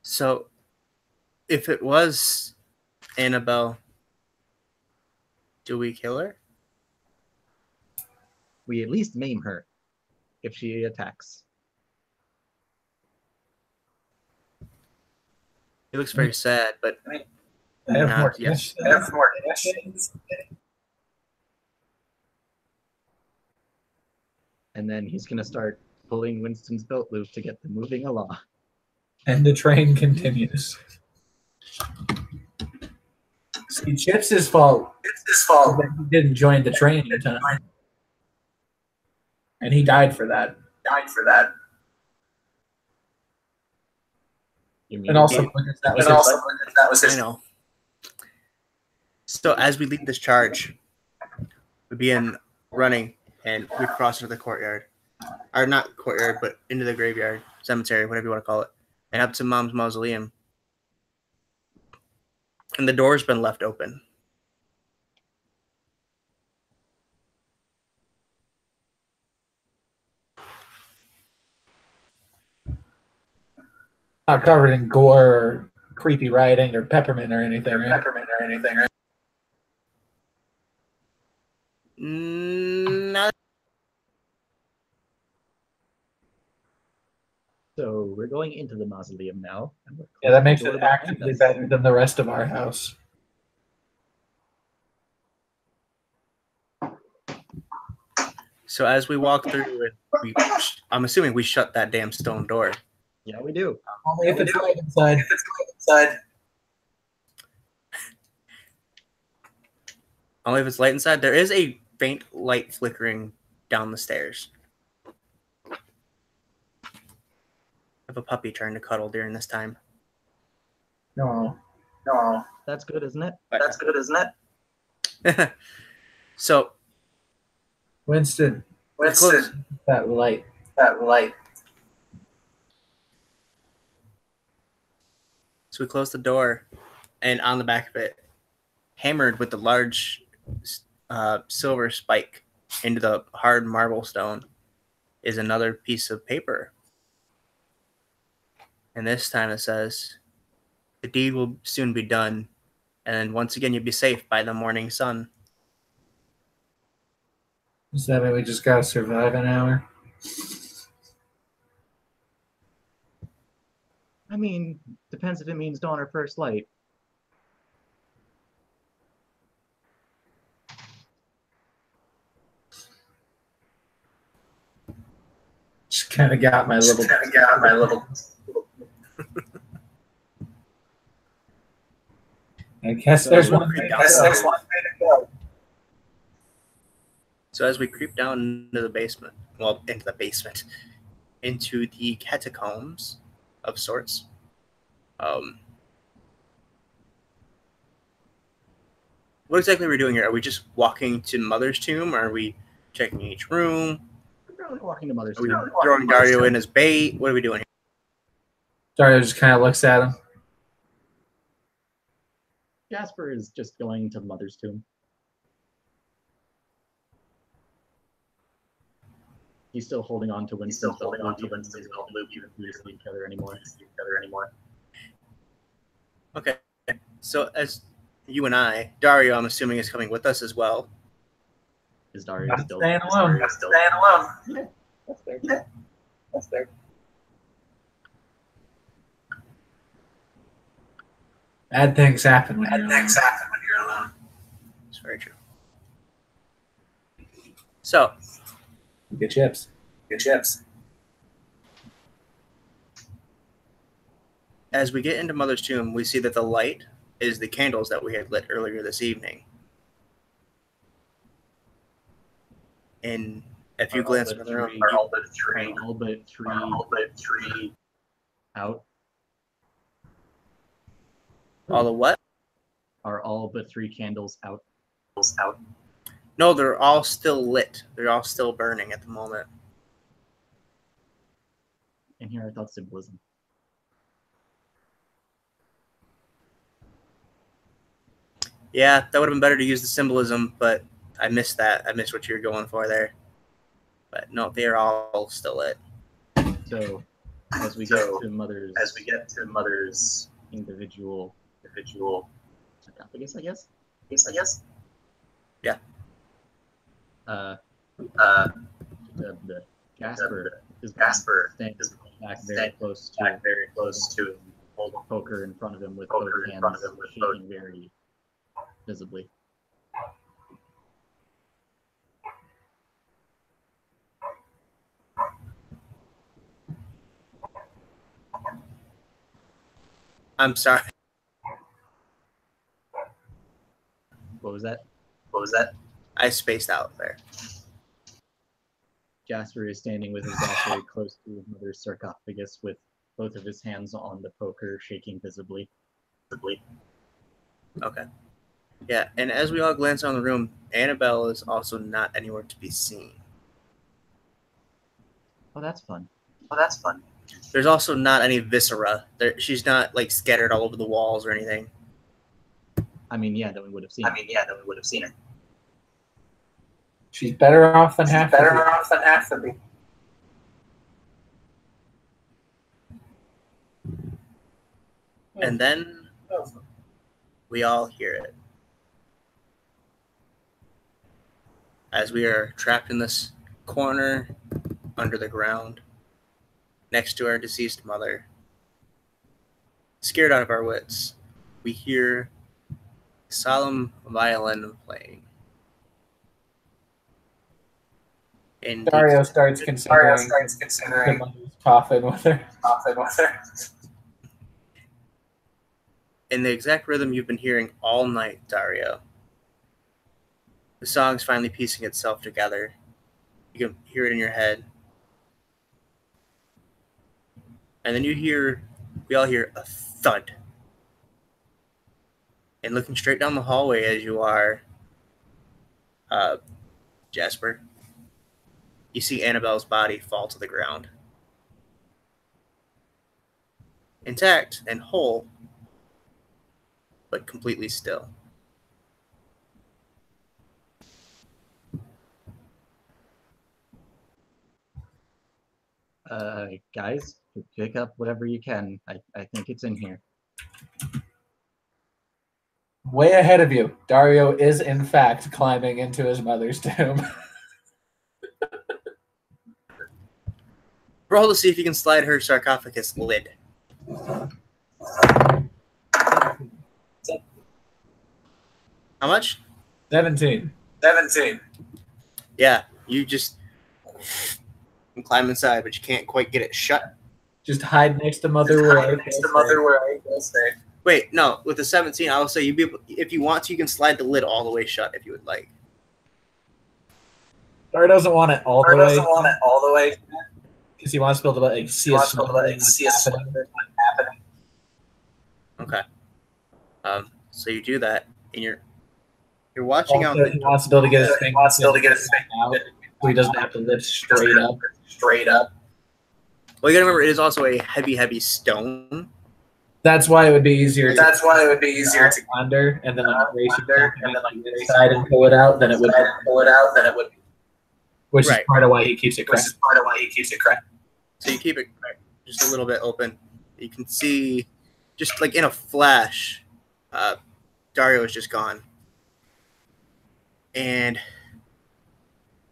So, if it was Annabelle, do we kill her? We at least maim her if she attacks. He looks very sad, but I have more yes. questions. And then he's going to start pulling Winston's belt loop to get them moving along. And the train continues. See, Chip's his fault. That he didn't join the train in time. And he died for that. You mean And also, that was his. I know. So as we lead this charge, we begin running and we cross into the courtyard. Or not courtyard, but into the graveyard, cemetery, whatever you want to call it. And up to Mom's mausoleum. And the door's been left open. Not covered in gore or creepy writing or peppermint or anything, right? Not So we're going into the mausoleum now. And we're Yeah, that closing the makes door it behind actively us. better than the rest of our house. so as we walk through it, I'm assuming we shut that damn stone door. Yeah, we do. Only if it's light inside. Only if it's light inside. There is a faint light flickering down the stairs. I have a puppy trying to cuddle during this time. No. That's good, isn't it? That's good, isn't it? So Winston, close. that light. So we close the door, and on the back of it, hammered with the large silver spike into the hard marble stone, is another piece of paper. And this time it says, "The deed will soon be done, and then once again you'll be safe by the morning sun." Does that mean we just gotta survive an hour? I mean, depends if it means dawn or first light. Just kind of got my little. I guess there's one thing. So as we creep down into the basement, into the catacombs of sorts, what exactly are we doing here? Are we just walking to Mother's tomb? Are we checking each room? We're probably walking to Mother's Are we tomb. throwing Dario in as bait? What are we doing here? Dario just kind of looks at him. Jasper is just going to Mother's tomb. He's still holding on to Winston's belt loop, even though they sleep together anymore. Okay. So as you and I, Dario, I'm assuming, is coming with us as well. Is Dario Not still staying alone. Yeah, that's fair. That's fair. Bad things happen when you're alone. It's very true. So Good chips. as we get into Mother's tomb, we see that the light is the candles that we had lit earlier this evening. And if you glance around the room, Are all but three out? all the what? Are all but 3 candles out? No, they're all still lit. They're all still burning at the moment. And here I thought symbolism. Yeah, that would have been better to use the symbolism, but I missed that. I missed what you were going for there. But no, they're all still lit. So as we get to Mother's individual sarcophagus, I guess. Yeah. The Jasper is staying back very close to hold a poker in front of him with both hands shaking very visibly. I'm sorry. What was that? I spaced out there. Jasper is standing with his back very close to his mother's sarcophagus with both of his hands on the poker, shaking visibly. Okay. Yeah, and as we all glance around the room, Annabelle is also not anywhere to be seen. Oh, that's fun. There's also not any viscera. She's not like scattered all over the walls or anything. I mean, yeah, then we would have seen her. She's better off than half of me. And then we all hear it. As we are trapped in this corner under the ground next to our deceased mother, scared out of our wits, we hear solemn violin playing. In Dario starts considering the mother's coffin with her. In the exact rhythm you've been hearing all night, Dario. The song's finally piecing itself together. You can hear it in your head. And then we all hear a thud. And looking straight down the hallway as you are, Jasper, you see Annabelle's body fall to the ground. Intact and whole, but completely still. Guys, pick up whatever you can. I think it's in here. Way ahead of you, Dario is in fact climbing into his mother's tomb. Roll to see if you can slide her sarcophagus lid. How much? 17. Yeah, you just can climb inside, but you can't quite get it shut. Just hide next to mother where I will say. Wait, no. With the 17, I will say you be able, if you want to, you can slide the lid all the way shut if you would like. Dario doesn't want it all the way. Because he wants to be able to see us happening. Okay. So you do that, and you're watching out. He wants to be able to get his thing out, so he doesn't have to lift straight up. Well, you gotta remember, it is also a heavy stone. That's why it would be easier. To under and then raise it the side and pull it out. Then it would Which is part of why he keeps it cracked. So you keep it just a little bit open. You can see, just like in a flash, Dario is just gone. And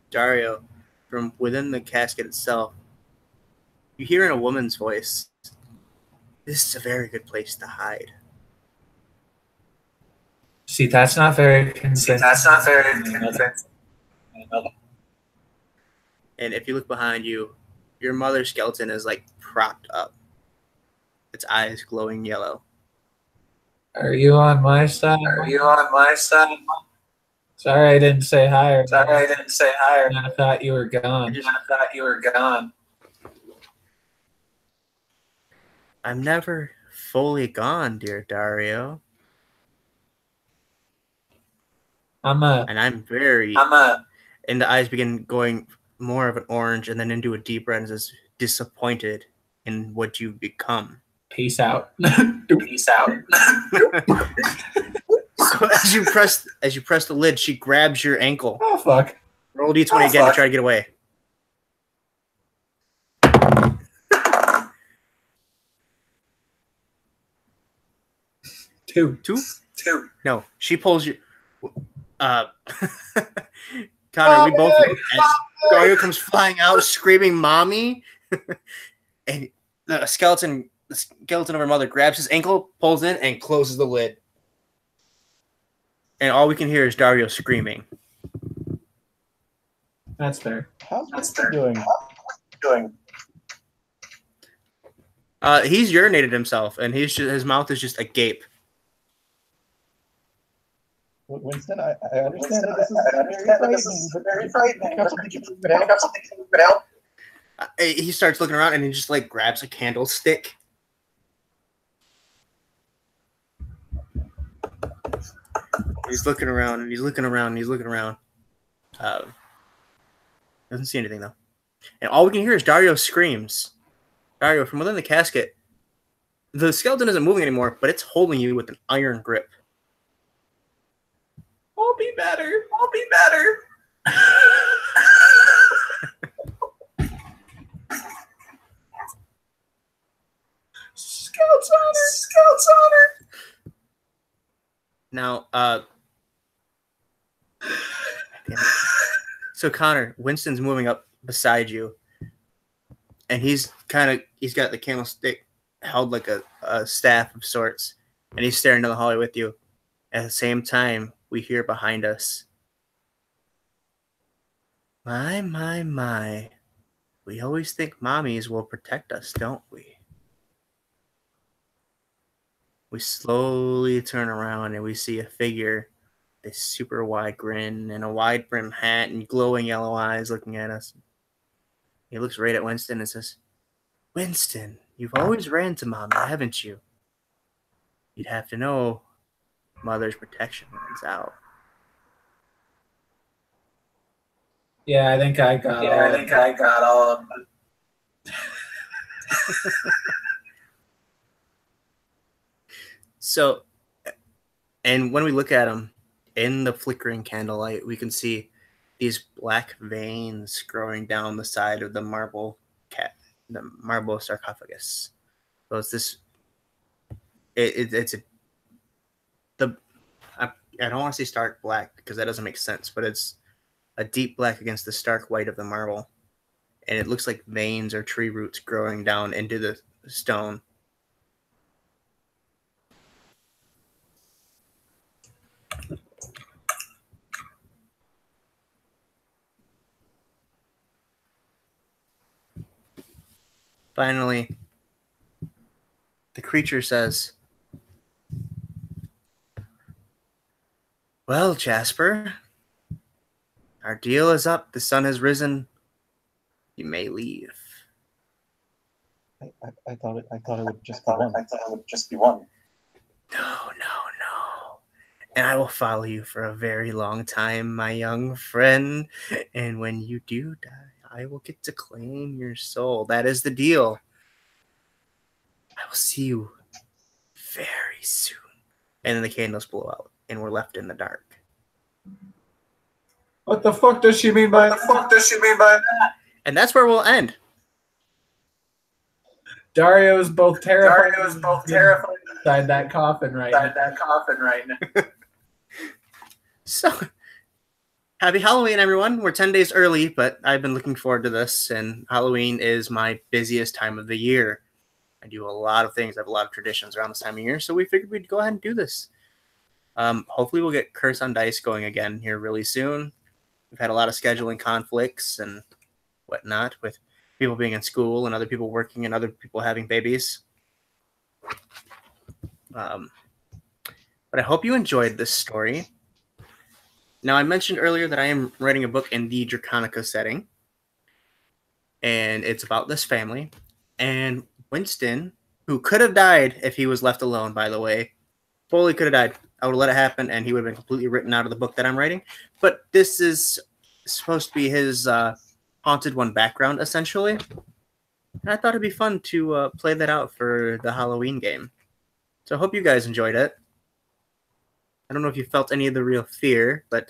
Dario, from within the casket itself, you hear in a woman's voice, "This is a very good place to hide." See, that's not very convincing. And if you look behind you, your mother's skeleton is like propped up, its eyes glowing yellow. Are you on my side? Sorry, I didn't say hi. I thought you were gone. I'm never fully gone, dear Dario. And I'm very. And the eyes begin going more of an orange and then into a deep red, and says, disappointed in what you've become. Peace out. So as you press the lid, she grabs your ankle. Oh fuck! Roll d20 again to try to get away. Two. No, she pulls you. Connor, we both. Dario comes flying out, screaming, "Mommy!" And the skeleton of her mother grabs his ankle, pulls in, and closes the lid. And all we can hear is Dario screaming. That's fair. How's he doing? He's urinated himself, and his mouth is just agape. Winston, I understand that this is very frightening, but I have something to put out. He starts looking around, and he just like grabs a candlestick. He's looking around, and he's looking around. Doesn't see anything though, and all we can hear is Dario screams. Dario, from within the casket, the skeleton isn't moving anymore, but it's holding you with an iron grip. I'll be better. Scouts honor. Now, damn it. So Connor, Winston's moving up beside you, and he's got the candlestick held like a staff of sorts, and he's staring down the hallway with you. At the same time, we hear behind us, my. We always think mommies will protect us, don't we? We slowly turn around and we see a figure, this super wide grin and a wide brim hat and glowing yellow eyes looking at us. He looks right at Winston and says, Winston, you've always ran to mommy, haven't you? You'd have to know mother's protection runs out. Yeah, I think I got all of them. So, and when we look at him in the flickering candlelight, we can see these black veins growing down the side of the marble sarcophagus. So it's this. I don't want to say stark black because that doesn't make sense, but it's a deep black against the stark white of the marble, and it looks like veins or tree roots growing down into the stone. Finally, the creature says, well, Jasper, our deal is up. The sun has risen. You may leave. I thought it would just be one. I thought it would just be one. No. And I will follow you for a very long time, my young friend. And when you do die, I will get to claim your soul. That is the deal. I will see you very soon. And then the candles blow out, and we're left in the dark. What the fuck does she mean by that? And that's where we'll end. Dario is both terrified inside that coffin right now. So, happy Halloween, everyone. We're 10 days early, but I've been looking forward to this, and Halloween is my busiest time of the year. I do a lot of things. I have a lot of traditions around this time of year, so we figured we'd go ahead and do this. Hopefully we'll get Curse on Dice going again here really soon. We've had a lot of scheduling conflicts and whatnot with people being in school and other people working and other people having babies. But I hope you enjoyed this story. Now, I mentioned earlier that I am writing a book in the Draconica setting, and it's about this family. And Winston, who could have died if he was left alone, by the way, fully could have died. I would have let it happen, and he would have been completely written out of the book that I'm writing. But this is supposed to be his Haunted One background, essentially. And I thought it'd be fun to play that out for the Halloween game. So I hope you guys enjoyed it. I don't know if you felt any of the real fear, but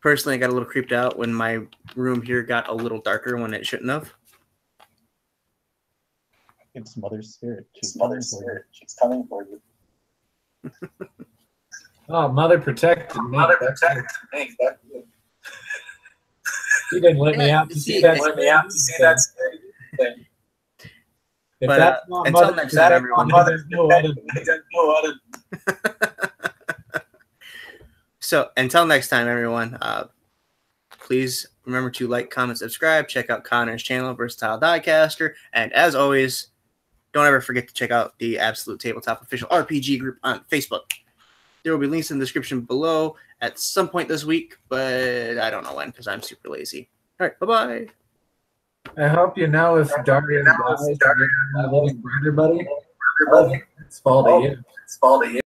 personally I got a little creeped out when my room here got a little darker when it shouldn't have. It's Mother's Spirit. She's coming for you. Oh, Mother protected me. She didn't let me out to see that. If But, that's not until Mother, next time, everyone. Mother's no other. So until next time, everyone, please remember to like, comment, subscribe, check out Connor's channel, Versatile Diecaster, and as always, don't ever forget to check out the Absolute Tabletop Official RPG group on Facebook. There will be links in the description below at some point this week, but I don't know when because I'm super lazy. All right, bye-bye. I hope you know if Dario dies, my little brother buddy, it's fall to you.